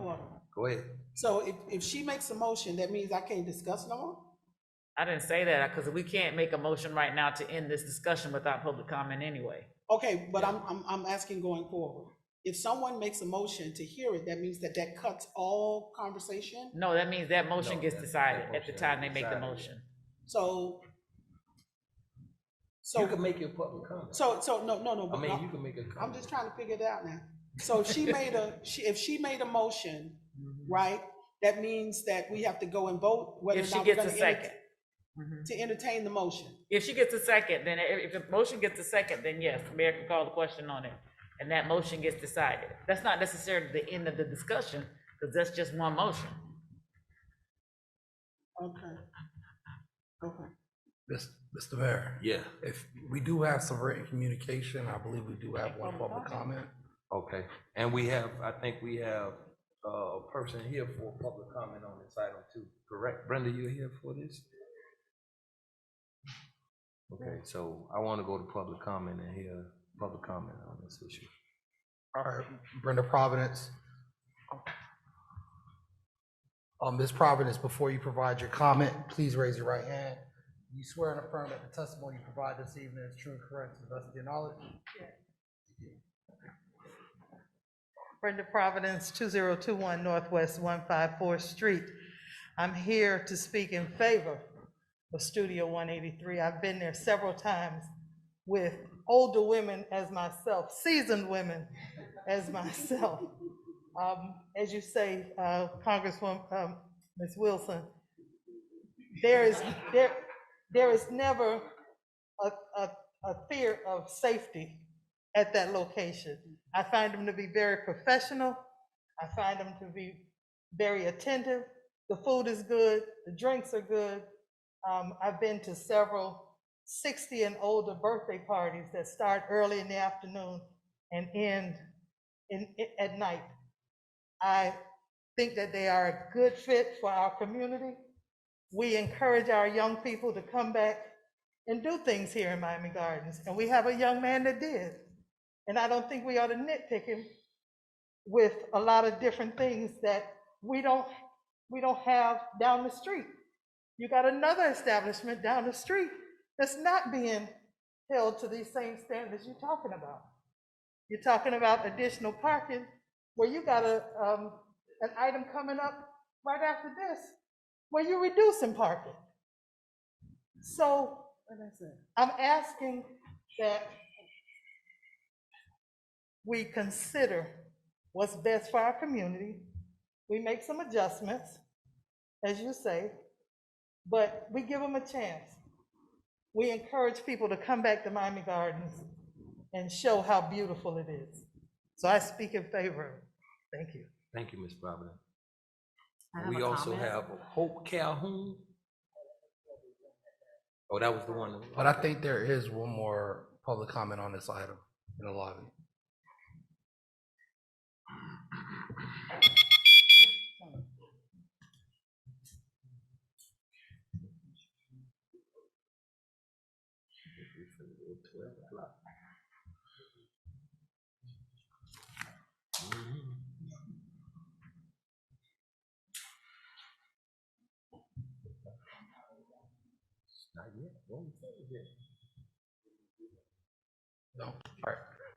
Go ahead. So if she makes a motion, that means I can't discuss no more? I didn't say that, because we can't make a motion right now to end this discussion without public comment anyway. Okay, but I'm asking going forward. If someone makes a motion to hear it, that means that cuts all conversation? No, that means that motion gets decided at the time they make the motion. So you can make your public comment. So no. I mean, you can make a comment. I'm just trying to figure it out now. So if she made a motion, right? That means that we have to go and vote whether If or she not we're gets gonna a second. to entertain the motion. If she gets a second, then if the motion gets a second, then yes, the mayor can call the question on it, and that motion gets decided. That's not necessarily the end of the discussion, because that's just one motion. Okay. Okay. Mr. Mayor. Yeah. If we do have some written communication, I believe we do have one public comment. Okay, and I think we have a person here for public comment on this item too, correct? Brenda, you here for this? Okay, so I want to go to public comment and hear public comment on this issue. All right, Brenda Providence. Ms. Providence, before you provide your comment, please raise your right hand. You swear and affirm that the testimony you provide this evening is true and correct to the best of your knowledge? Brenda Providence, 2021 Northwest 154th Street. I'm here to speak in favor of Studio 183. I've been there several times with older women as myself, seasoned women as myself. As you say, Congresswoman, Ms. Wilson, there is never a fear of safety at that location. I find them to be very professional. I find them to be very attentive. The food is good, the drinks are good. I've been to several 60 and older birthday parties that start early in the afternoon and end at night. I think that they are a good fit for our community. We encourage our young people to come back and do things here in Miami Gardens. And we have a young man that did. And I don't think we ought to nitpick him with a lot of different things that we don't have down the street. You got another establishment down the street that's not being held to these same standards you're talking about. You're talking about additional parking where you got an item coming up right after this where you're reducing parking. So I'm asking that we consider what's best for our community. We make some adjustments, as you say, but we give them a chance. We encourage people to come back to Miami Gardens and show how beautiful it is. So I speak in favor of it. Thank you. Thank you, Ms. Providence. I have We a also comment. have Hope Calhoun. Oh, that was the one. But I think there is one more public comment on this item in the lobby. Not yet. Won't say it yet. No. All right.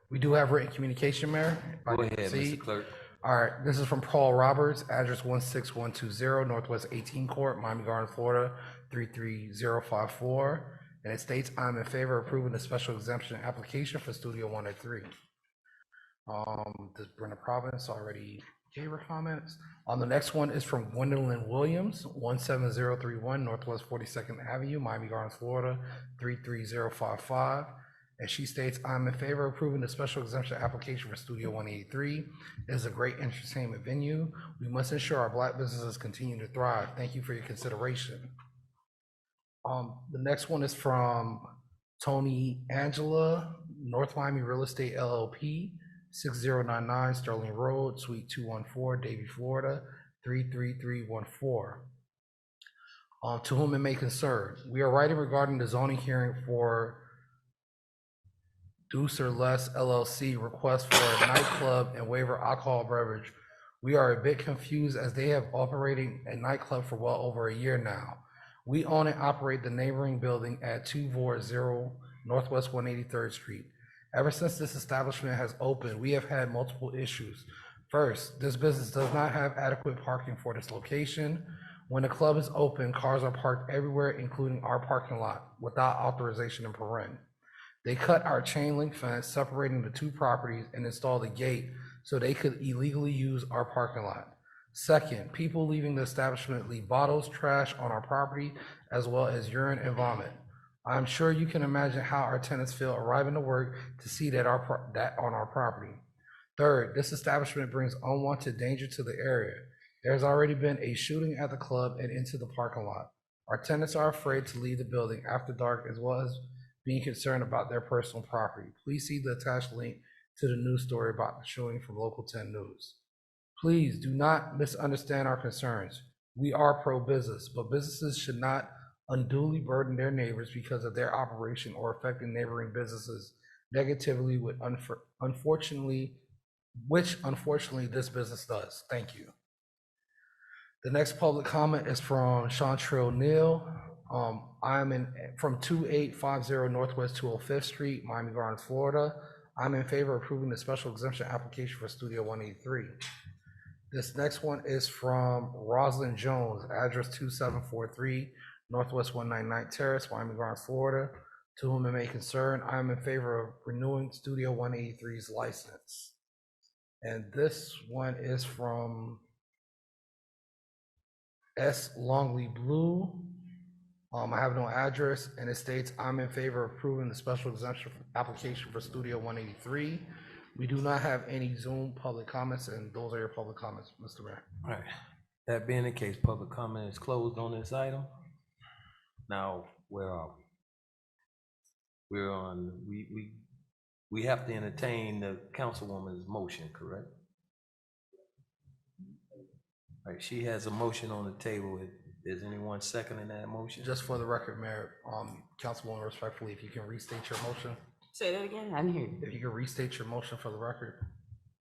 We do have written communication, Mayor. Go ahead, See? Mr. Clerk. All right, this is from Paul Roberts, address 16120 Northwest 18 Court, Miami Gardens, Florida, 33054. And it states, I'm in favor of approving the special exemption application for Studio 103. This Brenda Providence already gave her comments. The next one is from Gwendolyn Williams, 17031 Northwest 42nd Avenue, Miami Gardens, Florida, 33055. And she states, I'm in favor of approving the special exemption application for Studio 183. It is a great entertainment venue. We must ensure our Black businesses continue to thrive. Thank you for your consideration. The next one is from Tony Angela, North Miami Real Estate LLP, 6099 Sterling Road, Suite 214, Davie, Florida, 33314. To whom it may concern, we are writing regarding the zoning hearing for Deuce or Less LLC request for a nightclub and waiver alcohol beverage. We are a bit confused as they have operating a nightclub for well over a year now. We own and operate the neighboring building at 240 Northwest 183rd Street. Ever since this establishment has opened, we have had multiple issues. First, this business does not have adequate parking for this location. When the club is open, cars are parked everywhere, including our parking lot, without authorization and paren. They cut our chain link fence separating the two properties and installed a gate so they could illegally use our parking lot. Second, people leaving the establishment leave bottles, trash on our property, as well as urine and vomit. I'm sure you can imagine how our tenants feel arriving to work to see that on our property. Third, this establishment brings unwanted danger to the area. There's already been a shooting at the club and into the parking lot. Our tenants are afraid to leave the building after dark, as well as being concerned about their personal property. Please see the attached link to the news story about the shooting from Local 10 News. Please do not misunderstand our concerns. We are pro-business, but businesses should not unduly burden their neighbors because of their operation or affecting neighboring businesses negatively, which unfortunately this business does. Thank you. The next public comment is from Chantrell Neal. I'm from 2850 Northwest 205th Street, Miami Gardens, Florida. I'm in favor of approving the special exemption application for Studio 183. This next one is from Rosalind Jones, address 2743 Northwest 199 Terrace, Miami Gardens, Florida. To whom it may concern, I am in favor of renewing Studio 183's license. And this one is from S. Longley Blue. I have no address, and it states, I'm in favor of approving the special exemption application for Studio 183. We do not have any Zoom public comments, and those are your public comments, Mr. Mayor. All right. That being the case, public comment is closed on this item. Now, where are we? We're on, we have to entertain the councilwoman's motion, correct? All right, she has a motion on the table. Is anyone seconding that motion? Just for the record, Mayor, Councilwoman, respectfully, if you can restate your motion. Say that again, I didn't hear you. If you can restate your motion for the record.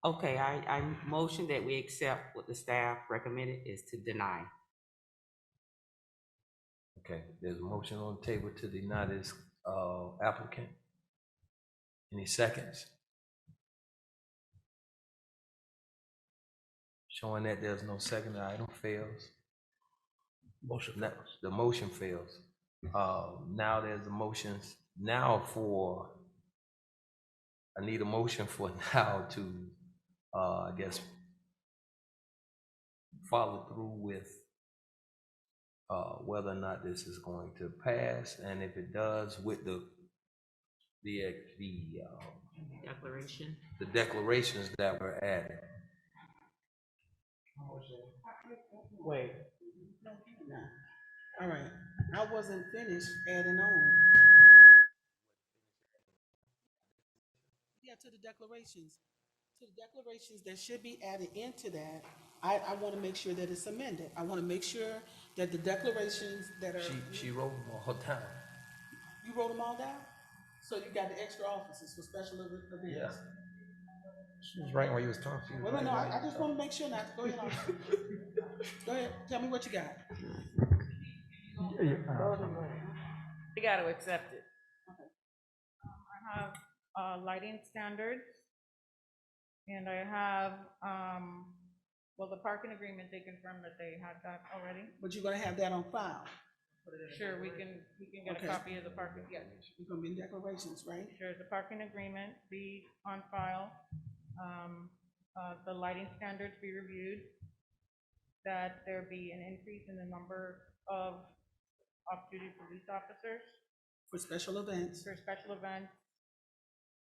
Okay, I motion that we accept what the staff recommended is to deny. Okay, there's a motion on the table to deny this applicant. Any seconds? Showing that there's no second, the item fails. The motion fails. Now there's a motion now for, I need a motion for now to, I guess, follow through with whether or not this is going to pass, and if it does, with the declaration, the declarations that were added. Wait. No. All right, I wasn't finished adding on. Yeah, to the declarations. To the declarations that should be added into that, I want to make sure that it's amended. I want to make sure that the declarations that are. She wrote them all down. You wrote them all down? So you got the extra offices for special events? Yeah. She was right while you was talking. Well, no, I just want to make sure not. Go ahead. Go ahead. Tell me what you got. You got to accept it. I have lighting standards, and I have, well, the parking agreement, they confirmed that they had that already. But you're gonna have that on file? Sure, we can get a Okay. copy of the parking, yeah. It's gonna be in declarations, right? Sure, the parking agreement be on file, the lighting standards be reviewed, that there be an increase in the number of off-duty police officers. For special events. For special events.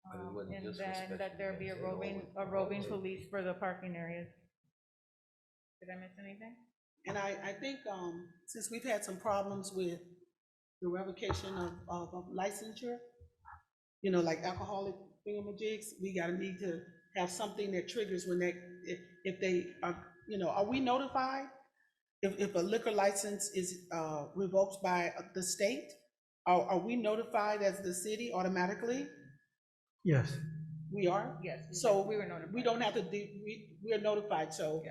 But it wasn't And just for then special that there be a events, roving police for the parking areas. Did I miss anything? And I think, since we've had some problems with the revocation of licensure, you know, like alcoholic thingamajigs, we gotta need to have something that triggers when they, if they are, you know, are we notified? If a liquor license is revoked by the state, are we notified as the city automatically? Yes. We are? Yes. So we were notified. we don't have to, we are notified, so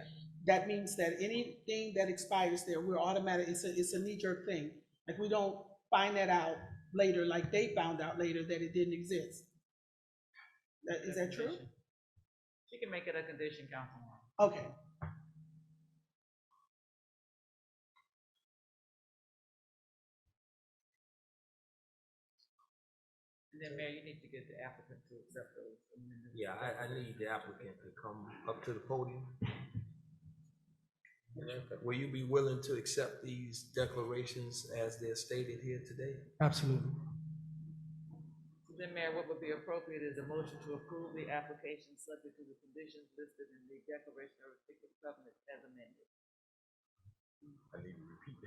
that means that anything that expires there, we're automatic, it's a knee-jerk thing. Like, we don't find that out later, like they found out later that it didn't exist. Is that true? She can make it a condition, Councilwoman. Okay. And then, Mayor, you need to get the applicant to accept those amendments. Yeah, I need the applicant to come up to the podium. Will you be willing to accept these declarations as they're stated here today? Absolutely. Then, Mayor, what would be appropriate is a motion to approve the application subject to the conditions listed in the Declaration of Restrictive Covenants as amended. I need to repeat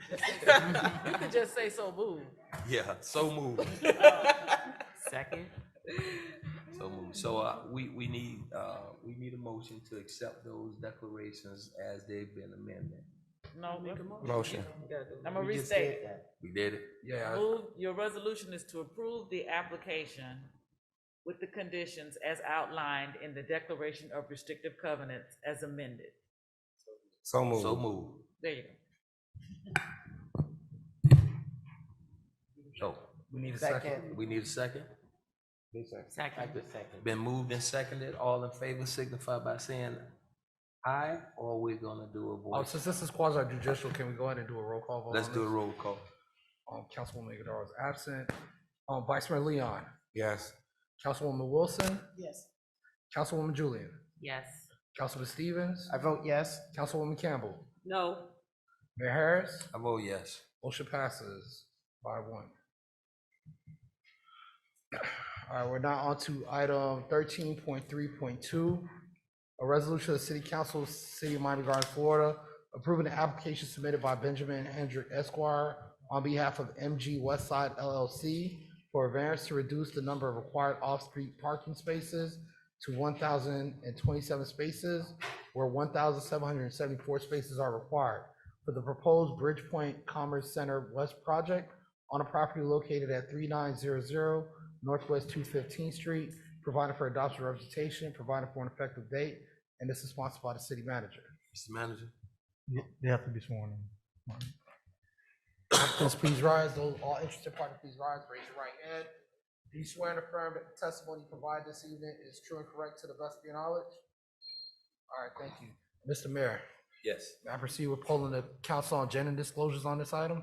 that. You could just say so moved. Yeah, so moved. Second. So moved. So, we need a motion to accept those declarations as they've been amended. No. Motion. I'm gonna We just restate. did that. We did it? Yeah. Your resolution is to approve the application with the conditions as outlined in the Declaration of Restrictive Covenants as amended. So moved. So moved. There you go. So, We need a second. we need a second? Second. Been moved and seconded. All in favor signify by saying aye, or we're gonna do a Oh, voice. since this is quasi judicial, can we go ahead and do a roll call vote? Let's on do a this? roll call. Councilwoman Iguodaro is absent. Vice Mayor Leon, Yes. Councilwoman Wilson, Yes. Councilwoman Julian, Yes. Councilman Stevens, I vote yes. Councilwoman Campbell, No. Mayor Harris, I vote yes. motion passes 5-1. All right, we're now on to item 13.3.2, a resolution of the City Council, City of Miami Gardens, Florida, approving the application submitted by Benjamin Hendrick Esquire on behalf of MG Westside LLC for a variance to reduce the number of required off-street parking spaces to 1,027 spaces, where 1,774 spaces are required for the proposed Bridgepoint Commerce Center West project on a property located at 3900 Northwest 215th Street, providing for adoption representation, providing for an effective date, and this is sponsored by the city manager. Mr. Manager? They have to be sworn in. Applicants, please rise. Those all interested parties, please rise. Raise your right hand. Do you swear and affirm that the testimony you provide this evening is true and correct to the best of your knowledge? All right, thank you. Mr. Mayor, Yes. may I proceed with polling the council on gender disclosures on this item?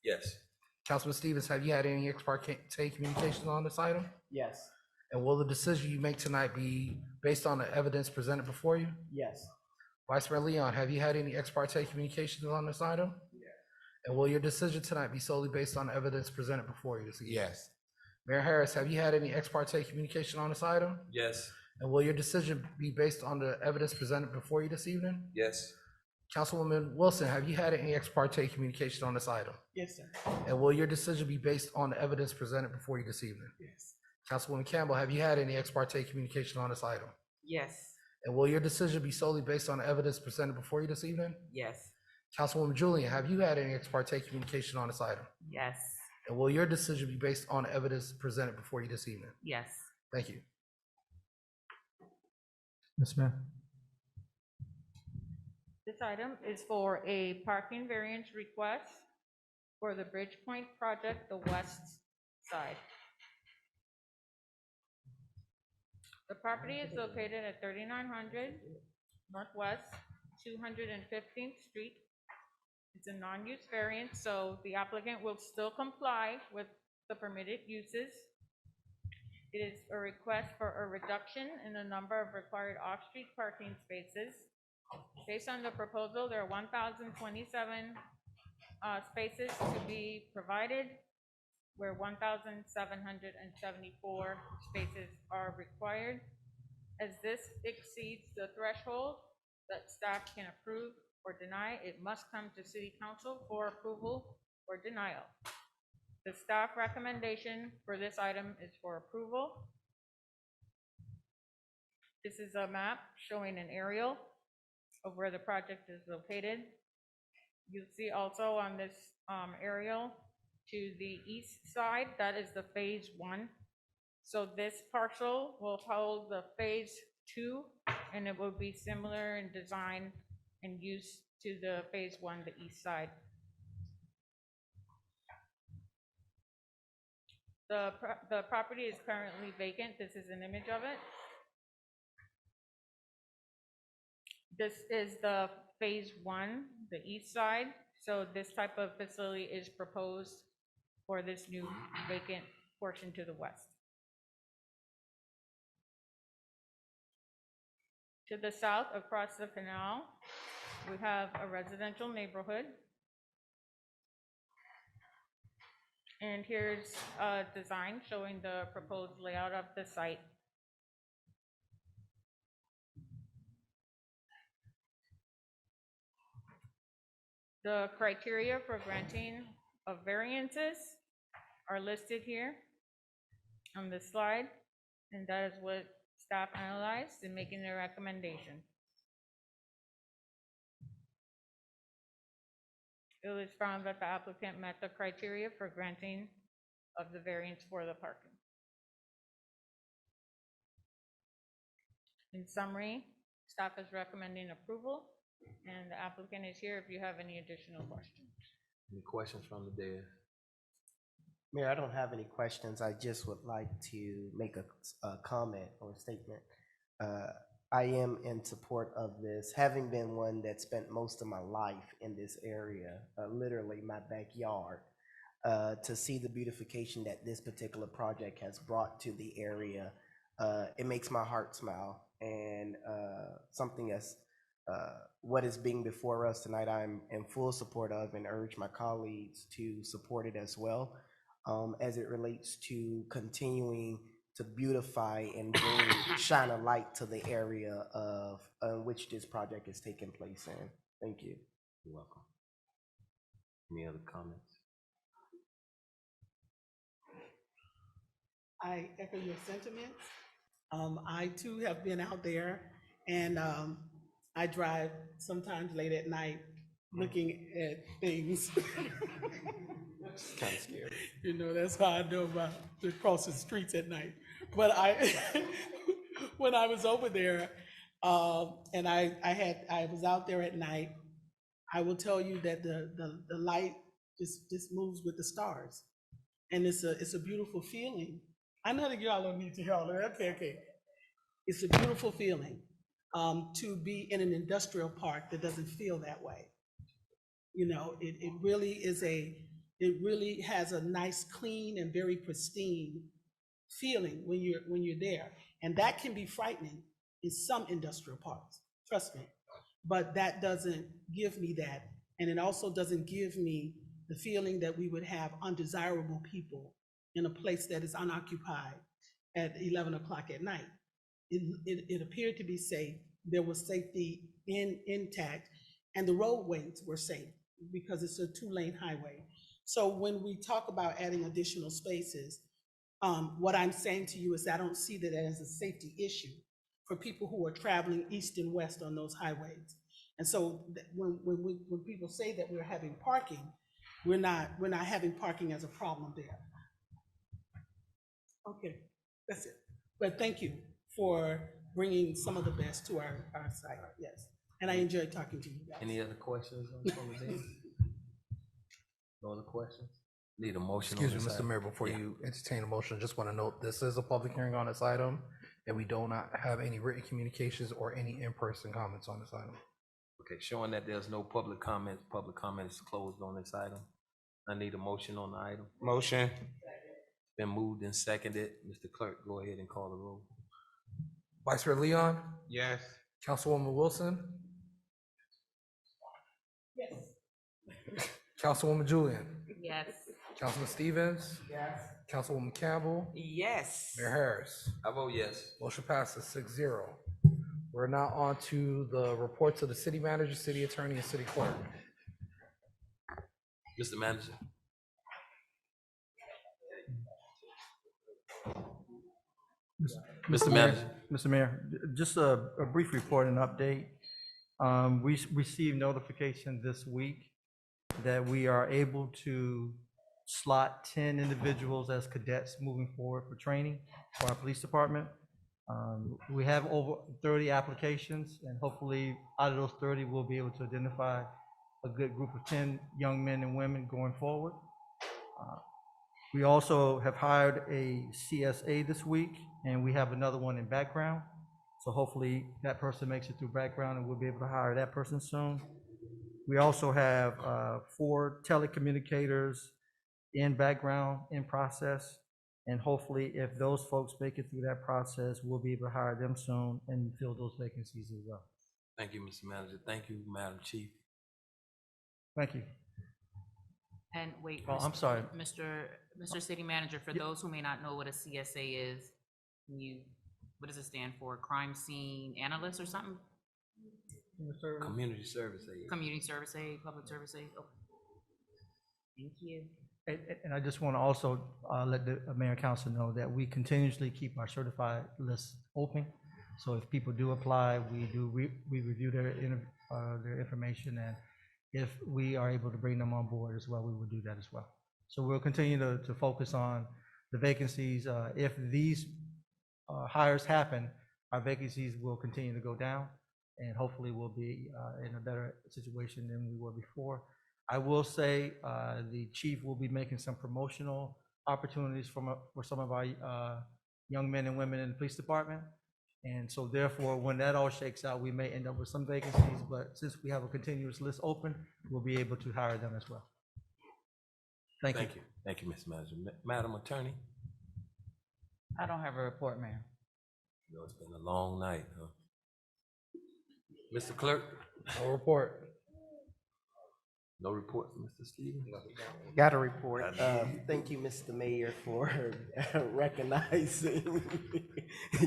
Yes. Councilman Stevens, have you had any ex parte communications on this item? Yes. And will the decision you make tonight be based on the evidence presented before you? Yes. Vice Mayor Leon, have you had any ex parte communications on this item? Yes. And will your decision tonight be solely based on the evidence presented before you this evening? Yes. Mayor Harris, have you had any ex parte communication on this item? Yes. And will your decision be based on the evidence presented before you this evening? Yes. Councilwoman Wilson, have you had any ex parte communication on this item? Yes, sir. And will your decision be based on the evidence presented before you this evening? Yes. Councilwoman Campbell, have you had any ex parte communication on this item? Yes. And will your decision be solely based on the evidence presented before you this evening? Yes. Councilwoman Julian, have you had any ex parte communication on this item? Yes. And will your decision be based on the evidence presented before you this evening? Yes. Thank you. Yes, ma'am. This item is for a parking variance request for the Bridgepoint project, the west side. The property is located at 3900 Northwest 215th Street. It's a non-use variance, so the applicant will still comply with the permitted uses. It is a request for a reduction in the number of required off-street parking spaces. Based on the proposal, there are 1,027 spaces to be provided, where 1,774 spaces are required. As this exceeds the threshold that staff can approve or deny, it must come to City Council for approval or denial. The staff recommendation for this item is for approval. This is a map showing an aerial of where the project is located. You'll see also on this aerial to the east side, that is the phase 1. So this parcel will hold the phase 2, and it will be similar in design and use to the phase 1, the east side. The property is currently vacant. This is an image of it. This is the phase 1, the east side. So this type of facility is proposed for this new vacant portion to the west. To the south, across the canal, We have a residential neighborhood. And here's a design showing the proposed layout of the site. The criteria for granting of variances are listed here on this slide, and that is what staff analyzed in making their recommendation. It was found that the applicant met the criteria for granting of the variance for the parking. In summary, staff is recommending approval, and the applicant is here if you have any additional questions. Any questions from the dais? Mayor, I don't have any questions. I just would like to make a comment or a statement. I am in support of this, having been one that spent most of my life in this area, literally my backyard. To see the beautification that this particular project has brought to the area, it makes my heart smile. And something as what is being before us tonight, I'm in full support of, and urge my colleagues to support it as well, as it relates to continuing to beautify and shine a light to the area of which this project is taking place in. Thank you. You're welcome. Any other comments? I echo your sentiments. I too have been out there, and I drive sometimes late at night looking at things. It's kind of scary. You know, that's how I know about to cross the streets at night. But when I was over there, and I was out there at night, I will tell you that the light just moves with the stars, and it's a beautiful feeling. I know that y'all don't need to hear all of that. Okay. It's a beautiful feeling to be in an industrial park that doesn't feel that way. You know, it really has a nice, clean, and very pristine feeling when you're there. And that can be frightening in some industrial parks, trust me. But that doesn't give me that. And it also doesn't give me the feeling that we would have undesirable people in a place that is unoccupied at 11 o'clock at night. It appeared to be safe. There was safety intact, and the roadways were safe because it's a 2-lane highway. So when we talk about adding additional spaces, what I'm saying to you is I don't see that as a safety issue for people who are traveling east and west on those highways. And so when people say that we're having parking, we're not having parking as a problem there. Okay, that's it. But thank you for bringing some of the best to our site, yes. And I enjoyed talking to you guys. Any other questions on the day? No other questions? Need a motion on Excuse me, this Mr. item? Mayor, before you entertain a motion, just want to note, this is a public hearing on this item, and we do not have any written communications or any in-person comments on this item. Okay, showing that there's no public comments is closed on this item. I need a motion on the item. Motion. Been moved and seconded. Mr. Clerk, go ahead and call the roll. Vice Mayor Leon, Yes. Councilwoman Wilson, Yes. Councilwoman Julian, Yes. Councilman Stevens, Yes. Councilwoman Campbell, Yes. Mayor Harris. I vote yes. Motion passes 6-0. We're now on to the reports of the city manager, city attorney, and city clerk. Mr. Manager. Mr. Manager. Mr. Mayor, just a brief report and update. We received notification this week that we are able to slot 10 individuals as cadets moving forward for training for our police department. We have over 30 applications, and hopefully out of those 30, we'll be able to identify a good group of 10 young men and women going forward. We also have hired a CSA this week, and we have another one in background. So hopefully that person makes it through background, and we'll be able to hire that person soon. We also have 4 telecommunicators in background, in process, and hopefully if those folks make it through that process, we'll be able to hire them soon and fill those vacancies as well. Thank you, Mr. Manager. Thank you, Madam Chief. Thank you. And wait. Oh, I'm sorry. Mr. City Manager, for those who may not know what a CSA is, what does it stand for? Crime Scene Analyst or something? Community service aid. Community service aid, public service aid. Oh. Thank you. And I just want to also let the mayor and council know that we continuously keep our certified list open. So if people do apply, we review their information, and if we are able to bring them on board as well, we will do that as well. So we'll continue to focus on the vacancies. If these hires happen, our vacancies will continue to go down, and hopefully we'll be in a better situation than we were before. I will say the chief will be making some promotional opportunities for some of our young men and women in the police department. And so therefore, when that all shakes out, we may end up with some vacancies, but since we have a continuous list open, we'll be able to hire them as well. Thank you. Thank you, Mr. Manager. Madam Attorney? I don't have a report, Mayor. You know, it's been a long night, huh? Mr. Clerk? No report. No report from Mr. Stevens? Got a report. Thank you, Mr. Mayor, for recognizing.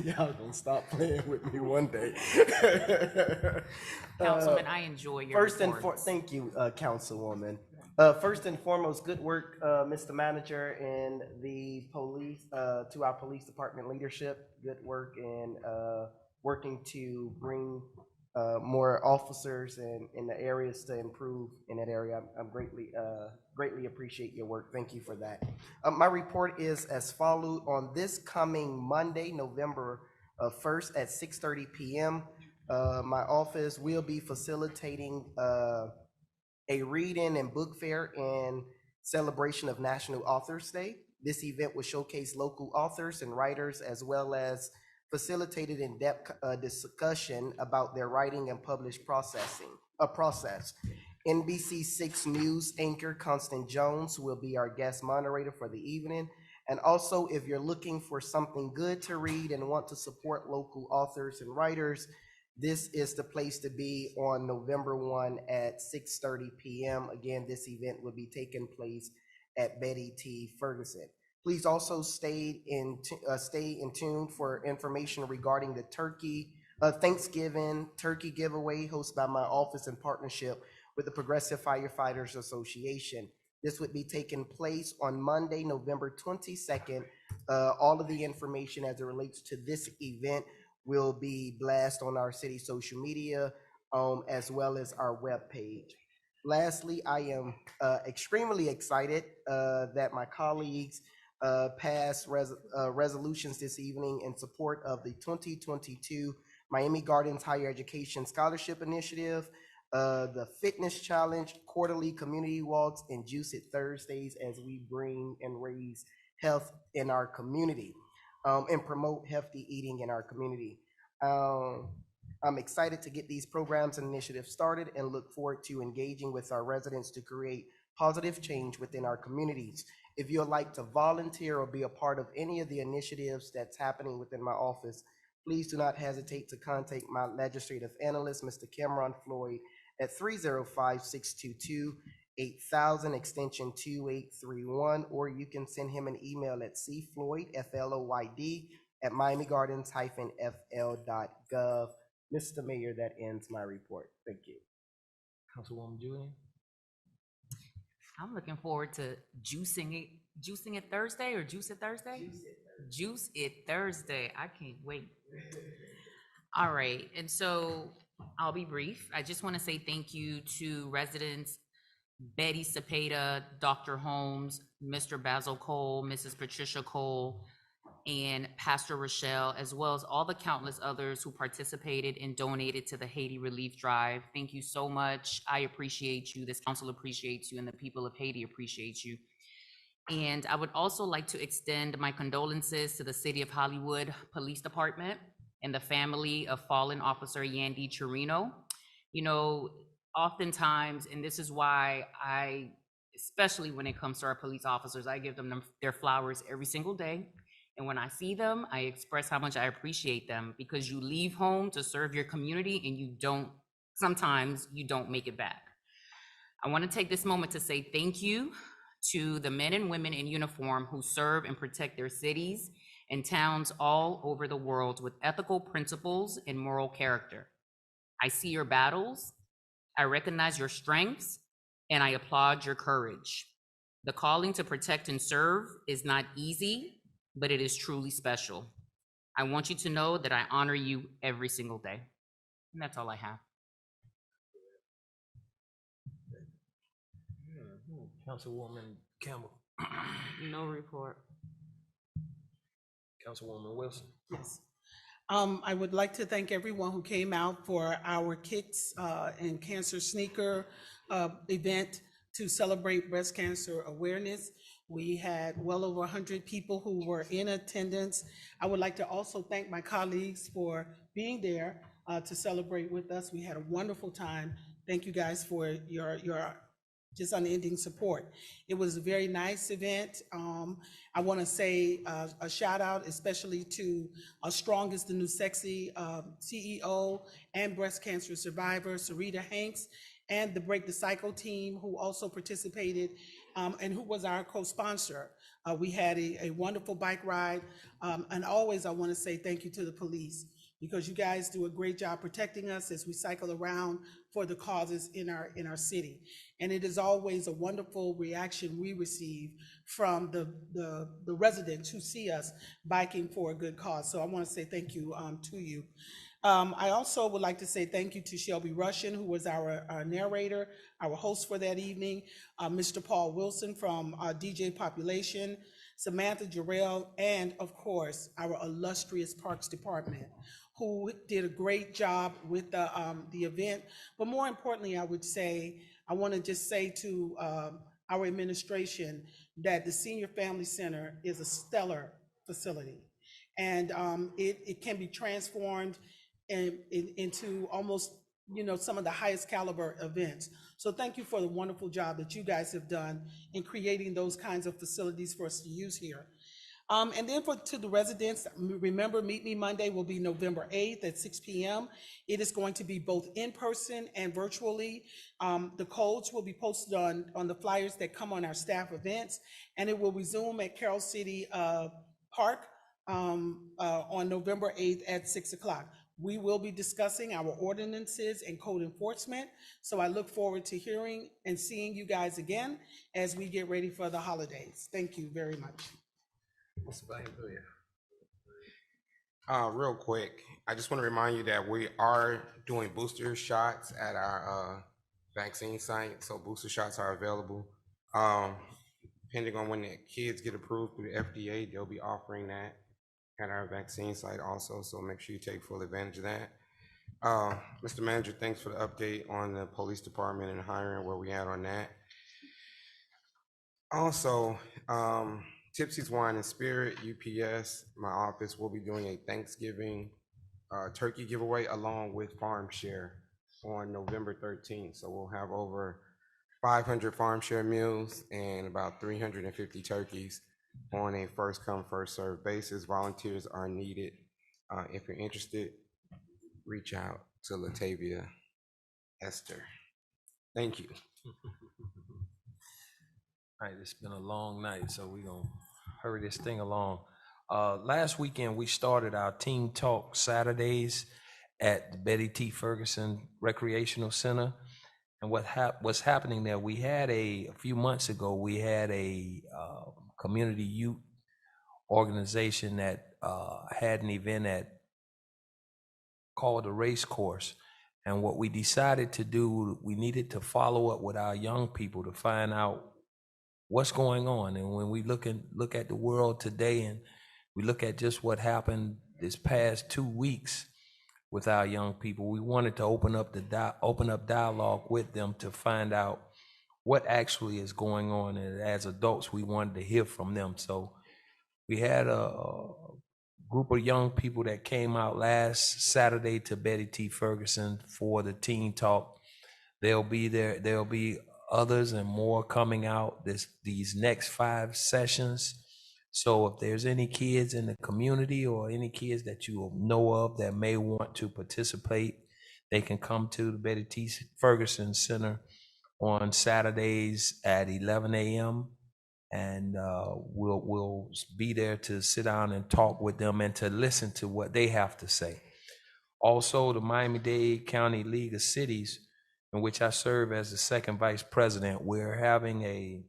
Y'all gonna stop playing with me one day. Councilman, I enjoy your reports. Thank you, Councilwoman. First and foremost, good work, Mr. Manager, and the police, to our police department leadership. Good work in working to bring more officers in the areas to improve in that area. I'm greatly appreciate your work. Thank you for that. My report is as follows. On this coming Monday, November 1st at 6:30 p.m., my office will be facilitating a read-in and book fair in celebration of National Authors Day. This event will showcase local authors and writers, as well as facilitated in-depth discussion about their writing and published process. NBC6 News anchor Constant Jones will be our guest moderator for the evening. And also, if you're looking for something good to read and want to support local authors and writers, this is the place to be on November 1 at 6:30 p.m. Again, this event will be taking place at Betty T. Ferguson. Please also stay in tune for information regarding the Thanksgiving turkey giveaway hosted by my office in partnership with the Progressive Firefighters Association. This would be taking place on Monday, November 22nd. All of the information as it relates to this event will be blasted on our city social media, as well as our webpage. Lastly, I am extremely excited that my colleagues passed resolutions this evening in support of the 2022 Miami Gardens Higher Education Scholarship Initiative, the Fitness Challenge, quarterly community walks, and Juice It Thursdays as we bring and raise health in our community and promote healthy eating in our community. I'm excited to get these programs and initiatives started and look forward to engaging with our residents to create positive change within our communities. If you'd like to volunteer or be a part of any of the initiatives that's happening within my office, please do not hesitate to contact my legislative analyst, Mr. Cameron Floyd, at 305-622-8000, extension 2831, or you can send him an email at cfloyd@miamigardens-fl.gov. Mr. Mayor, that ends my report. Thank you. Councilwoman Julian? I'm looking forward to juicing it Thursday or Juice It Thursday? Juice It Thursday. I can't wait. All right, and so I'll be brief. I just want to say thank you to residents Betty Cepeda, Dr. Holmes, Mr. Basil Cole, Mrs. Patricia Cole, and Pastor Rochelle, as well as all the countless others who participated and donated to the Haiti Relief Drive. Thank you so much. I appreciate you. This council appreciates you, and the people of Haiti appreciate you. And I would also like to extend my condolences to the City of Hollywood Police Department and the family of fallen Officer Yandy Chirino. You know, oftentimes, and this is why especially when it comes to our police officers, I give them their flowers every single day. And when I see them, I express how much I appreciate them, because you leave home to serve your community and sometimes you don't make it back. I want to take this moment to say thank you to the men and women in uniform who serve and protect their cities and towns all over the world with ethical principles and moral character. I see your battles, I recognize your strengths, and I applaud your courage. The calling to protect and serve is not easy, but it is truly special. I want you to know that I honor you every single day. And that's all I have. Councilwoman Campbell. No report. Councilwoman Wilson. Yes. I would like to thank everyone who came out for our Kicks and Cancer Sneaker event to celebrate breast cancer awareness. We had well over 100 people who were in attendance. I would like to also thank my colleagues for being there to celebrate with us. We had a wonderful time. Thank you guys for your just unending support. It was a very nice event. I want to say a shout out especially to Strong is the New Sexy CEO and breast cancer survivor, Sarita Hanks, and the Break the Cycle team who also participated and who was our co-sponsor. We had a wonderful bike ride. And always I want to say thank you to the police, because you guys do a great job protecting us as we cycle around for the causes in our city. And it is always a wonderful reaction we receive from the residents who see us biking for a good cause. So I want to say thank you to you. I also would like to say thank you to Shelby Russian, who was our narrator, our host for that evening, Mr. Paul Wilson from DJ Population, Samantha Jarrell, and of course, our illustrious Parks Department, who did a great job with the event. But more importantly, I want to just say to our administration that the Senior Family Center is a stellar facility. And it can be transformed into almost, some of the highest caliber events. So thank you for the wonderful job that you guys have done in creating those kinds of facilities for us to use here. And then to the residents, remember, Meet Me Monday will be November 8th at 6 p.m. It is going to be both in person and virtually. The codes will be posted on the flyers that come on our staff events, and it will resume at Carroll City Park on November 8th at 6 o'clock. We will be discussing our ordinances and code enforcement. So I look forward to hearing and seeing you guys again as we get ready for the holidays. Thank you very much. Real quick, I just want to remind you that we are doing booster shots at our vaccine site. So booster shots are available. Depending on when the kids get approved through the FDA, they'll be offering that at our vaccine site also, so make sure you take full advantage of that. Mr. Manager, thanks for the update on the police department and hiring, where we at on that. Also, Tipsy's Wine and Spirit, UPS, my office will be doing a Thanksgiving turkey giveaway along with Farm Share on November 13th. So we'll have over 500 Farm Share meals and about 350 turkeys on a first come, first served basis. Volunteers are needed. If you're interested, reach out to Latavia Esther. Thank you. All right, it's been a long night, so we're gonna hurry this thing along. Last weekend, we started our Team Talk Saturdays at the Betty T. Ferguson Recreational Center. And what's happening there, we had a few months ago, we had a community youth organization that had an event called the Race Course. And what we decided to do, we needed to follow up with our young people to find out what's going on. And when we look at the world today, and we look at just what happened this past 2 weeks with our young people, we wanted to open up dialogue with them to find out what actually is going on. And as adults, we wanted to hear from them. So we had a group of young people that came out last Saturday to Betty T. Ferguson for the Teen Talk. They'll be there. There'll be others and more coming out these next 5 sessions. So if there's any kids in the community or any kids that you know of that may want to participate, they can come to the Betty T. Ferguson Center on Saturdays at 11 a.m. And we'll be there to sit down and talk with them and to listen to what they have to say. Also, the Miami-Dade County League of Cities, in which I serve as the second vice president, we're having a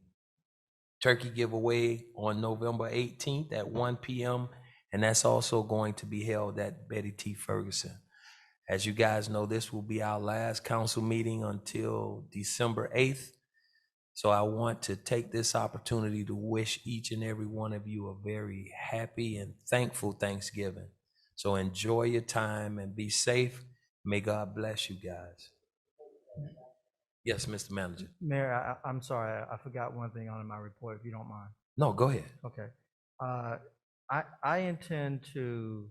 turkey giveaway on November 18th at 1 p.m. And that's also going to be held at Betty T. Ferguson. As you guys know, this will be our last council meeting until December 8th. So I want to take this opportunity to wish each and every one of you a very happy and thankful Thanksgiving. So enjoy your time and be safe. May God bless you guys. Yes, Mr. Manager. Mayor, I'm sorry, I forgot one thing on my report, if you don't mind. No, go ahead. Okay. I intend to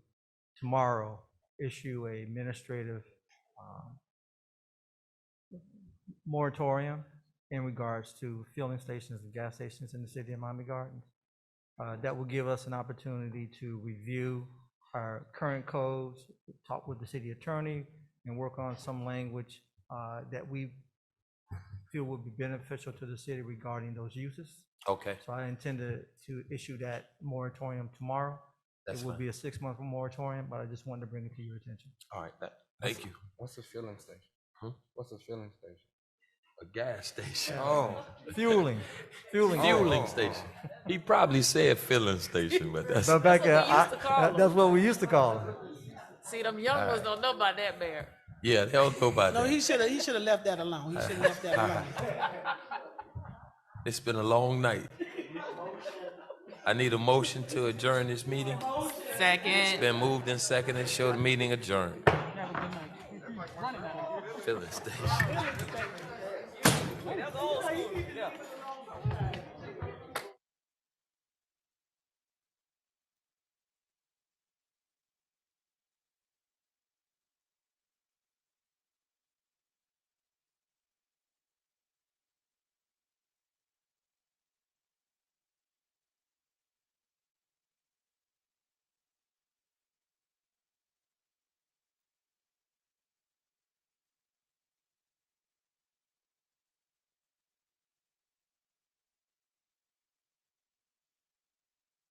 tomorrow issue a administrative moratorium in regards to filling stations and gas stations in the city of Miami Gardens. That will give us an opportunity to review our current codes, talk with the city attorney, and work on some language that we feel would be beneficial to the city regarding those uses. Okay. So I intend to issue that moratorium tomorrow. That's It will fine. be a 6-month moratorium, but I just wanted to bring it to your attention. All right. Thank you. What's a filling station? What's a filling station? A gas station. Oh. Fueling Station. He probably said filling station, but that's. But back That's what we used to call them. that's what we used to call it. See, them young ones don't know about that, Mayor. Yeah, they don't know about No, that. he should have left that alone. He should have left that alone. It's been a long night. I need a motion to adjourn this meeting. It's Second. been moved and seconded. Show the meeting adjourned. Filling station.